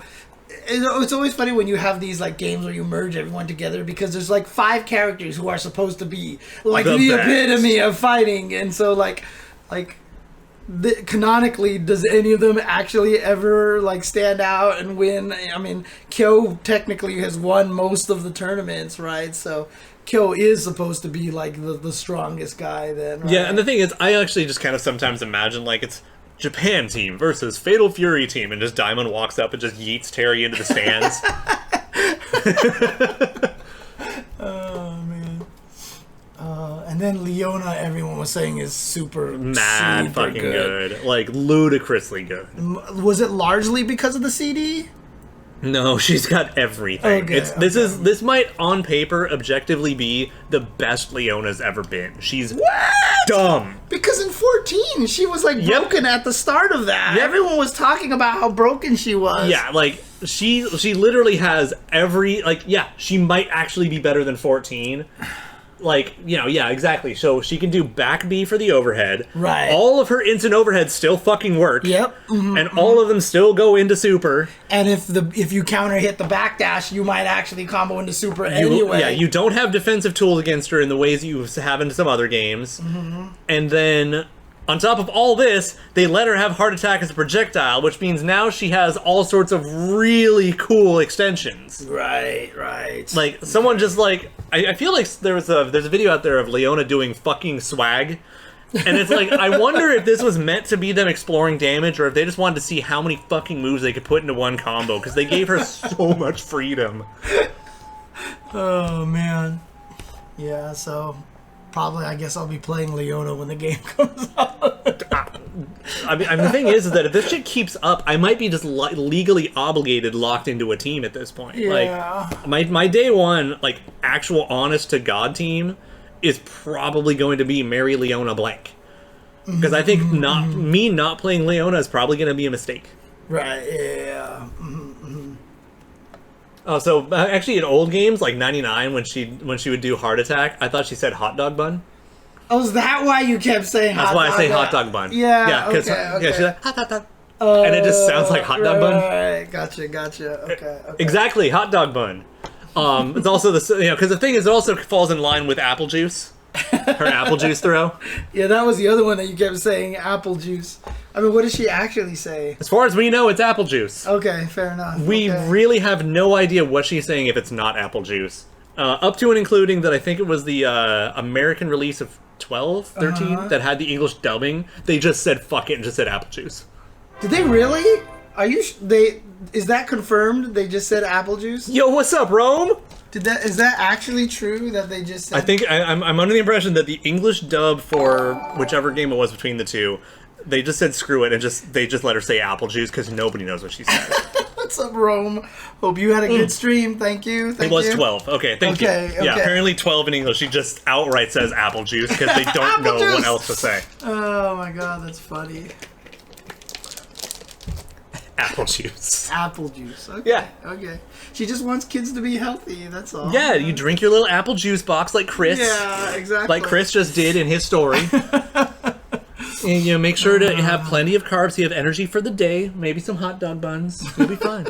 it's always funny when you have these like games where you merge everyone together because there's like 5 characters who are supposed to be like the epitome of fighting, and so like canonically, does any of them actually ever like stand out and win? I mean, Kyo technically has won most of the tournaments, right? So Kyo is supposed to be like the strongest guy then, right? Yeah, and the thing is, I actually just kind of sometimes imagine, like, it's Japan team versus Fatal Fury team, and just Diamond walks up and just yeets Terry into the stands. Oh man. And then Leona, everyone was saying, is super Fucking good. Like, ludicrously good. Was it largely because of the CD? No, she's got everything. Okay, This might, on paper, objectively be the best Leona's ever been. She's dumb. Because in 14, she was like broken at the start of that. Yep. Everyone was talking about how broken she was. Yeah, like, she literally has every, like, yeah, she might actually be better than 14. Like, you know, yeah, exactly. So she can do back B for the overhead. Right. All of her instant overheads still fucking work. Yep. Mm-hmm, and all of them still go into super. And if you counter hit the backdash, you might actually combo into super anyway. Yeah, you don't have defensive tools against her in the ways you have in some other games. Mm-hmm. And then, on top of all this, they let her have Heart Attack as a projectile, which means now she has all sorts of really cool extensions. Right. Like, someone just, like... I feel like there's a video out there of Leona doing fucking swag. And it's like, I wonder if this was meant to be them exploring damage, or if they just wanted to see how many fucking moves they could put into one combo, because they gave her so much freedom. Oh, man. Yeah, so... Probably, I guess I'll be playing Leona when the game comes out. I mean, the thing is that if this shit keeps up, I might be just legally obligated, locked into a team at this point. Yeah. Like, my day one, like, actual honest to God team is probably going to be Mary Leona blank. Because I think not playing Leona is probably going to be a mistake. Right, yeah. Oh, so actually in old games, like 99, when she would do Heart Attack, I thought she said hot dog bun. Oh, is that why you kept saying hot dog bun? That's why I say hot dog bun. Yeah, because okay. she's like, hot dog. And it just sounds like hot dog bun. Right, gotcha. Okay. Exactly, hot dog bun. It's also because the thing is, it also falls in line with apple juice. Her apple juice throw. Yeah, that was the other one that you kept saying, apple juice. I mean, what does she actually say? As far as we know, it's apple juice. Okay, fair enough. We really have no idea what she's saying if it's not apple juice. Up to and including that I think it was the American release of 12, 13 that had the English dubbing. They just said fuck it and just said apple juice. Did they really? Are you? Is that confirmed? They just said apple juice? Yo, what's up, Rome? Is that actually true that they just said? I think I'm under the impression that the English dub for whichever game it was between the two, they just said screw it and they just let her say apple juice because nobody knows what she said. What's up, Rome? Hope you had a good stream. Thank you. It was 12. Okay, thank you. Okay. Yeah, apparently 12 in English. She just outright says apple juice because they don't know what else to say. Oh my god, that's funny. Apple juice. Apple juice. Okay. Yeah. Okay. She just wants kids to be healthy. That's all. Yeah, you drink your little apple juice box like Chris. Yeah, exactly. Like Chris just did in his story. And, you know, make sure to have plenty of carbs. So you have energy for the day. Maybe some hot dog buns. You'll be fine.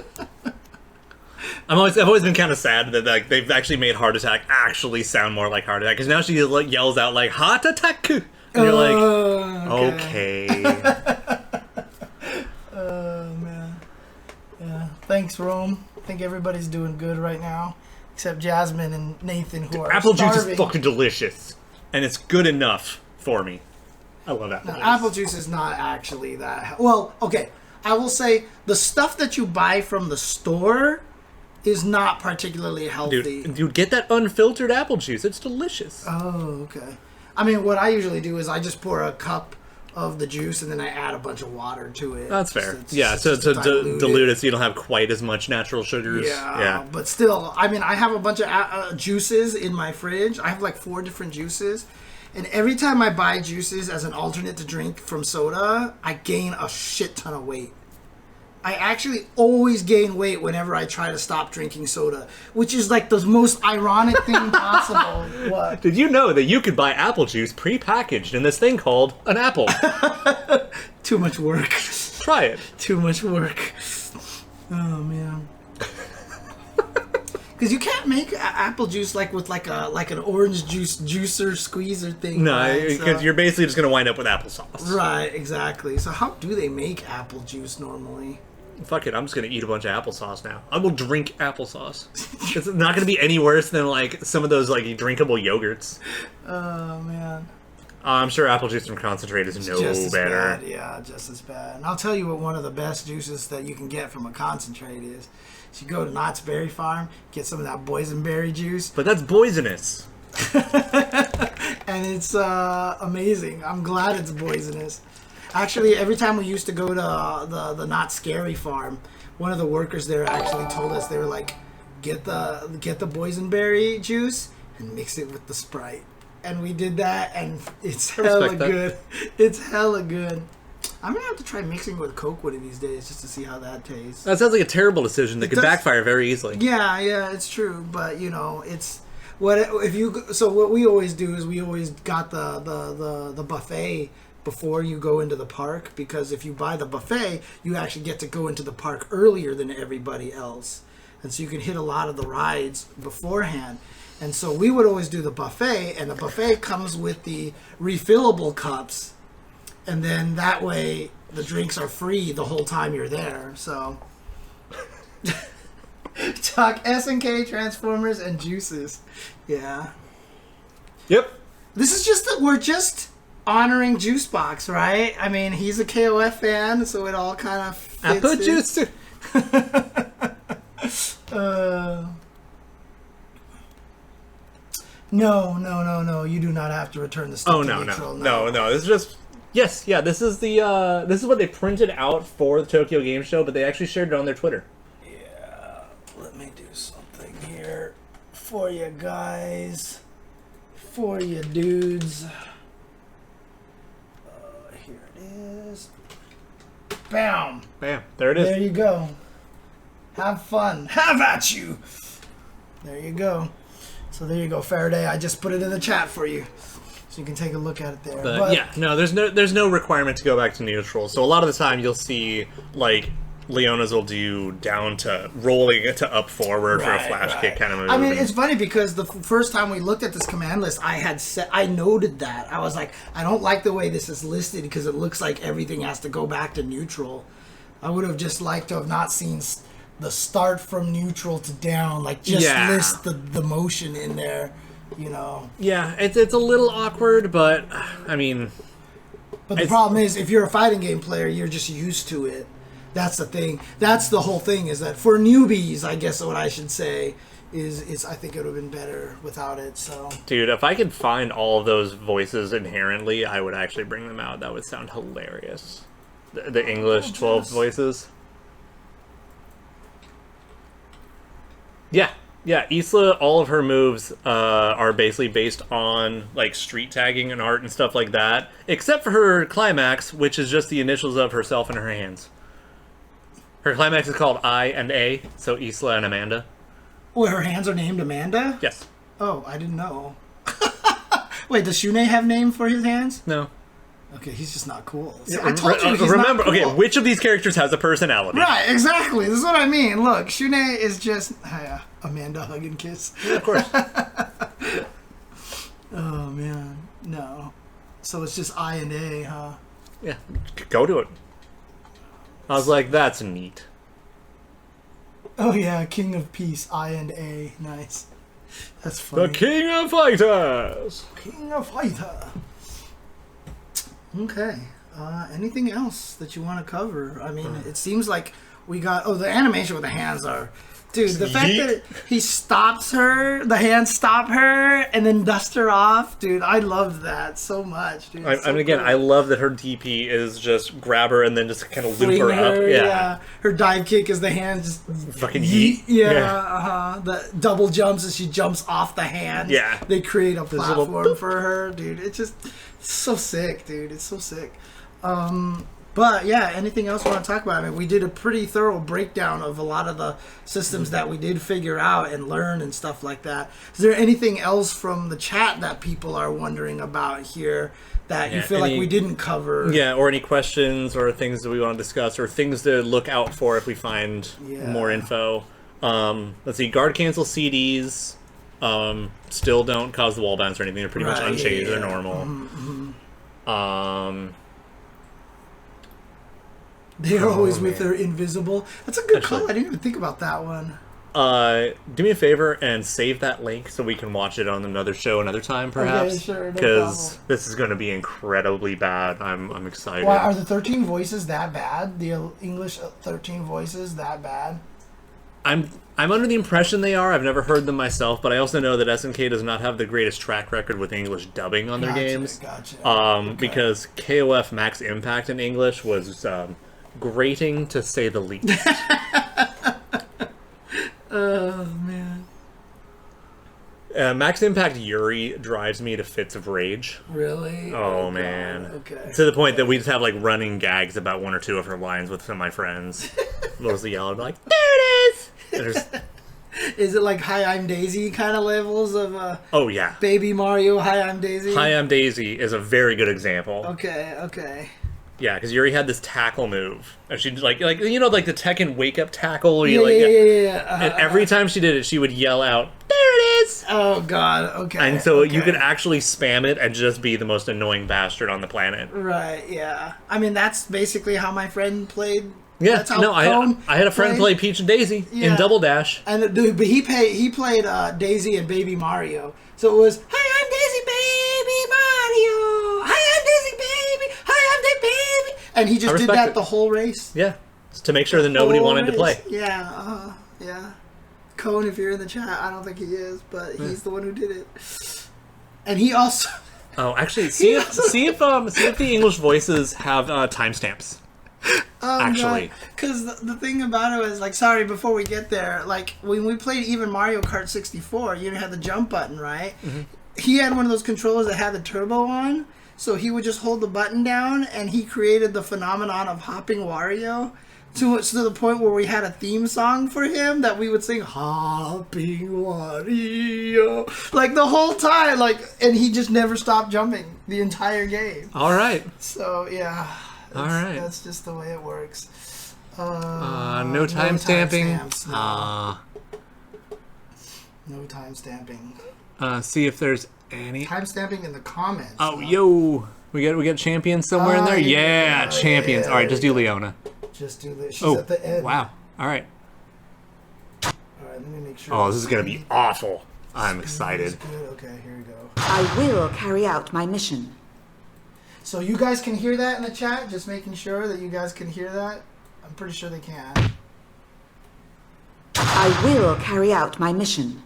I've always been kind of sad that like they've actually made Heart Attack actually sound more like Heart Attack because now she like yells out like Heart Attack, and you're like, okay. Oh man. Yeah. Thanks, Rome. I think everybody's doing good right now, except Jasmine and Nathan, who are Apple starving. juice is fucking delicious, and it's good enough for me. I love apple juice. Apple juice is not actually that. Well, okay. I will say the stuff that you buy from the store is not particularly healthy. Dude, get that unfiltered apple juice. It's delicious. Oh, okay. I mean, what I usually do is I just pour a cup of the juice and then I add a bunch of water to it. That's fair. So dilute it so you don't have quite as much natural sugars. Yeah. But still, I mean, I have a bunch of juices in my fridge. I have like 4 different juices. And every time I buy juices as an alternate to drink from soda, I gain a shit ton of weight. I actually always gain weight whenever I try to stop drinking soda, which is like the most ironic thing possible. What? Did you know that you could buy apple juice pre-packaged in this thing called an apple? Too much work. Try it. Too much work. Oh man. Because you can't make apple juice like with like an orange juice juicer squeezer thing. No, right? because you're basically just going to wind up with applesauce. Right, exactly. So how do they make apple juice normally? Fuck it, I'm just going to eat a bunch of applesauce now. I will drink applesauce. It's not going to be any worse than like some of those like drinkable yogurts. Oh man. I'm sure apple juice from concentrate is no Just as better. bad. Yeah, just as bad. And I'll tell you what one of the best juices that you can get from a concentrate is. You go to Knott's Berry Farm, get some of that boysenberry juice. But that's poisonous. And it's amazing. I'm glad it's poisonous. Actually, every time we used to go to the Not Scary Farm, one of the workers there actually told us, they were like, get the boysenberry juice and mix it with the Sprite. And we did that, and it's hella good. It's hella good. I'm gonna have to try mixing with Coke one of these days just to see how that tastes. That sounds like a terrible decision that could backfire very easily. Yeah, it's true. But you know, it's what we always do is we always got the buffet before you go into the park, because if you buy the buffet, you actually get to go into the park earlier than everybody else, and so you can hit a lot of the rides beforehand. And so we would always do the buffet, and the buffet comes with the refillable cups. And then that way, the drinks are free the whole time you're there. So, talk SNK, Transformers, and juices. Yeah. Yep. This is just that we're just honoring Juicebox, right? I mean, he's a KOF fan, so it all kind of fits. I put juice to... No. You do not have to return the stuff to neutral. No. This is just... Yes, yeah, this is what they printed out for the Tokyo Game Show, but they actually shared it on their Twitter. Yeah, let me do something here for you guys, for you dudes. Here it is. Bam. Bam, there it is. There you go. Have fun. Have at you. There you go. So there you go, Faraday. I just put it in the chat for you. So you can take a look at it there. But yeah, no, there's no requirement to go back to neutral. So a lot of the time you'll see like Leona's will do down to rolling it to up forward for a flash kick kind of move. I mean, it's funny because the first time we looked at this command list, I noted that. I was like, I don't like the way this is listed because it looks like everything has to go back to neutral. I would have just liked to have not seen the start from neutral to down, like just list the motion in there. You know. Yeah, it's a little awkward, but I mean. But the problem is, if you're a fighting game player, you're just used to it. That's the thing. That's the whole thing. Is that for newbies, I guess what I should say is I think it would have been better without it. So. Dude, if I could find all of those voices inherently, I would actually bring them out. That would sound hilarious. The English 12 voices. Yeah. Yeah, Isla, all of her moves are basically based on like street tagging and art and stuff like that, except for her climax, which is just the initials of herself and her hands. Her climax is called I and A, so Isla and Amanda. Oh, her hands are named Amanda? Yes. Oh, I didn't know. Wait, does Shune have name for his hands? No. Okay, he's just not cool. Yeah, I told you he's remember, not cool. okay, which of these characters has a personality? Right, exactly. This is what I mean. Look, Shune is just Amanda hug and kiss. Yeah, of course. Oh man, no. So it's just I and A, huh? Yeah, go to it. I was like, that's neat. Oh yeah, King of Peace, I and A, nice. That's funny. The King of Fighters. King of Fighter. Okay. Anything else that you want to cover? I mean, it seems like We got the animation with the hands are. Dude, the fact that he stops her, the hands stop her, and then dust her off, dude, I loved that so much, dude. And again, I love that her DP is just grab her and then just kind of loop her up. Yeah. Her dive kick is the hand just fucking yeet. Yeah. The double jumps as she jumps off the hand. Yeah. They create a platform for her, dude. It's so sick, dude. It's so sick. But yeah, anything else you want to talk about? I mean, we did a pretty thorough breakdown of a lot of the systems that we did figure out and learn and stuff like that. Is there anything else from the chat that people are wondering about here that you feel like we didn't cover? Yeah, or any questions or things that we want to discuss or things to look out for if we find more info. Let's see, guard cancel CDs still don't cause the wall bounce or anything. They're pretty much unchanged. They're normal. They're always with their invisible. That's a good call. I didn't even think about that one. Do me a favor and save that link so we can watch it on another show another time, perhaps. Okay, sure, no because this is going to be incredibly bad. I'm excited. Why are the 13 voices that bad? The English 13 voices that bad? I'm under the impression they are. I've never heard them myself, but I also know that SNK does not have the greatest track record with English dubbing on their games. Because KOF Max Impact in English was grating to say the least. Oh man. Max Impact Yuri drives me to fits of rage. Really? Oh man. Okay. To the point that we just have like running gags about one or two of her lines with some of my friends. Mostly yell and be like, "There it is!" Is it like Hi, I'm Daisy kind of levels of oh yeah. Baby Mario, Hi, I'm Daisy? Hi, I'm Daisy is a very good example. Okay. Yeah, because Yuri had this tackle move, and she like you know like the Tekken wake up tackle. Where you, Yeah. And every time she did it, she would yell out, "There it is!" Oh god. Okay. And so you could actually spam it and just be the most annoying bastard on the planet. Right. Yeah. I mean, that's basically how my friend played. Yeah. That's how No, I had a friend play Peach and Daisy in Double Dash. And dude, but he played Daisy and Baby Mario. So it was, "Hi, I'm Daisy, Baby Mario. Hi, I'm Daisy, Baby. Hi, I'm Daisy, Baby." And he just did that the whole race. Yeah, to make sure that nobody wanted to play. Yeah, yeah. Cone, if you're in the chat, I don't think he is, but he's the one who did it. And he also. Oh, actually, see if the English voices have timestamps. Actually, because the thing about it is, like, sorry, before we get there, like when we played even Mario Kart 64, you had the jump button, right? Mm-hmm. He had one of those controllers that had the turbo on. So he would just hold the button down, and he created the phenomenon of hopping Wario to the point where we had a theme song for him that we would sing "Hopping Wario" like the whole time, like, and he just never stopped jumping the entire game. All right. So yeah. All right. That's just the way it works. No time stamping. No time stamping. See if there's any Timestamping in the comments. Oh, yo, we got champions somewhere in there. Yeah, champions. All right, just do Leona. Just do this. She's at the end. Wow. All right. All right, let me make sure. Oh, this is gonna be awful. I'm excited. Good. Okay, here we go. I will carry out my mission. So you guys can hear that in the chat. Just making sure that you guys can hear that. I'm pretty sure they can. I will carry out my mission.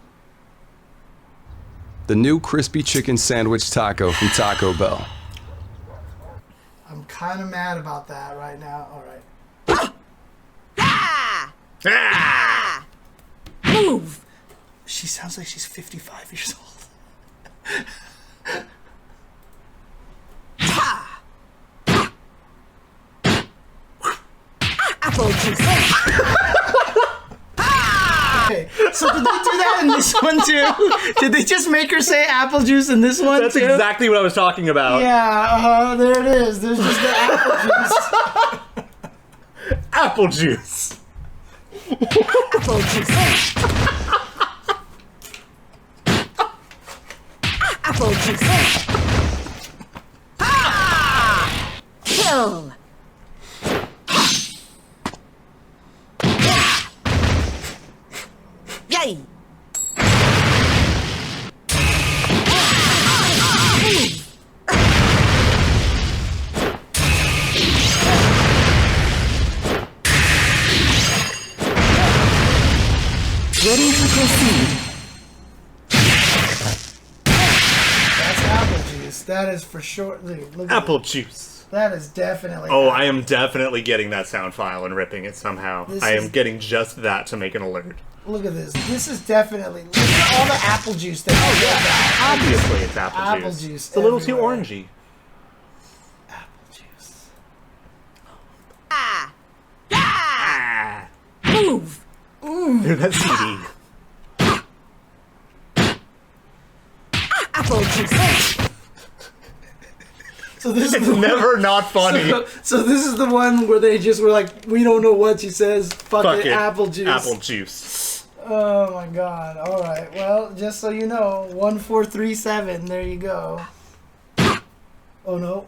The new crispy chicken sandwich taco from Taco Bell. I'm kind of mad about that right now. All right. Move! She sounds like she's 55 years old. Apple juice. Okay, so did they do that in this one too? Did they just make her say apple juice in this one That's too? exactly what I was talking about. Yeah, there it is. There's just the apple juice. Apple juice. Apple juice. Apple juice. Kill. Yay! Ready to proceed. That's apple juice. That is for sure. Look at Apple juice. that is definitely. Oh, I am definitely getting that sound file and ripping it somehow. I am getting just that to make an alert. Look at this. This is definitely. Look at all the apple juice that you get out. Obviously, it's apple Apple juice. juice It's a little too everywhere. orangey. Apple juice. Ah. Move. Dude, that CD. Apple juice. So this It's is the never not funny. So this is the one where they just were like, we don't know what she says. Fuck it, apple juice. Apple juice. Oh my god. All right. Well, just so you know, 1437. There you go. Oh no.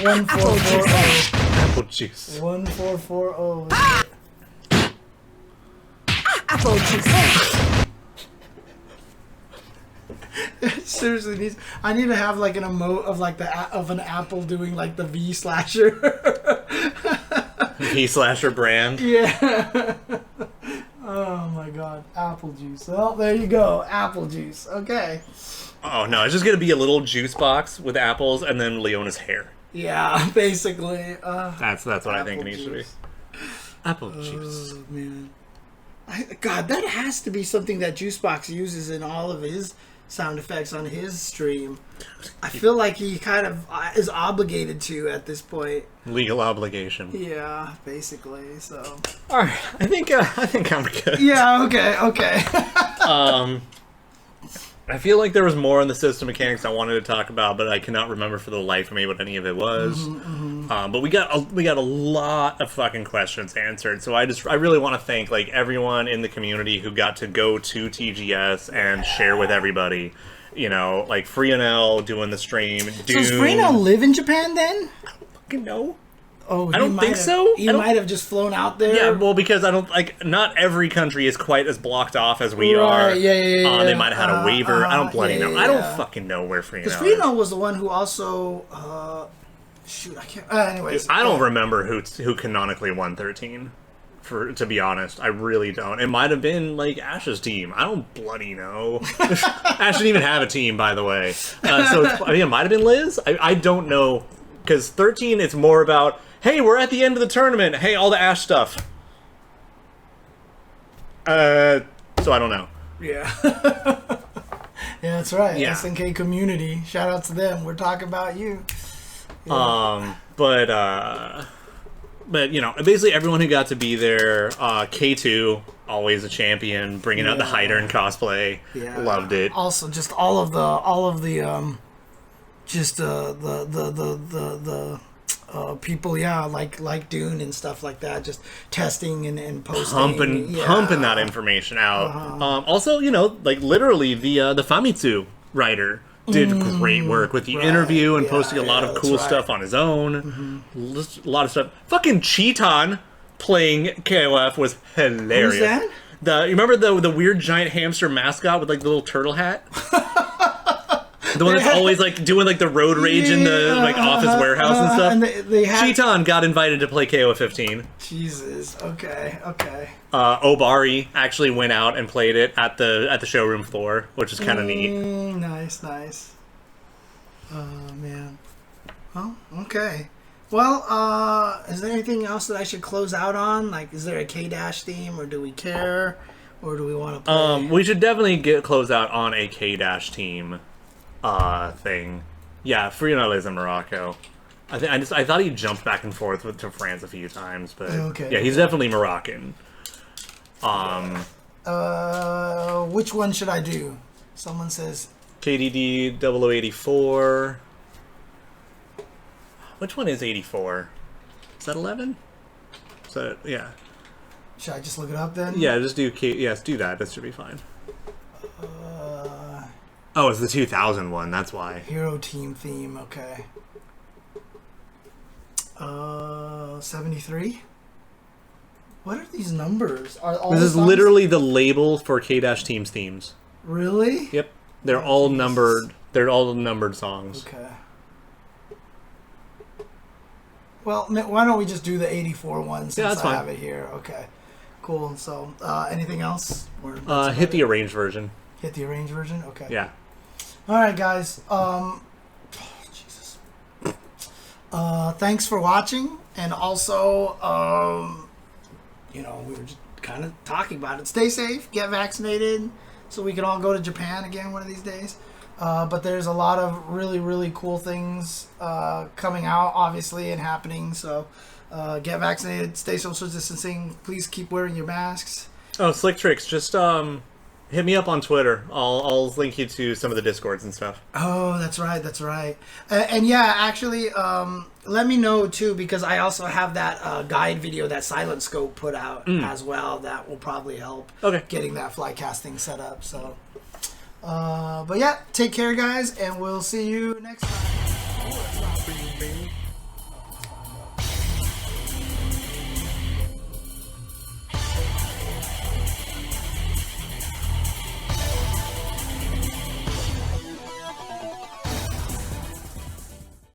1440. Apple juice. 1440. Apple juice. Seriously, I need to have like an emote of like of an apple doing like the V slasher. V slasher brand. Yeah. Oh my god, apple juice. Well, there you go, apple juice. Okay. Oh no, it's just gonna be a little juice box with apples and then Leona's hair. Yeah, basically. That's what I think it needs juice. to be. Apple juice. Oh man. God, that has to be something that Juicebox uses in all of his sound effects on his stream. I feel like he kind of is obligated to at this point. Legal obligation. Yeah, basically. So. All right, I think I'm good. Yeah. Okay. I feel like there was more in the system mechanics I wanted to talk about, but I cannot remember for the life of me what any of it was. But we got a lot of fucking questions answered, so I really want to thank like everyone in the community who got to go to TGS and share with everybody. You know, like Freenel doing the stream. So does Freenel live in Japan then? Fucking no. Oh, I don't think so. He might have just flown out there. Yeah, well, because I don't like. Not every country is quite as blocked off as we are. Yeah. They might have had a waiver. I don't bloody know. yeah. I don't fucking know where Freenel is. Because Freenel was the one who also. Shoot, I can't. Anyways, I don't remember who canonically won 13. To be honest, I really don't. It might have been like Ash's team. I don't bloody know. Ash didn't even have a team, by the way. It might have been Liz. I don't know, because 13 it's more about. Hey, we're at the end of the tournament. Hey, all the Ash stuff. So I don't know. Yeah. Yeah, that's right. Yeah. SNK community. Shout out to them. We're talking about you. But you know, basically everyone who got to be there, K2, always a champion, bringing out the Hydern cosplay. Yeah. Loved it. Also, just all of the people, yeah, like Dune and stuff like that, just testing and posting, Pumping that information out. Also, you know, like literally the Famitsu writer did great work with the interview and posting a lot of cool stuff on his own. A lot of stuff. Fucking Cheeton playing KOF was hilarious. Who's that? You remember the weird giant hamster mascot with like the little turtle hat? The one that's always like doing like the road rage in the like office warehouse and stuff. And they had Cheeton got invited to play KOF 15. Jesus. Okay. Obari actually went out and played it at the showroom floor, which is kind of neat. Nice. Oh man. Oh, okay. Well, is there anything else that I should close out on? Like, is there a K-Dash theme, or do we care, or do we want to play? We should definitely close out on a K-Dash team thing. Yeah, Freenel is in Morocco. I thought he jumped back and forth to France a few times, but yeah, he's definitely Moroccan. Which one should I do? Someone says KDD 0084. Which one is 84? Is that 11? So yeah. Should I just look it up then? Yeah, just do yes, do that. That should be fine. Oh, it's the 2000 one. That's why. Hero team theme. Okay. 73. What are these numbers? Are all this is songs? literally the label for K-Dash Teams themes. Really? Yep. They're all numbered. They're all numbered songs. Okay. Well, why don't we just do the 84 one since Yeah, that's I fine. have it here? Okay. Cool. So, anything else? Hit the arranged version. Hit the arranged version? Okay. Yeah. All right, guys. Jesus. Thanks for watching. And also, we were just kind of talking about it. Stay safe. Get vaccinated so we can all go to Japan again one of these days. But there's a lot of really, really cool things coming out, obviously, and happening. So get vaccinated. Stay social distancing. Please keep wearing your masks. Oh, Slick Tricks, just hit me up on Twitter. I'll link you to some of the Discords and stuff. Oh, that's right. And yeah, actually, let me know too, because I also have that guide video that Silent Scope put out as well. That will probably help getting that fly casting set up. So, but yeah, take care, guys, and we'll see you next time.